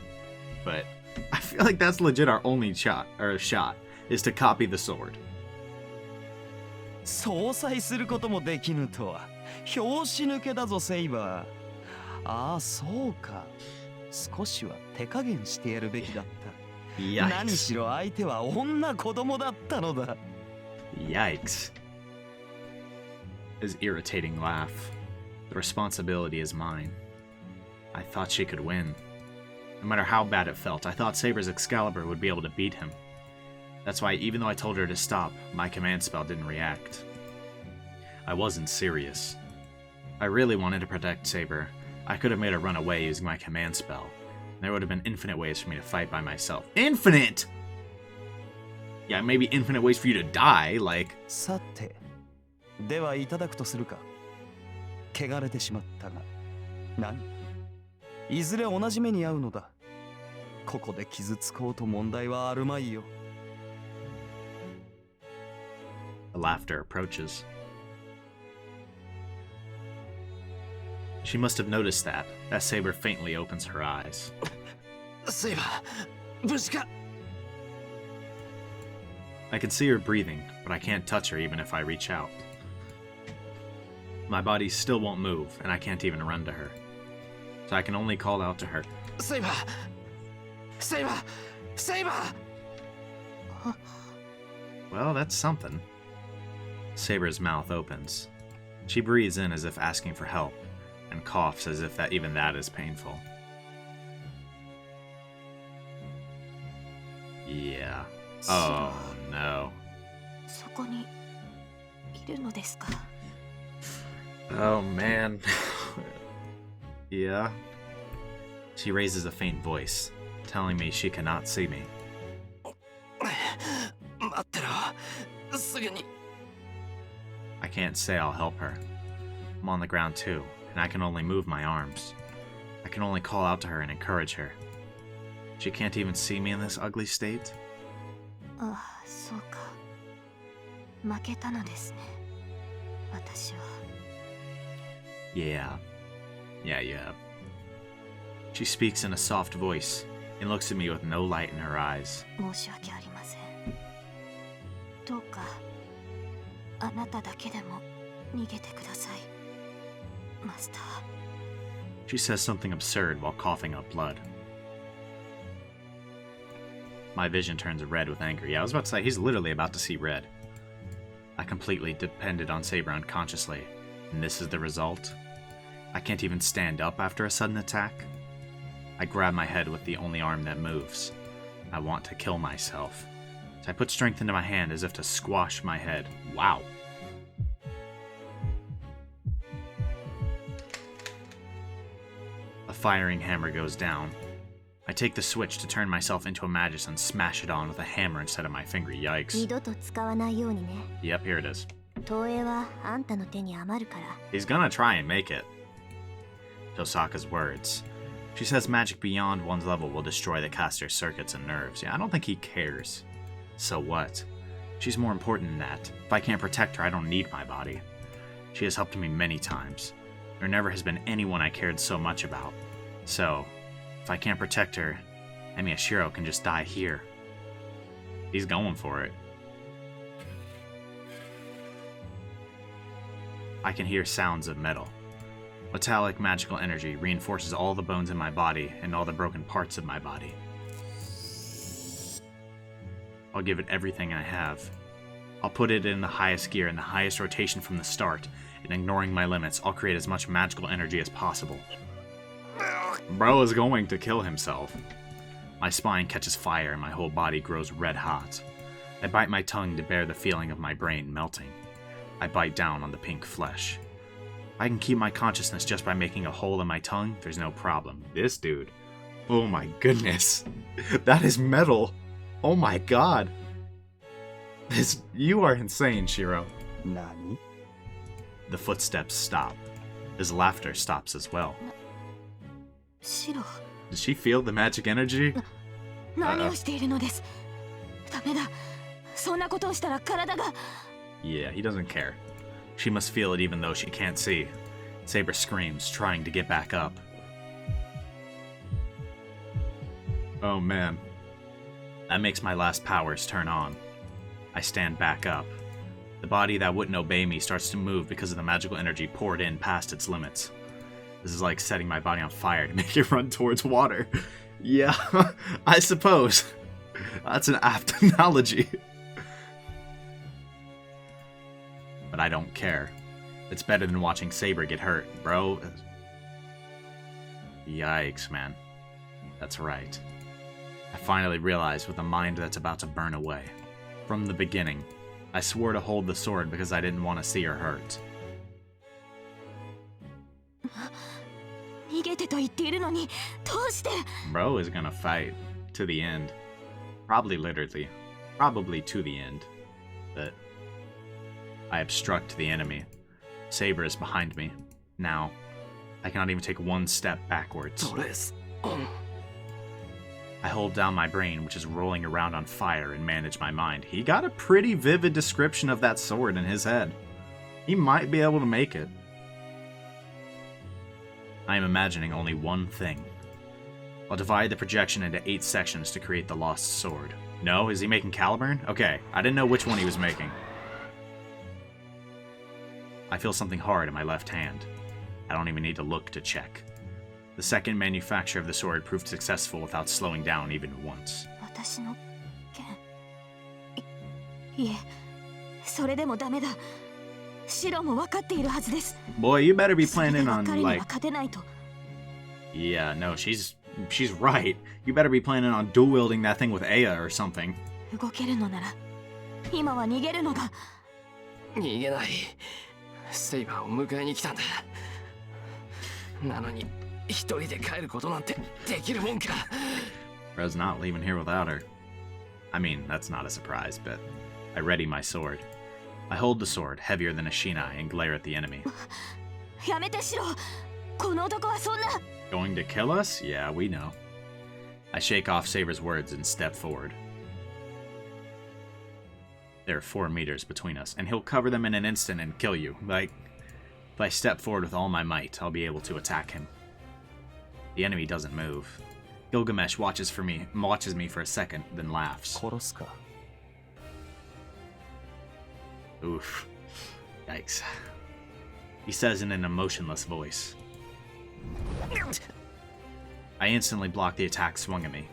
But I feel like that's legit our only shot, is to copy the sword. 相殺することもできぬとは。拍子抜けだぞ、セイバー。ああ、そうか。少しは手加減してやるべきだった。何しろ相手は女子供だったのだ。Yikes. His irritating laugh. The responsibility is mine. I thought she could win. No matter how bad it felt, I thought Saber's Excalibur would be able to beat him. That's why even though I told her to stop, my command spell didn't react. I wasn't serious. I really wanted to protect Saber. I could have made her run away using my command spell. There would have been infinite ways for me to fight by myself. Infinite! Yeah, maybe infinite ways for you to die, like... さて、ではいただくとするか。汚れてしまったが。何？いずれ同じ目に遭うのだ。ここで傷つこうと問題はあるまいよ。The laughter approaches. She must have noticed that. That Saber faintly opens her eyes. セイバー無事か I can see her breathing, but I can't touch her even if I reach out. My body still won't move, and I can't even run to her. So I can only call out to her. セイバーセイバーセイバー Well, that's something. Saber's mouth opens. She breathes in as if asking for help, and coughs as if even that is painful. Yeah. Oh, no. そこにいるのですか Oh, man. Yeah. She raises a faint voice, telling me she cannot see me. 待ってろすぐに I can't say I'll help her. I'm on the ground too, and I can only move my arms. I can only call out to her and encourage her. She can't even see me in this ugly state? ああそうか負けたのですね私は Yeah. Yeah, you have. She speaks in a soft voice and looks at me with no light in her eyes. 申し訳ありませんどうかあなただけでも逃げてくださいマスター She says something absurd while coughing up blood. My vision turns red with anger. Yeah, I was about to say, he's literally about to see red. I completely depended on Saber unconsciously, and this is the result? I can't even stand up after a sudden attack? I grab my head with the only arm that moves. I want to kill myself. So I put strength into my hand as if to squash my head. Wow. A firing hammer goes down. I take the switch to turn myself into a magus and smash it on with a hammer instead of my finger. 二 Yikes. 度と使わないようにね Yep, here it is. 投影はあんたの手に余るから He's gonna try and make it. Tosaka's words. She says magic beyond one's level will destroy the caster's circuits and nerves. Yeah, I don't think he cares. So what? She's more important than that. If I can't protect her, I don't need my body. She has helped me many times. There never has been anyone I cared so much about. So, if I can't protect her, Miyashiro can just die here. He's going for it. I can hear sounds of metal. Metallic magical energy reinforces all the bones in my body and all the broken parts of my body. I'll give it everything I have. I'll put it in the highest gear and the highest rotation from the start, and ignoring my limits, I'll create as much magical energy as possible. Bro is going to kill himself. My spine catches fire and my whole body grows red hot. I bite my tongue to bear the feeling of my brain melting. I bite down on the pink flesh. I can keep my consciousness just by making a hole in my tongue, there's no problem. This dude. Oh my goodness. That is metal. Oh my god. You are insane, Shiro. 何 The footsteps stop. His laughter stops as well. シロ Does she feel the magic energy? 何をしているのですダメだそんなことをしたら体が Yeah, he doesn't care. She must feel it even though she can't see. Saber screams, trying to get back up. Oh man. That makes my last powers turn on. I stand back up. The body that wouldn't obey me starts to move because of the magical energy poured in past its limits. This is like setting my body on fire to make it run towards water. Yeah, I suppose. That's an apt analogy. But I don't care. It's better than watching Saber get hurt, bro. Yikes, man. That's right. I finally realized with a mind that's about to burn away. From the beginning, I swore to hold the sword because I didn't want to see her hurt. 逃げてと言っているのにどうして Bro is gonna fight to the end. Probably literally. Probably to the end. But I obstruct the enemy. Saber is behind me. Now, I cannot even take one step backwards. ドレス I I hold down my brain, which is rolling around on fire, and manage my mind. He got a pretty vivid description of that sword in his head. He might be able to make it. I am imagining only one thing. I'll divide the projection into 8 sections to create the lost sword. No? Is he making Caliburn? Okay, I didn't know which one he was making. I feel something hard in my left hand. I don't even need to look to check. The second manufacture of the sword proved successful without slowing down even once. 私の剣。いえ、それでもダメだ。シロも分かっているはずです。Boy, you better be それで planning は on 彼には like... 勝てないと。 Yeah, no, she's right. You better be planning on dual wielding that thing with Aya or something. 動けるのなら、今は逃げるのが。逃げない。セイバーを迎えに来たんだ。なのに一人で帰ることなんてできるもんか。Red's not leaving here without her. I mean, that's not a surprise, but I ready my sword. I hold the sword, heavier than a shinai, and glare at the enemy. やめてシロ。この男はそんな。Going to kill us? Yeah, we know. I shake off Saber's words and step forward. There are 4 meters between us, and he'll cover them in an instant and kill you. Like, if I step forward with all my might, I'll be able to attack him. The enemy doesn't move. Gilgamesh watches me for a second, then laughs. 殺すか。 Oof. Yikes. He says in an emotionless voice. I instantly block the attack swung at me.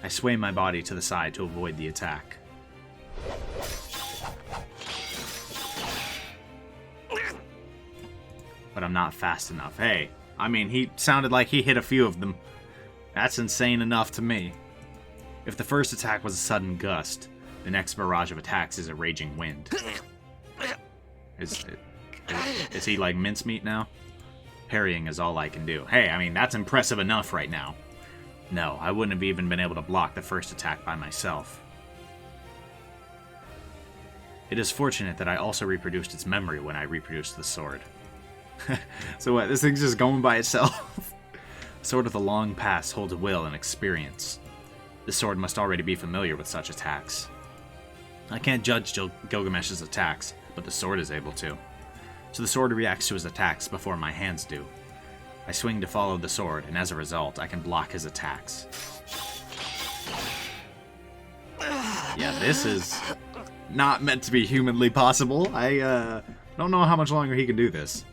I sway my body to the side to avoid the attack. But I'm not fast enough. Hey, I mean, he sounded like he hit a few of them. That's insane enough to me. If the first attack was a sudden gust, the next barrage of attacks is a raging wind. Is he like mincemeat now? Parrying is all I can do. Hey, I mean, that's impressive enough right now. No, I wouldn't have even been able to block the first attack by myself. It is fortunate that I also reproduced its memory when I reproduced the sword. So what, this thing's just going by itself? A sword with a long past holds will and experience. This sword must already be familiar with such attacks. I can't judge Gilgamesh's attacks, but the sword is able to. So the sword reacts to his attacks before my hands do. I swing to follow the sword, and as a result, I can block his attacks. Yeah, this is not meant to be humanly possible. I don't know how much longer he can do this.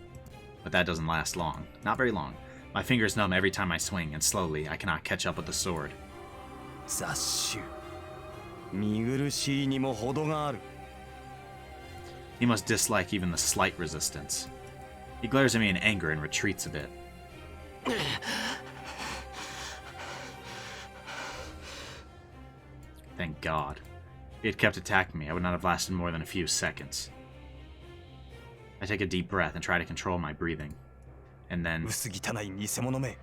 But that doesn't last long. Not very long. My fingers numb every time I swing, and slowly, I cannot catch up with the sword. 雑種。見苦しいにも程がある。 He must dislike even the slight resistance. He glares at me in anger and retreats a bit. Thank God. If he had kept attacking me, I would not have lasted more than a few seconds. I take a deep breath and try to control my breathing. And then... 薄汚い偽物め。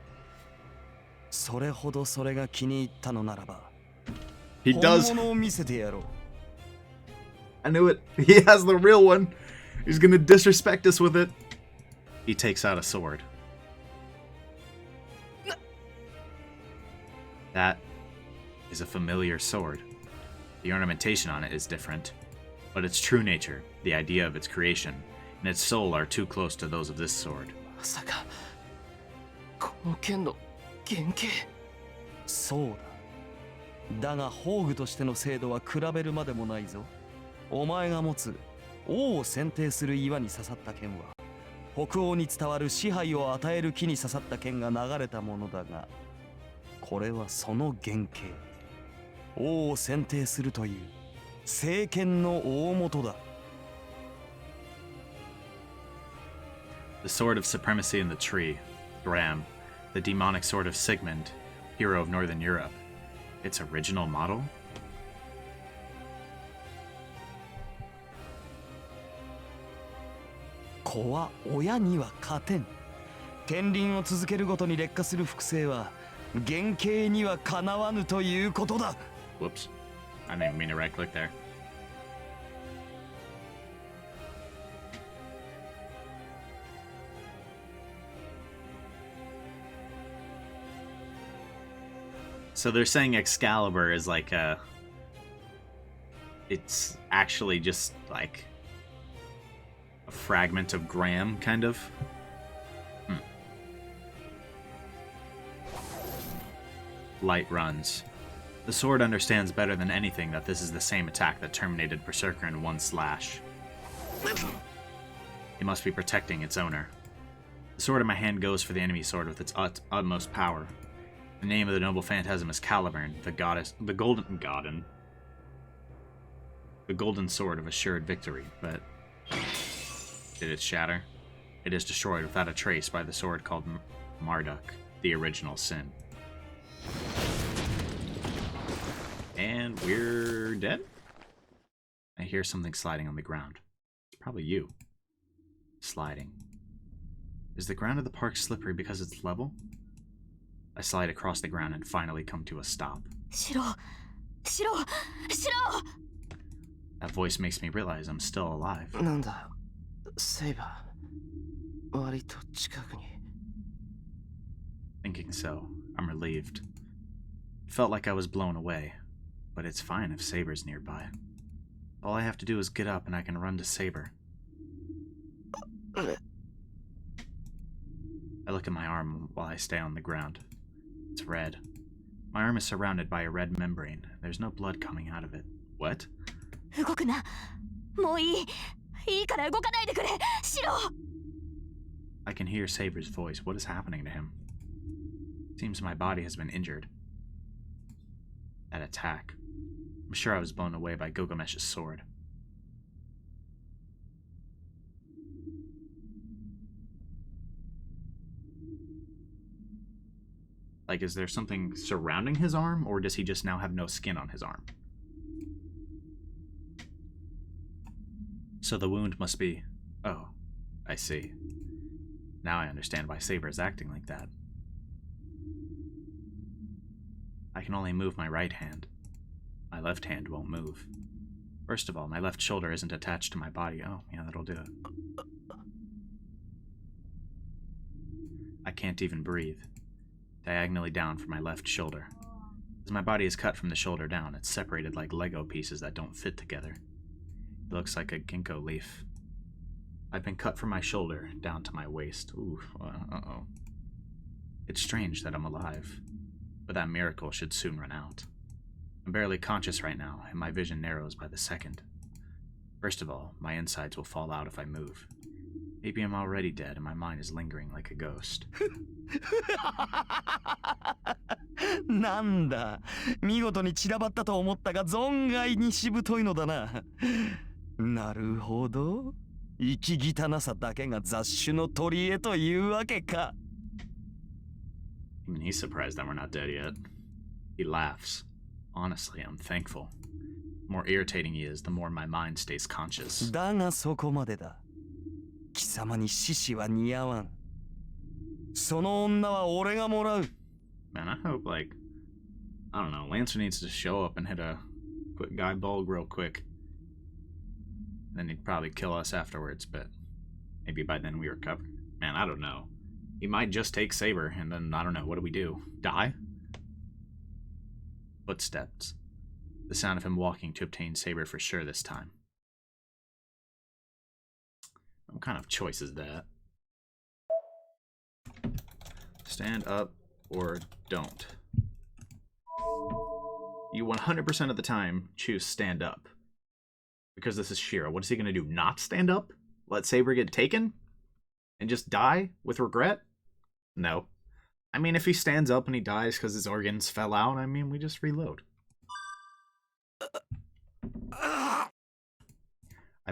それほどそれが気に入ったのならば。 He does... 本物を見せてやろう。 I knew it. He has the real one. He's gonna disrespect us with it. He takes out a sword. That is a familiar sword. The ornamentation on it is different, but its true nature, the idea of its creation, and its soul are too close to those of this sword. まさかこの剣の原型。そうだ。だが宝具としての精度は比べるまでもないぞ。お前が持つ王を選定する岩に刺さった剣は北欧に伝わる支配を与える木に刺さった剣が流れたものだが、これはその原型。王を選定するという聖剣の大元だ。The sword of supremacy in the tree, Gram, the demonic sword of Sigmund, hero of Northern Europe. Its original model? 子は親には勝てん。天輪を続けるごとに劣化する複製は原型にはかなわぬということだ。 Whoops. I didn't mean to right click there. So they're saying Excalibur is like a... It's actually just like a fragment of Graham, kind of. Light runs. The sword understands better than anything that this is the same attack that terminated Berserker in one slash. It must be protecting its owner. The sword in my hand goes for the enemy sword with its utmost power. The name of the noble phantasm is Caliburn, the golden sword of assured victory, but did it shatter? It is destroyed without a trace by the sword called Marduk, the original sin. And we're dead? I hear something sliding on the ground. It's probably you. Sliding. Is the ground of the park slippery because it's level? I slide across the ground and finally come to a stop. Shiro! That voice makes me realize I'm still alive. なんだ、セイバー。割と近くに。Thinking so, I'm relieved. It felt like I was blown away, but it's fine if Saber's nearby. All I have to do is get up and I can run to Saber. I look at my arm while I stay on the ground. It's red. My arm is surrounded by a red membrane. There's no blood coming out of it. What? 動くな。もういい。いいから動かないでくれ。シロ! I can hear Saber's voice. What is happening to him? Seems my body has been injured. That attack. I'm sure I was blown away by Gilgamesh's sword. Like, is there something surrounding his arm, or does he just now have no skin on his arm? So the wound must be... Oh, I see. Now I understand why Saber is acting like that. I can only move my right hand. My left hand won't move. First of all, my left shoulder isn't attached to my body. Oh, yeah, that'll do it. I can't even breathe. Diagonally down from my left shoulder. As my body is cut from the shoulder down, it's separated like Lego pieces that don't fit together. It looks like a ginkgo leaf. I've been cut from my shoulder down to my waist. Ooh, uh-oh. It's strange that I'm alive, but that miracle should soon run out. I'm barely conscious right now, and my vision narrows by the second. First of all, my insides will fall out if I move. Maybe I'm already dead and my mind is lingering like a ghost. なんだ、見事に散らばったと思ったが存外にしぶといのだな。なるほど、生き汚さだけが雑種の取り柄というわけか。Even he's surprised that we're not dead yet. He laughs. Honestly, I'm thankful. The more irritating he is, the more my mind stays conscious. だがそこまでだ。貴様に獅子は似合わん。その女は俺がもらう。Man, I hope, like, I don't know, Lancer needs to show up and hit a quick guy bulg real quick. Then he'd probably kill us afterwards, but maybe by then we recover. Man, I don't know. He might just take Saber, and then, I don't know, what do? Die? Footsteps. The sound of him walking to obtain Saber for sure this time. What kind of choice is that? Stand up or don't. You 100% of the time choose stand up. Because this is Shiro. What is he going to do? Not stand up? Let Saber get taken? And just die with regret? No. I mean, if he stands up and he dies because his organs fell out, I mean, we just reload. I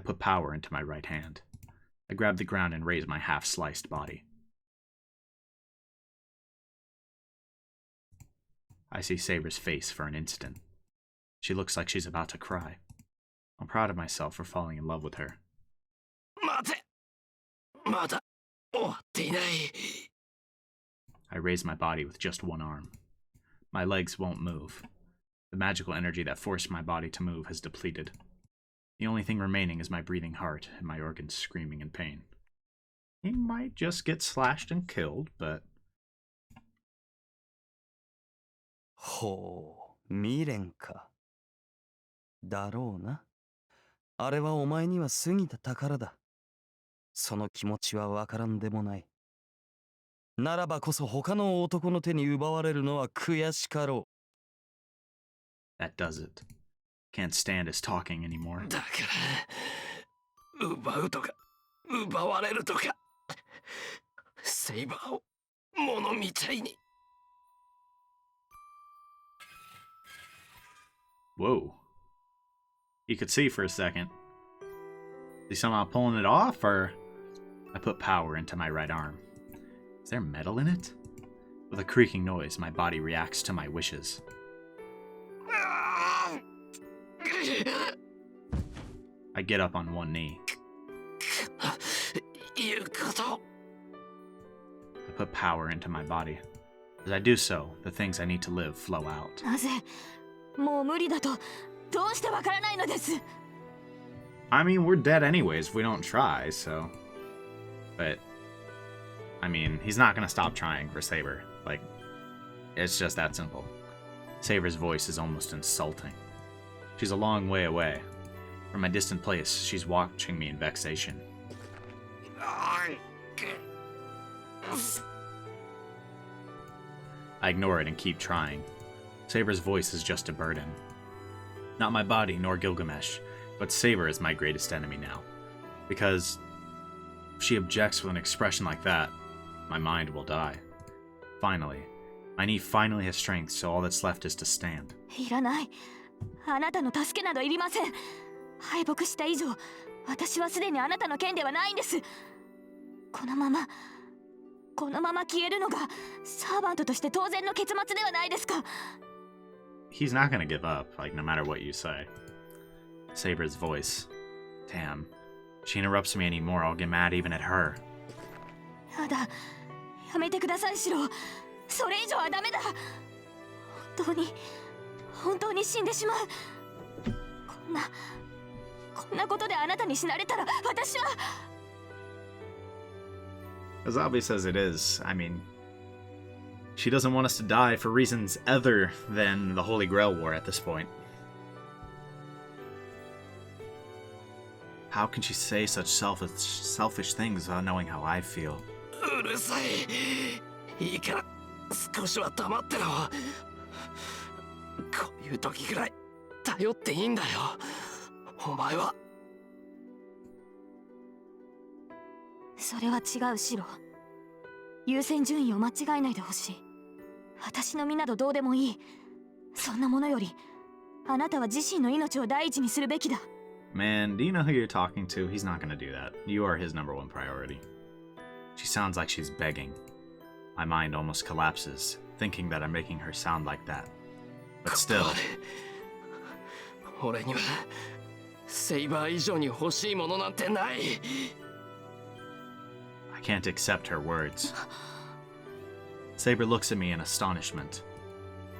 put power into my right hand. I grab the ground and raise my half-sliced body. I see Saber's face for an instant. She looks like she's about to cry. I'm proud of myself for falling in love with her. 待て。まだ終わっていない。I raise my body with just one arm. My legs won't move. The magical energy that forced my body to move has depleted. The only thing remaining is my breathing heart and my organs screaming in pain. He might just get slashed and killed, but... ほう、未練か。だろうな。あれはお前には過ぎた宝だ。その気持ちはわからんでもない。ならばこそ他の男の手に奪われるのは悔しかろ That does it. Can't stand his talking anymore. だから奪うとか奪われるとかセイバーを物みたいに。 Whoa. You could see for a second. Is he somehow pulling it off, or I put power into my right arm? Is there metal in it? With a creaking noise, my body reacts to my wishes. I get up on one knee. 言うこと I put power into my body. As I do so, the things I need to live flow out. なぜもう無理だとどうしてわからないのです。 I mean, we're dead anyways if we don't try, so... But... I mean, he's not gonna stop trying for Saber. Like, it's just that simple. Saber's voice is almost insulting. She's a long way away. From my distant place, she's watching me in vexation. I ignore it and keep trying. Saber's voice is just a burden. Not my body nor Gilgamesh, but Saber is my greatest enemy now. Because if she objects with an expression like that, my mind will die. Finally, my knee finally has strength, so all that's left is to stand. いらない。あなたの助けなどいりません。敗北した以上、私はすでにあなたの剣ではないんです。このまま消えるのがサーバントとして当然の結末ではないですか。 He's not gonna give up, like, no matter what you say. Saber's voice. Damn. If she interrupts me anymore, I'll get mad even at her. やだ、やめてください、シロ。それ以上はダメだ。本当に死んでしまう。こんなことであなたに死なれたら私は。 As obvious as it is, I mean, she doesn't want us to die for reasons other than the Holy Grail War at this point. How can she say such selfish things without knowing how I feel? うるさい。いいから少しは黙ってろ。こういう時くらい頼っていいんだよ。お前は。それは違う、シロ。優先順位を間違えないでほしい。私の身などどうでもいい。そんなものよりあなたは自身の命を第一にするべきだ。 Man, do you know who you're talking to? He's not gonna do that. You are his number one priority. She sounds like she's begging. My mind almost collapses, thinking that I'm making her sound like that. But still... 俺にはセイバー以上に欲しいものなんてない。 I can't accept her words. Saber looks at me in astonishment.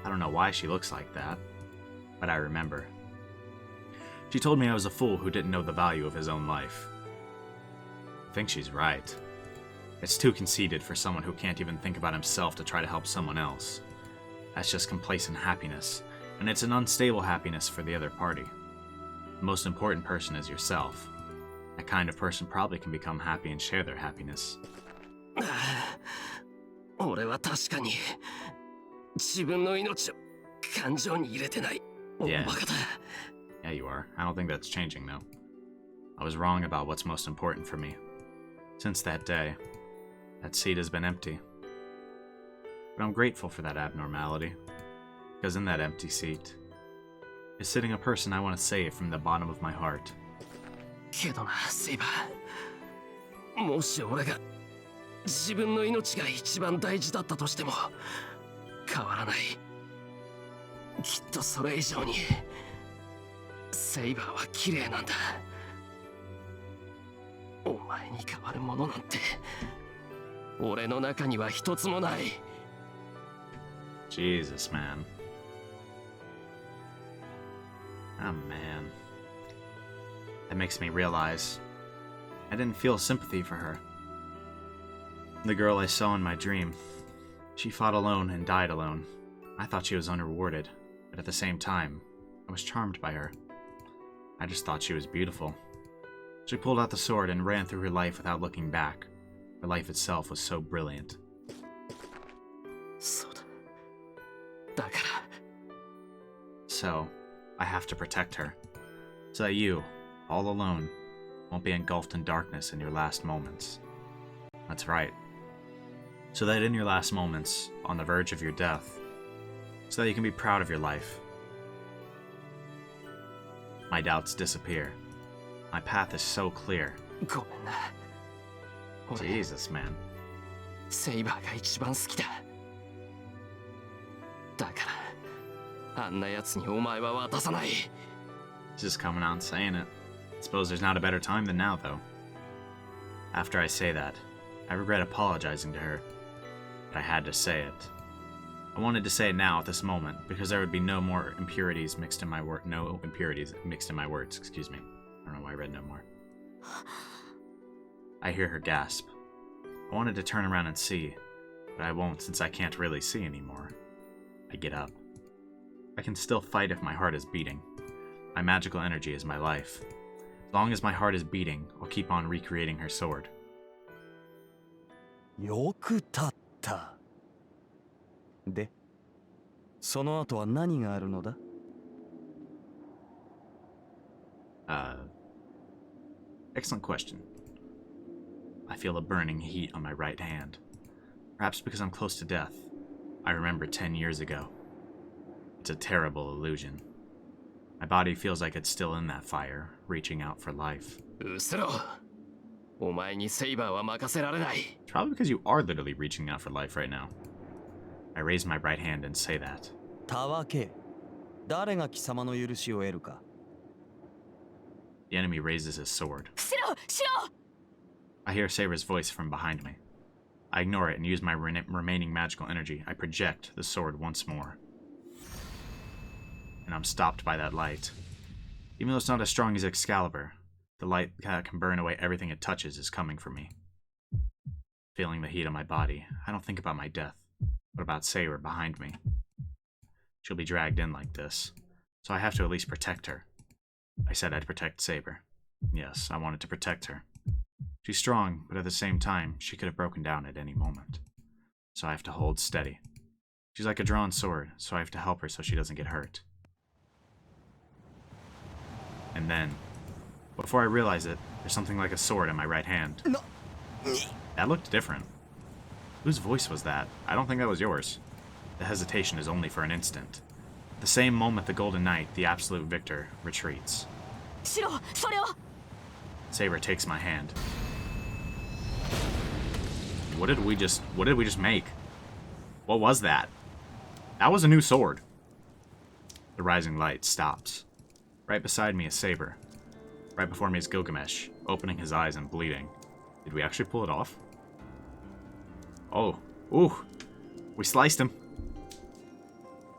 I don't know why she looks like that, but I remember. She told me I was a fool who didn't know the value of his own life. I think she's right. It's too conceited for someone who can't even think about himself to try to help someone else. That's just complacent happiness, and it's an unstable happiness for the other party. The most important person is yourself. That kind of person probably can become happy and share their happiness. 俺は確かに自分の命を感情に入れてない。大バカだ。 Yeah, you are. I don't think that's changing, though. I was wrong about what's most important for me. Since that day, that seat has been empty. But I'm grateful for that abnormality, because in that empty seat is sitting a person I want to save from the bottom of my heart. けどな、セイバー。もし俺が自分の命が一番大事だったとしても変わらない。きっとそれ以上にセイバーは綺麗なんだ。お前に変わるものなんて俺の中には一つもない。 Jesus, man. Oh, man. That makes me realize I didn't feel sympathy for her. The girl I saw in my dream, she fought alone and died alone. I thought she was unrewarded, but at the same time, I was charmed by her. I just thought she was beautiful. She pulled out the sword and ran through her life without looking back. Her life itself was so brilliant. そうだ。だから。 So, I have to protect her. So that you, all alone, won't be engulfed in darkness in your last moments. That's right. So that in your last moments, on the verge of your death, so that you can be proud of your life. My doubts disappear. My path is so clear. ごめんな。俺、 Jesus, man. セイバーが一番好きだ。だから、あんな奴にお前は渡さない。 Just coming out and saying it. Suppose there's not a better time than now, though. After I say that, I regret apologizing to her, but I had to say it. I wanted to say it now at this moment because there would be no more impurities mixed in my words. Excuse me. I don't know why I read no more. I hear her gasp. I wanted to turn around and see, but I won't since I can't really see anymore. I get up. I can still fight if my heart is beating. My magical energy is my life. As long as my heart is beating, I'll keep on recreating her sword. よく立った。で、その後は何があるのだ？ Excellent question. I feel a burning heat on my right hand. Perhaps because I'm close to death. I remember 10 years ago. It's a terrible illusion. My body feels like it's still in that fire, reaching out for life. うせろ。お前にセイバーは任せられない。 It's probably because you are literally reaching out for life right now. I raise my right hand and say that. たわけ。誰が貴様の許しを得るか。 The enemy raises his sword. シロシロ I hear Saber's voice from behind me. I ignore it and use my remaining magical energy. I project the sword once more. And I'm stopped by that light. Even though it's not as strong as Excalibur, the light that can burn away everything it touches is coming for me. Feeling the heat on my body, I don't think about my death, but about Saber behind me. She'll be dragged in like this, so I have to at least protect her. I said I'd protect Saber. Yes, I wanted to protect her. She's strong, but at the same time, she could have broken down at any moment. So I have to hold steady. She's like a drawn sword, so I have to help her so she doesn't get hurt. And then, before I realize it, there's something like a sword in my right hand. That looked different. Whose voice was that? I don't think that was yours. The hesitation is only for an instant. At the same moment the Golden Knight, the absolute victor, retreats. シロそれを Saber takes my hand. What did we just make? What was that? That was a new sword. The rising light stops. Right beside me is Saber. Right before me is Gilgamesh, opening his eyes and bleeding. Did we actually pull it off? Oh, ooh, we sliced him.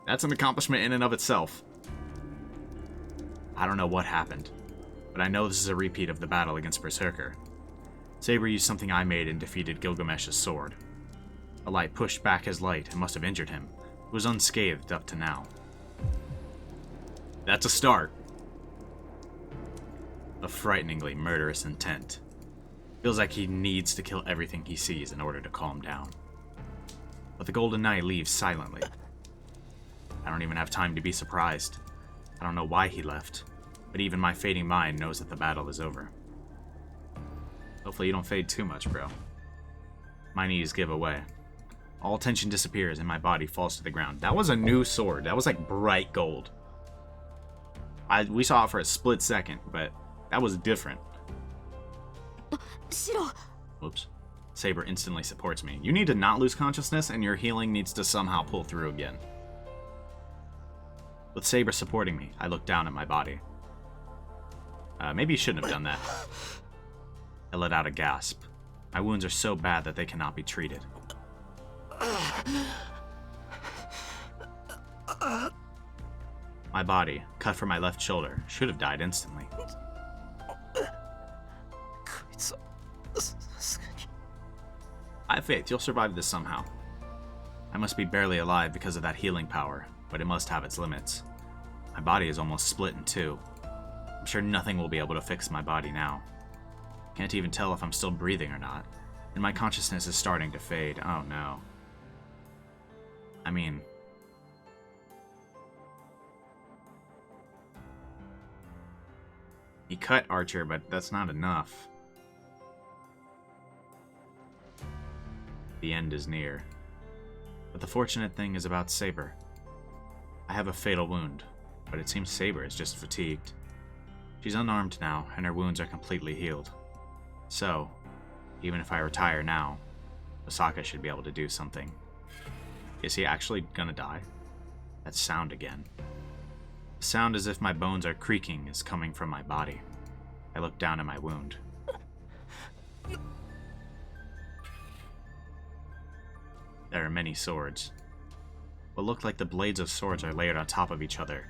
That's an accomplishment in and of itself. I don't know what happened, but I know this is a repeat of the battle against Berserker. Saber used something I made and defeated Gilgamesh's sword. A light pushed back his light and must have injured him, who was unscathed up to now. That's a start. A frighteningly murderous intent. Feels like he needs to kill everything he sees in order to calm down. But the Golden Knight leaves silently. I don't even have time to be surprised. I don't know why he left, but even my fading mind knows that the battle is over. Hopefully you don't fade too much, bro. My knees give away. All tension disappears and my body falls to the ground. That was a new sword. That was like bright gold. We saw it for a split second, but that was different. シロ Oops. Saber instantly supports me. You need to not lose consciousness, and your healing needs to somehow pull through again. With Saber supporting me, I look down at my body. Maybe you shouldn't have done that. I let out a gasp. My wounds are so bad that they cannot be treated. My body, cut from my left shoulder, should have died instantly. I have faith you'll survive this somehow. I must be barely alive because of that healing power, but it must have its limits. My body is almost split in two. I'm sure nothing will be able to fix my body now. Can't even tell if I'm still breathing or not, and my consciousness is starting to fade. Oh no. I mean... He cut Archer, but that's not enough. The end is near. But the fortunate thing is about Saber. I have a fatal wound, but it seems Saber is just fatigued. She's unarmed now, and her wounds are completely healed. So, even if I retire now, Osaka should be able to do something. Is he actually gonna die? That sound again. The sound as if my bones are creaking is coming from my body. I look down at my wound. There are many swords. What look like the blades of swords are layered on top of each other,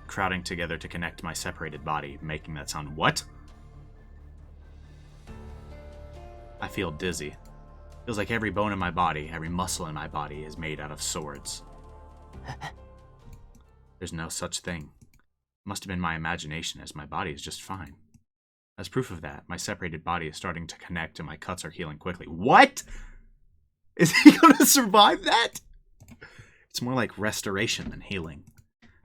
crowding together to connect my separated body, making that sound. What? I feel dizzy. Feels like every bone in my body, every muscle in my body is made out of swords. There's no such thing. It must have been my imagination, as my body is just fine. As proof of that, my separated body is starting to connect and my cuts are healing quickly. What? Is he gonna survive that? It's more like restoration than healing.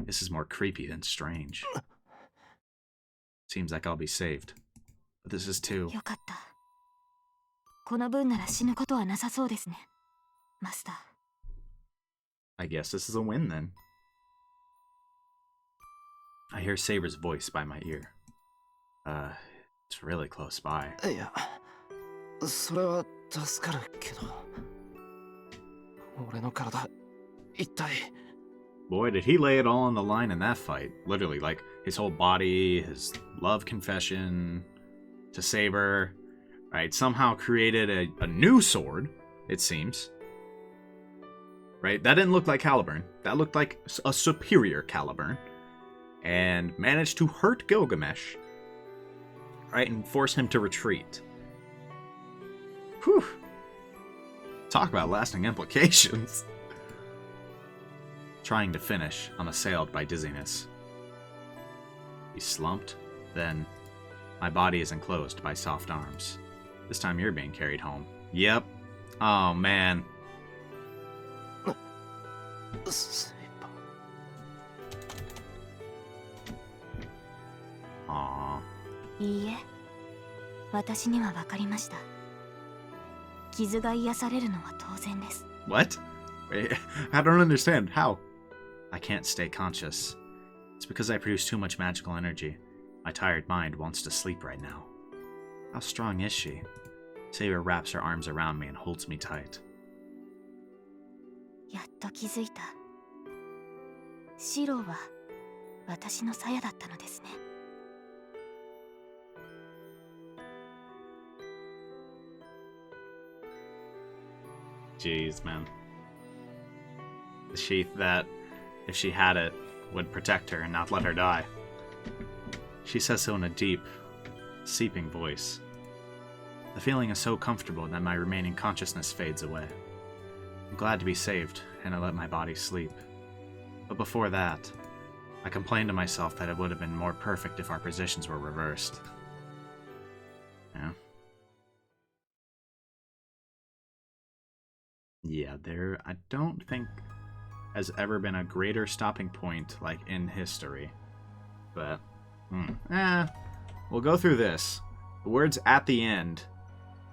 This is more creepy than strange. Seems like I'll be saved. But this is too... よかった。この分なら死ぬことはなさそうですね、マスター。I guess this is a win then. I hear Saber's voice by my ear. It's really close by. いや、それは助かるけど。俺の体、一体。Boy, did he lay it all on the line in that fight. Literally, like, his whole body, his love confession to Saber, right? Somehow created a new sword, it seems. Right? That didn't look like Caliburn. That looked like a superior Caliburn. And managed to hurt Gilgamesh. Right? And force him to retreat. Whew. Talk about lasting implications. Trying to finish, I'm assailed by dizziness. He's slumped, then my body is enclosed by soft arms. This time you're being carried home. Yep. Oh, man. Aww. いいえ、私には分かりました。傷が癒されるのは当然です。 What? Wait, I don't understand. How? I can't stay conscious. It's because I produce too much magical energy. My tired mind wants to sleep right now. How strong is she? Saber wraps her arms around me and holds me tight. やっと気づいた。シローは私の鞘だったのですね。Jeez, man. The sheath that, if she had it, would protect her and not let her die. She says so in a deep, seeping voice. The feeling is so comfortable that my remaining consciousness fades away. I'm glad to be saved, and I let my body sleep. But before that, I complained to myself that it would have been more perfect if our positions were reversed. Yeah. Yeah, there, I don't think has ever been a greater stopping point, like, in history. But, we'll go through this. The words at the end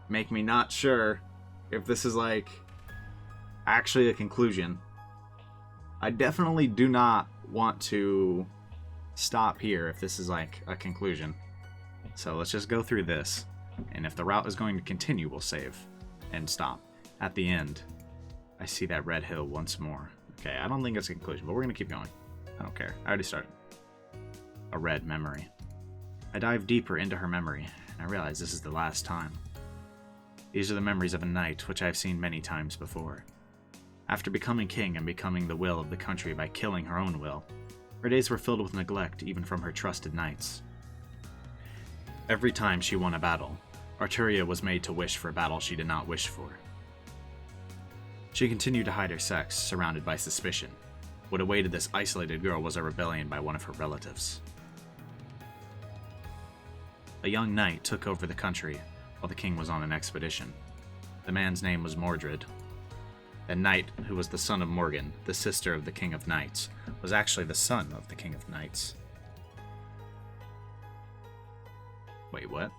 make me not sure if this is, like, actually a conclusion. I definitely do not want to stop here if this is, like, a conclusion. So let's just go through this. And if the route is going to continue, we'll save and stop. At the end, I see that red hill once more. Okay, I don't think it's a conclusion, but we're going to keep going. I don't care. I already started. A red memory. I dive deeper into her memory, and I realize this is the last time. These are the memories of a night which I have seen many times before. After becoming king and becoming the will of the country by killing her own will, her days were filled with neglect even from her trusted knights. Every time she won a battle, Arturia was made to wish for a battle she did not wish for. She continued to hide her sex, surrounded by suspicion. What awaited this isolated girl was a rebellion by one of her relatives. A young knight took over the country while the king was on an expedition. The man's name was Mordred. The knight, who was the son of Morgan, the sister of the King of Knights, was actually the son of the King of Knights. Wait, what?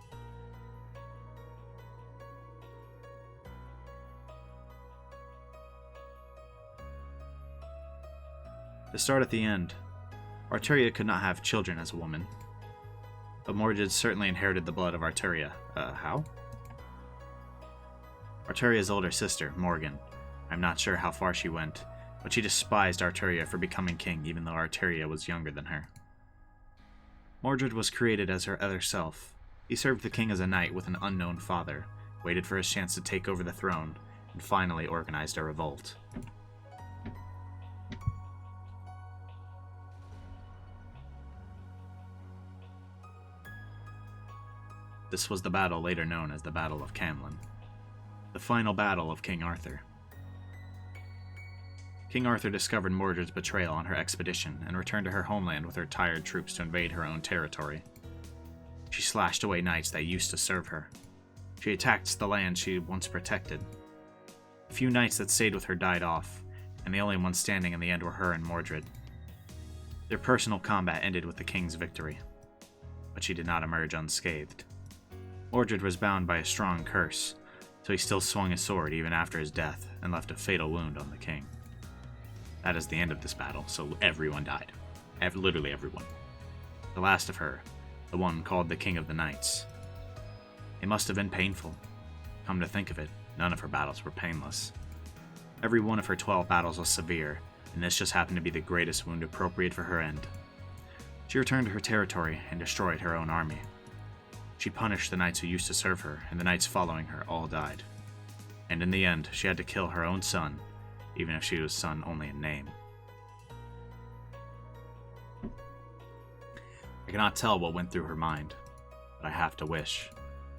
To start at the end, Arturia could not have children as a woman. But Mordred certainly inherited the blood of Arturia. How? Arturia's older sister, Morgan. I'm not sure how far she went, but she despised Arturia for becoming king even though Arturia was younger than her. Mordred was created as her other self. He served the king as a knight with an unknown father, waited for his chance to take over the throne, and finally organized a revolt. This was the battle later known as the Battle of Camlan, the final battle of King Arthur. King Arthur discovered Mordred's betrayal on her expedition and returned to her homeland with her tired troops to invade her own territory. She slashed away knights that used to serve her. She attacked the land she once protected. The few knights that stayed with her died off, and the only ones standing in the end were her and Mordred. Their personal combat ended with the king's victory, but she did not emerge unscathed. Mordred was bound by a strong curse, so he still swung his sword even after his death and left a fatal wound on the king. That is the end of this battle, so everyone died. Literally everyone. The last of her, the one called the King of the Knights. It must have been painful. Come to think of it, none of her battles were painless. Every one of her 12 battles was severe, and this just happened to be the greatest wound appropriate for her end. She returned to her territory and destroyed her own army. She punished the knights who used to serve her, and the knights following her all died. And in the end, she had to kill her own son, even if she was son only in name. I cannot tell what went through her mind, but I have to wish.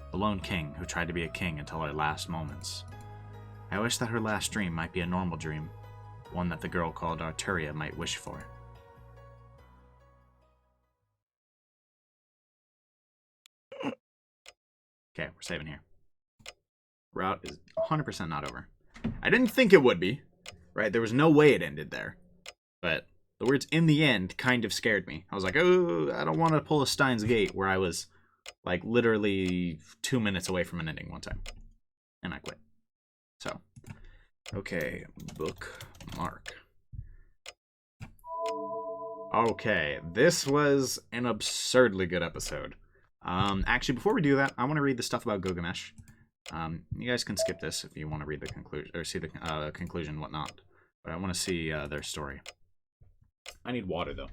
The lone king who tried to be a king until her last moments. I wish that her last dream might be a normal dream, one that the girl called Arturia might wish for. Okay, we're saving here. Route is 100% not over. I didn't think it would be, right? There was no way it ended there. But the words "in the end" kind of scared me. I was like, oh, I don't want to pull a Steins Gate where I was, like, literally 2 minutes away from an ending one time. And I quit. So, okay, bookmark. Okay, this was an absurdly good episode. Actually, before we do that, I want to read the stuff about Gilgamesh. You guys can skip this if you want to read the conclusion or see the conclusion and whatnot. But I want to see their story. I need water though.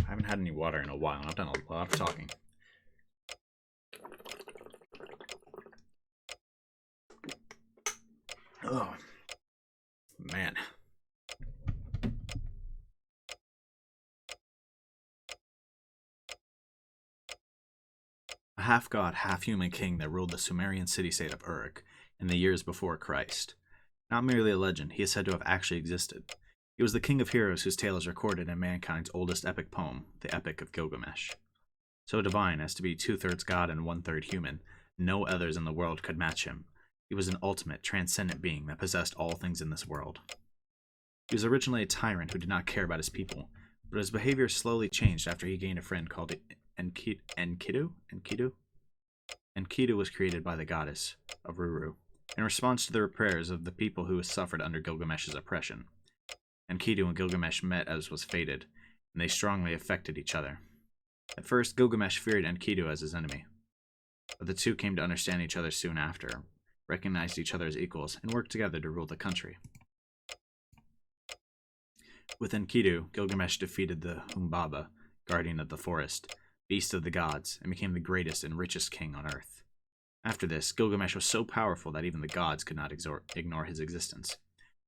I haven't had any water in a while, and I've done a lot of talking. Oh man. A half-god, half-human king that ruled the Sumerian city-state of Uruk in the years before Christ. Not merely a legend, he is said to have actually existed. He was the king of heroes whose tale is recorded in mankind's oldest epic poem, the Epic of Gilgamesh. So divine as to be 2/3 god and 1/3 human, no others in the world could match him. He was an ultimate, transcendent being that possessed all things in this world. He was originally a tyrant who did not care about his people, but his behavior slowly changed after he gained a friend called Enkidu? Enkidu was created by the goddess of Ruru, in response to the prayers of the people who suffered under Gilgamesh's oppression. Enkidu and Gilgamesh met as was fated, and they strongly affected each other. At first, Gilgamesh feared Enkidu as his enemy, but the two came to understand each other soon after, recognized each other as equals, and worked together to rule the country. With Enkidu, Gilgamesh defeated the Humbaba, guardian of the forest, beast of the gods, and became the greatest and richest king on earth. After this, Gilgamesh was so powerful that even the gods could not ignore his existence.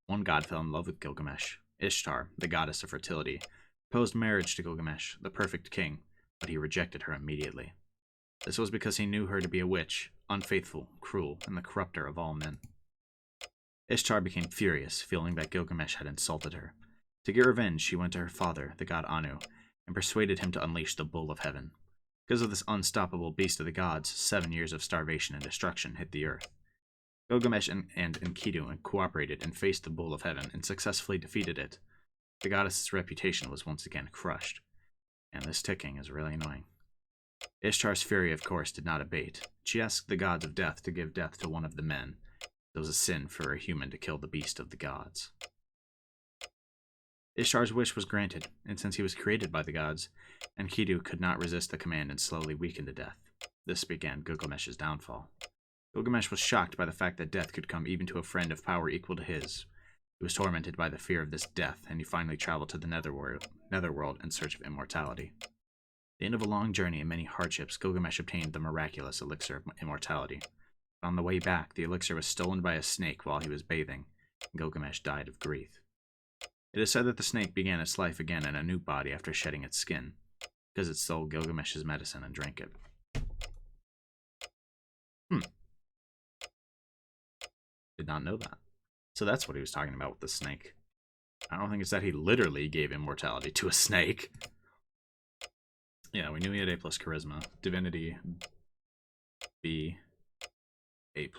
One god fell in love with Gilgamesh. Ishtar, the goddess of fertility, proposed marriage to Gilgamesh, the perfect king, but he rejected her immediately. This was because he knew her to be a witch, unfaithful, cruel, and the corrupter of all men. Ishtar became furious, feeling that Gilgamesh had insulted her. To get revenge, she went to her father, the god Anu, and persuaded him to unleash the Bull of Heaven. Because of this unstoppable beast of the gods, 7 years of starvation and destruction hit the earth. Gilgamesh and Enkidu cooperated and faced the Bull of Heaven and successfully defeated it. The goddess's reputation was once again crushed. And this ticking is really annoying. Ishtar's fury, of course, did not abate. She asked the gods of death to give death to one of the men. It was a sin for a human to kill the beast of the gods. Ishtar's wish was granted, and since he was created by the gods, Enkidu could not resist the command and slowly weakened to death. This began Gilgamesh's downfall. Gilgamesh was shocked by the fact that death could come even to a friend of power equal to his. He was tormented by the fear of this death, and he finally traveled to the netherworld in search of immortality. At the end of a long journey and many hardships, Gilgamesh obtained the miraculous elixir of immortality. But on the way back, the elixir was stolen by a snake while he was bathing, and Gilgamesh died of grief. It is said that the snake began its life again in a new body after shedding its skin, because it stole Gilgamesh's medicine and drank it. Did not know that. So that's what he was talking about with the snake. I don't think it's that he literally gave immortality to a snake. Yeah, we knew he had A+ charisma. Divinity, B, A+.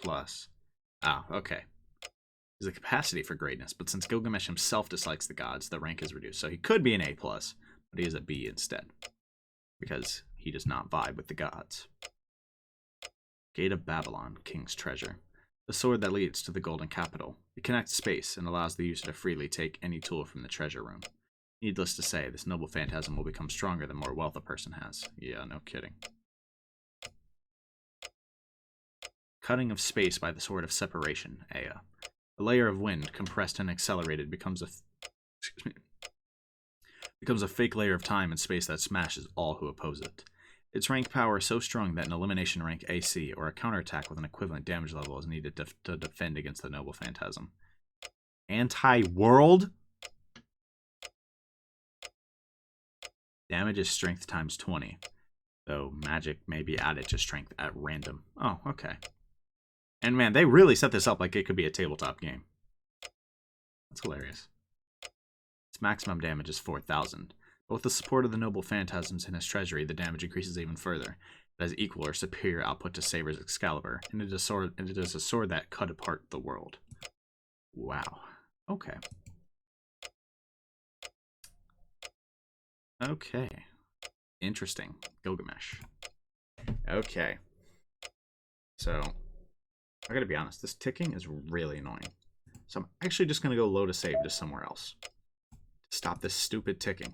Ah, okay. There's a capacity for greatness, but since Gilgamesh himself dislikes the gods, the rank is reduced. So he could be an A+, but he is a B instead, because he does not vibe with the gods. Gate of Babylon, King's Treasure. The sword that leads to the Golden Capital. It connects space and allows the user to freely take any tool from the treasure room. Needless to say, this noble phantasm will become stronger the more wealth a person has. Yeah, no kidding. Cutting of space by the Sword of Separation, Ea. A layer of wind, compressed and accelerated, becomes a fake layer of time and space that smashes all who oppose it. Its rank power is so strong that an elimination rank AC or a counterattack with an equivalent damage level is needed to defend against the noble phantasm. Anti-world? Damage is strength times 20, though magic may be added to strength at random. Oh, okay. And man, they really set this up like it could be a tabletop game. That's hilarious. Its maximum damage is 4,000. But with the support of the noble phantasms in his treasury, the damage increases even further. It has equal or superior output to Saber's Excalibur, and it is a sword that cut apart the world. Wow. Okay. Okay. Interesting. Gilgamesh. Okay. So, I gotta be honest, this ticking is really annoying. So I'm actually just gonna go load a save to somewhere else. Stop this stupid ticking.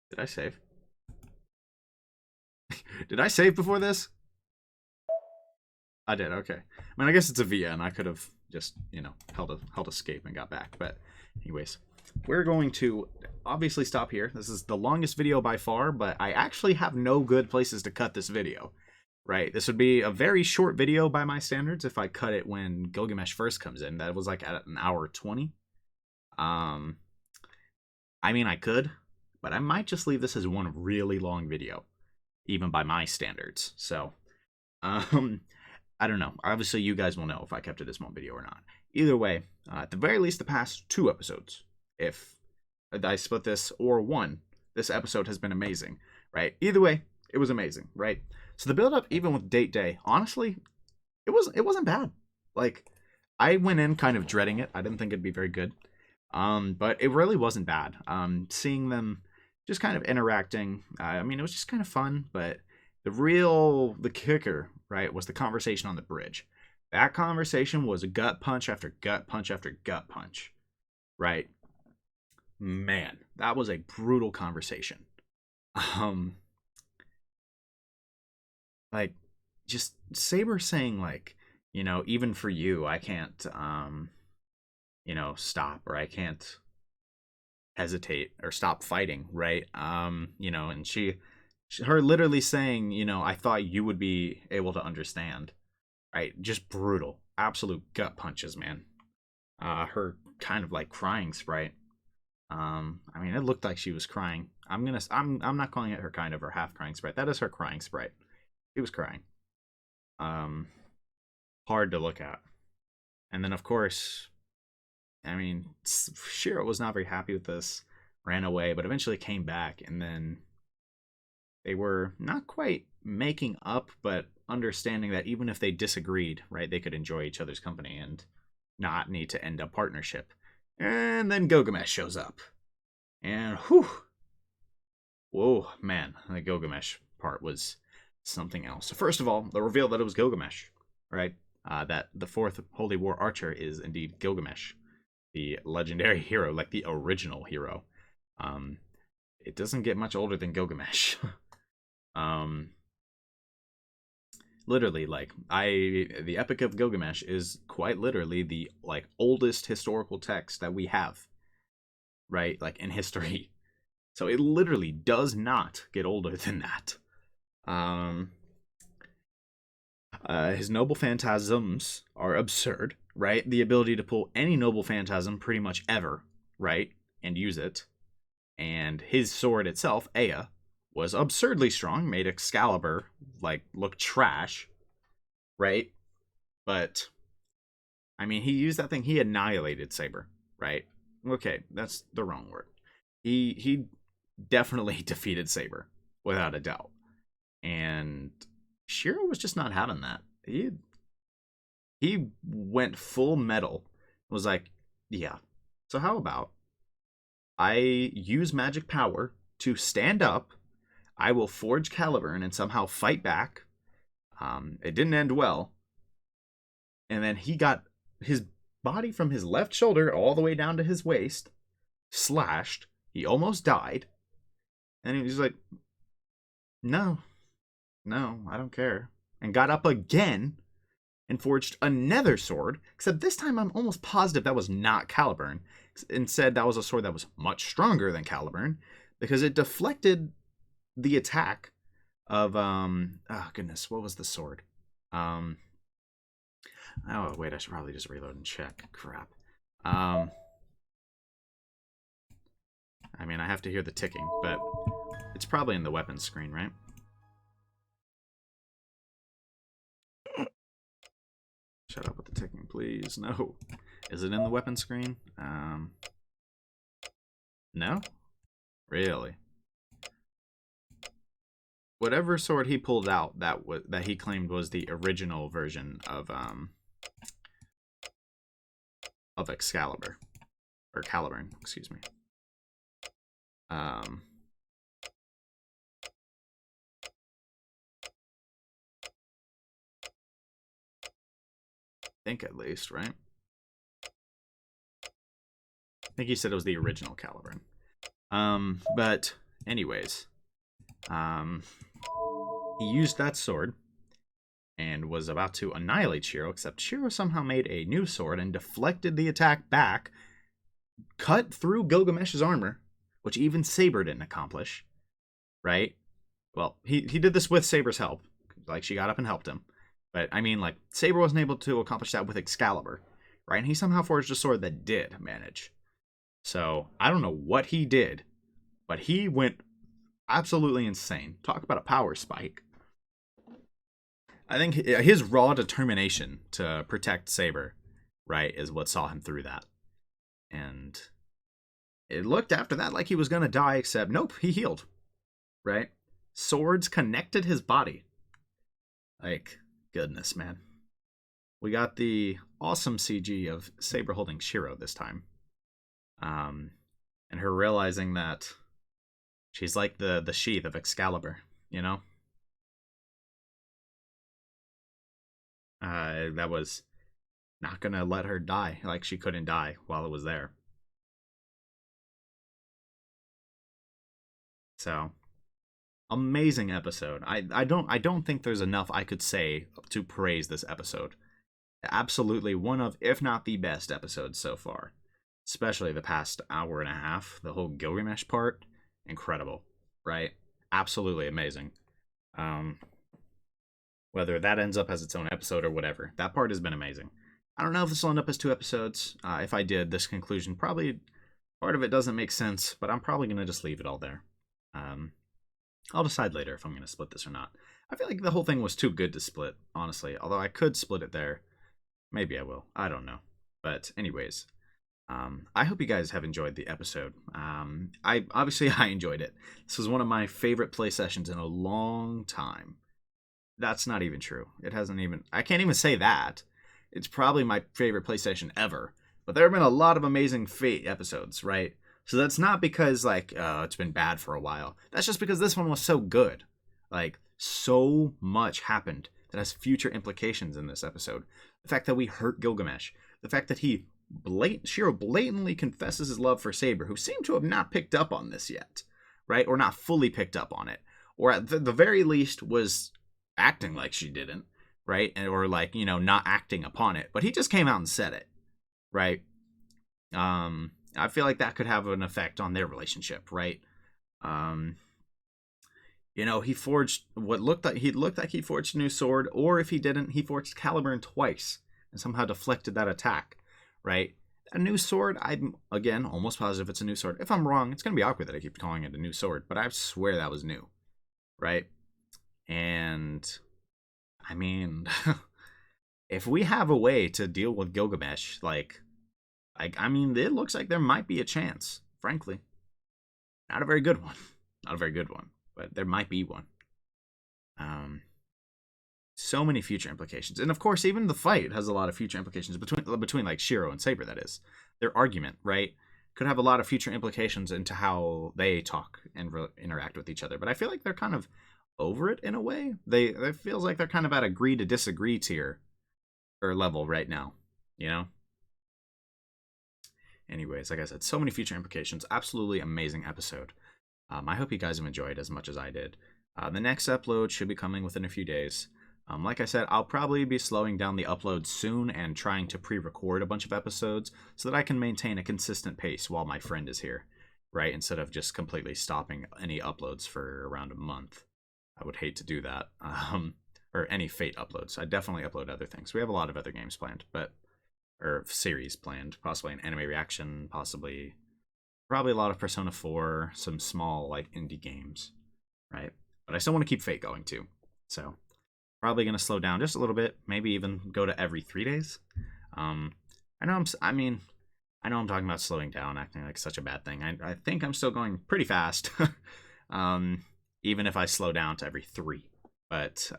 Did I save? Did I save before this? I did, okay. I mean, I guess it's a VN. I could have just, you know, held escape and got back. But anyways, we're going to obviously stop here. This is the longest video by far, but I actually have no good places to cut this video. Right? This would be a very short video by my standards if I cut it when Gilgamesh first comes in. That was like at an hour 20. I mean, I could, but I might just leave this as one really long video, even by my standards. So, I don't know. Obviously, you guys will know if I kept it as one video or not. Either way, at the very least, the past 2 episodes, if I split this or one, this episode has been amazing, right? Either way, it was amazing, right? So the build-up, even with Date Day, honestly, it wasn't bad. Like, I went in kind of dreading it. I didn't think it'd be very good. But it really wasn't bad. Seeing them just kind of interacting, I mean, it was just kind of fun, but the kicker, right, was the conversation on the bridge. That conversation was gut punch after gut punch after gut punch, right? Man, that was a brutal conversation. Like, just Saber saying, like, you know, even for you, I can't, you know, stop, or I can't hesitate or stop fighting, right? You know, and her literally saying, you know, I thought you would be able to understand, right? Just brutal, absolute gut punches, man. Her kind of like crying sprite. I mean, it looked like she was crying. I'm not calling it her kind of or half crying sprite. That is her crying sprite. She was crying. hard to look at. And then, of course, I mean, Shiro was not very happy with this, ran away, but eventually came back, and then they were not quite making up, but understanding that even if they disagreed, right, they could enjoy each other's company and not need to end up partnership. And then Gilgamesh shows up. And whew. Whoa, man, the Gilgamesh part was something else. So first of all, the reveal that it was Gilgamesh, right? That the fourth Holy War Archer is indeed Gilgamesh, the legendary hero, like the original hero. It doesn't get much older than Gilgamesh. Literally, like, the Epic of Gilgamesh is quite literally the, like, oldest historical text that we have, right? Like, in history. So it literally does not get older than that. His noble phantasms are absurd, right? The ability to pull any noble phantasm pretty much ever, right? And use it. And his sword itself, Ea, was absurdly strong, made Excalibur, like, look trash, right? But, I mean, he used that thing, he annihilated Saber, right? Okay, that's the wrong word. He definitely defeated Saber, without a doubt. And Shiro was just not having that. He went full metal, was like, yeah, so how about I use magic power to stand up, I will forge Caliburn and somehow fight back. It didn't end well. And then he got his body from his left shoulder all the way down to his waist slashed. He almost died. And he was like, no, I don't care. And got up again and forged another sword. Except this time I'm almost positive that was not Caliburn. Instead, that was a sword that was much stronger than Caliburn because it deflected the attack of oh goodness, what was the sword? Oh wait, I should probably just reload and check. Crap. I mean, I have to hear the ticking, but it's probably in the weapons screen, right? Shut up with the ticking, please. No. Is it in the weapons screen? No? Really? Whatever sword he pulled out that he claimed was the original version of Excalibur. Or Caliburn, excuse me. I think at least, right? I think he said it was the original Caliburn. But anyways, he used that sword and was about to annihilate Shiro, except Shiro somehow made a new sword and deflected the attack back, cut through Gilgamesh's armor, which even Saber didn't accomplish, right? Well, he did this with Saber's help. Like, she got up and helped him. But, I mean, like, Saber wasn't able to accomplish that with Excalibur, right? And he somehow forged a sword that did manage. So, I don't know what he did, but he went absolutely insane. Talk about a power spike. I think his raw determination to protect Saber, right, is what saw him through that. And it looked after that like he was going to die, except nope, he healed, right? Swords connected his body. Like, goodness, man. We got the awesome CG of Saber holding Shiro this time. And her realizing that she's like the sheath of Excalibur, you know? That was not gonna let her die. Like, she couldn't die while it was there. So, amazing episode. I don't think there's enough I could say to praise this episode. Absolutely one of, if not the best episodes so far. Especially the past hour and a half. The whole Gilgamesh part, incredible, right? Absolutely amazing. Whether that ends up as its own episode or whatever, that part has been amazing. I don't know if this will end up as 2 episodes. If I did, this conclusion probably, part of it doesn't make sense, but I'm probably going to just leave it all there. I'll decide later if I'm going to split this or not. I feel like the whole thing was too good to split, honestly. Although I could split it there. Maybe I will. I don't know. But anyways, I hope you guys have enjoyed the episode. I enjoyed it. This was one of my favorite play sessions in a long time. That's not even true. It hasn't even. I can't even say that. It's probably my favorite play session ever. But there have been a lot of amazing Fate episodes, right? So that's not because like it's been bad for a while. That's just because this one was so good. Like so much happened that has future implications in this episode. The fact that we hurt Gilgamesh. The fact that Shiro blatantly confesses his love for Saber, who seemed to have not picked up on this yet, right? Or not fully picked up on it. Or at the very least was acting like she didn't, right? Or like, not acting upon it. But he just came out and said it, right? I feel like that could have an effect on their relationship, right? He forged what looked like he forged a new sword, or if he didn't, he forged Caliburn twice and somehow deflected that attack, right? A new sword, I'm again almost positive it's a new sword. If I'm wrong, it's gonna be awkward that I keep calling it a new sword, but I swear that was new, right? And I mean, if we have a way to deal with Gilgamesh, I mean, it looks like there might be a chance, frankly. Not a very good one. Not a very good one, but there might be one. So many future implications. And of course, even the fight has a lot of future implications between like Shiro and Saber, that is. Their argument, right? Could have a lot of future implications into how they talk and interact with each other. But I feel like they're kind of over it in a way. It feels like they're kind of at agree to disagree tier or level right now, Anyways, like I said, so many future implications. Absolutely amazing episode. I hope you guys have enjoyed as much as I did. The next upload should be coming within a few days. Like I said, I'll probably be slowing down the upload soon and trying to pre-record a bunch of episodes so that I can maintain a consistent pace while my friend is here, right? Instead of just completely stopping any uploads for around a month. I would hate to do that. Or any Fate uploads. I definitely upload other things. We have a lot of other games planned, or series planned. Possibly an anime reaction, probably a lot of Persona 4, some small like indie games, right? But I still want to keep Fate going too. So probably going to slow down just a little bit, maybe even go to every 3 days. I know I'm talking about slowing down, acting like such a bad thing. I think I'm still going pretty fast. Even if I slow down to every 3. But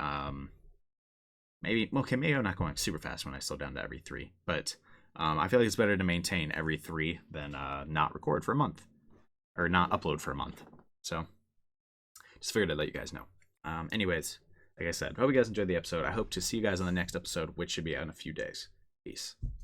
maybe I'm not going super fast when I slow down to every 3. But I feel like it's better to maintain every 3 than not record for a month. Or not upload for a month. So just figured I'd let you guys know. Anyways, like I said, hope you guys enjoyed the episode. I hope to see you guys on the next episode, which should be out in a few days. Peace.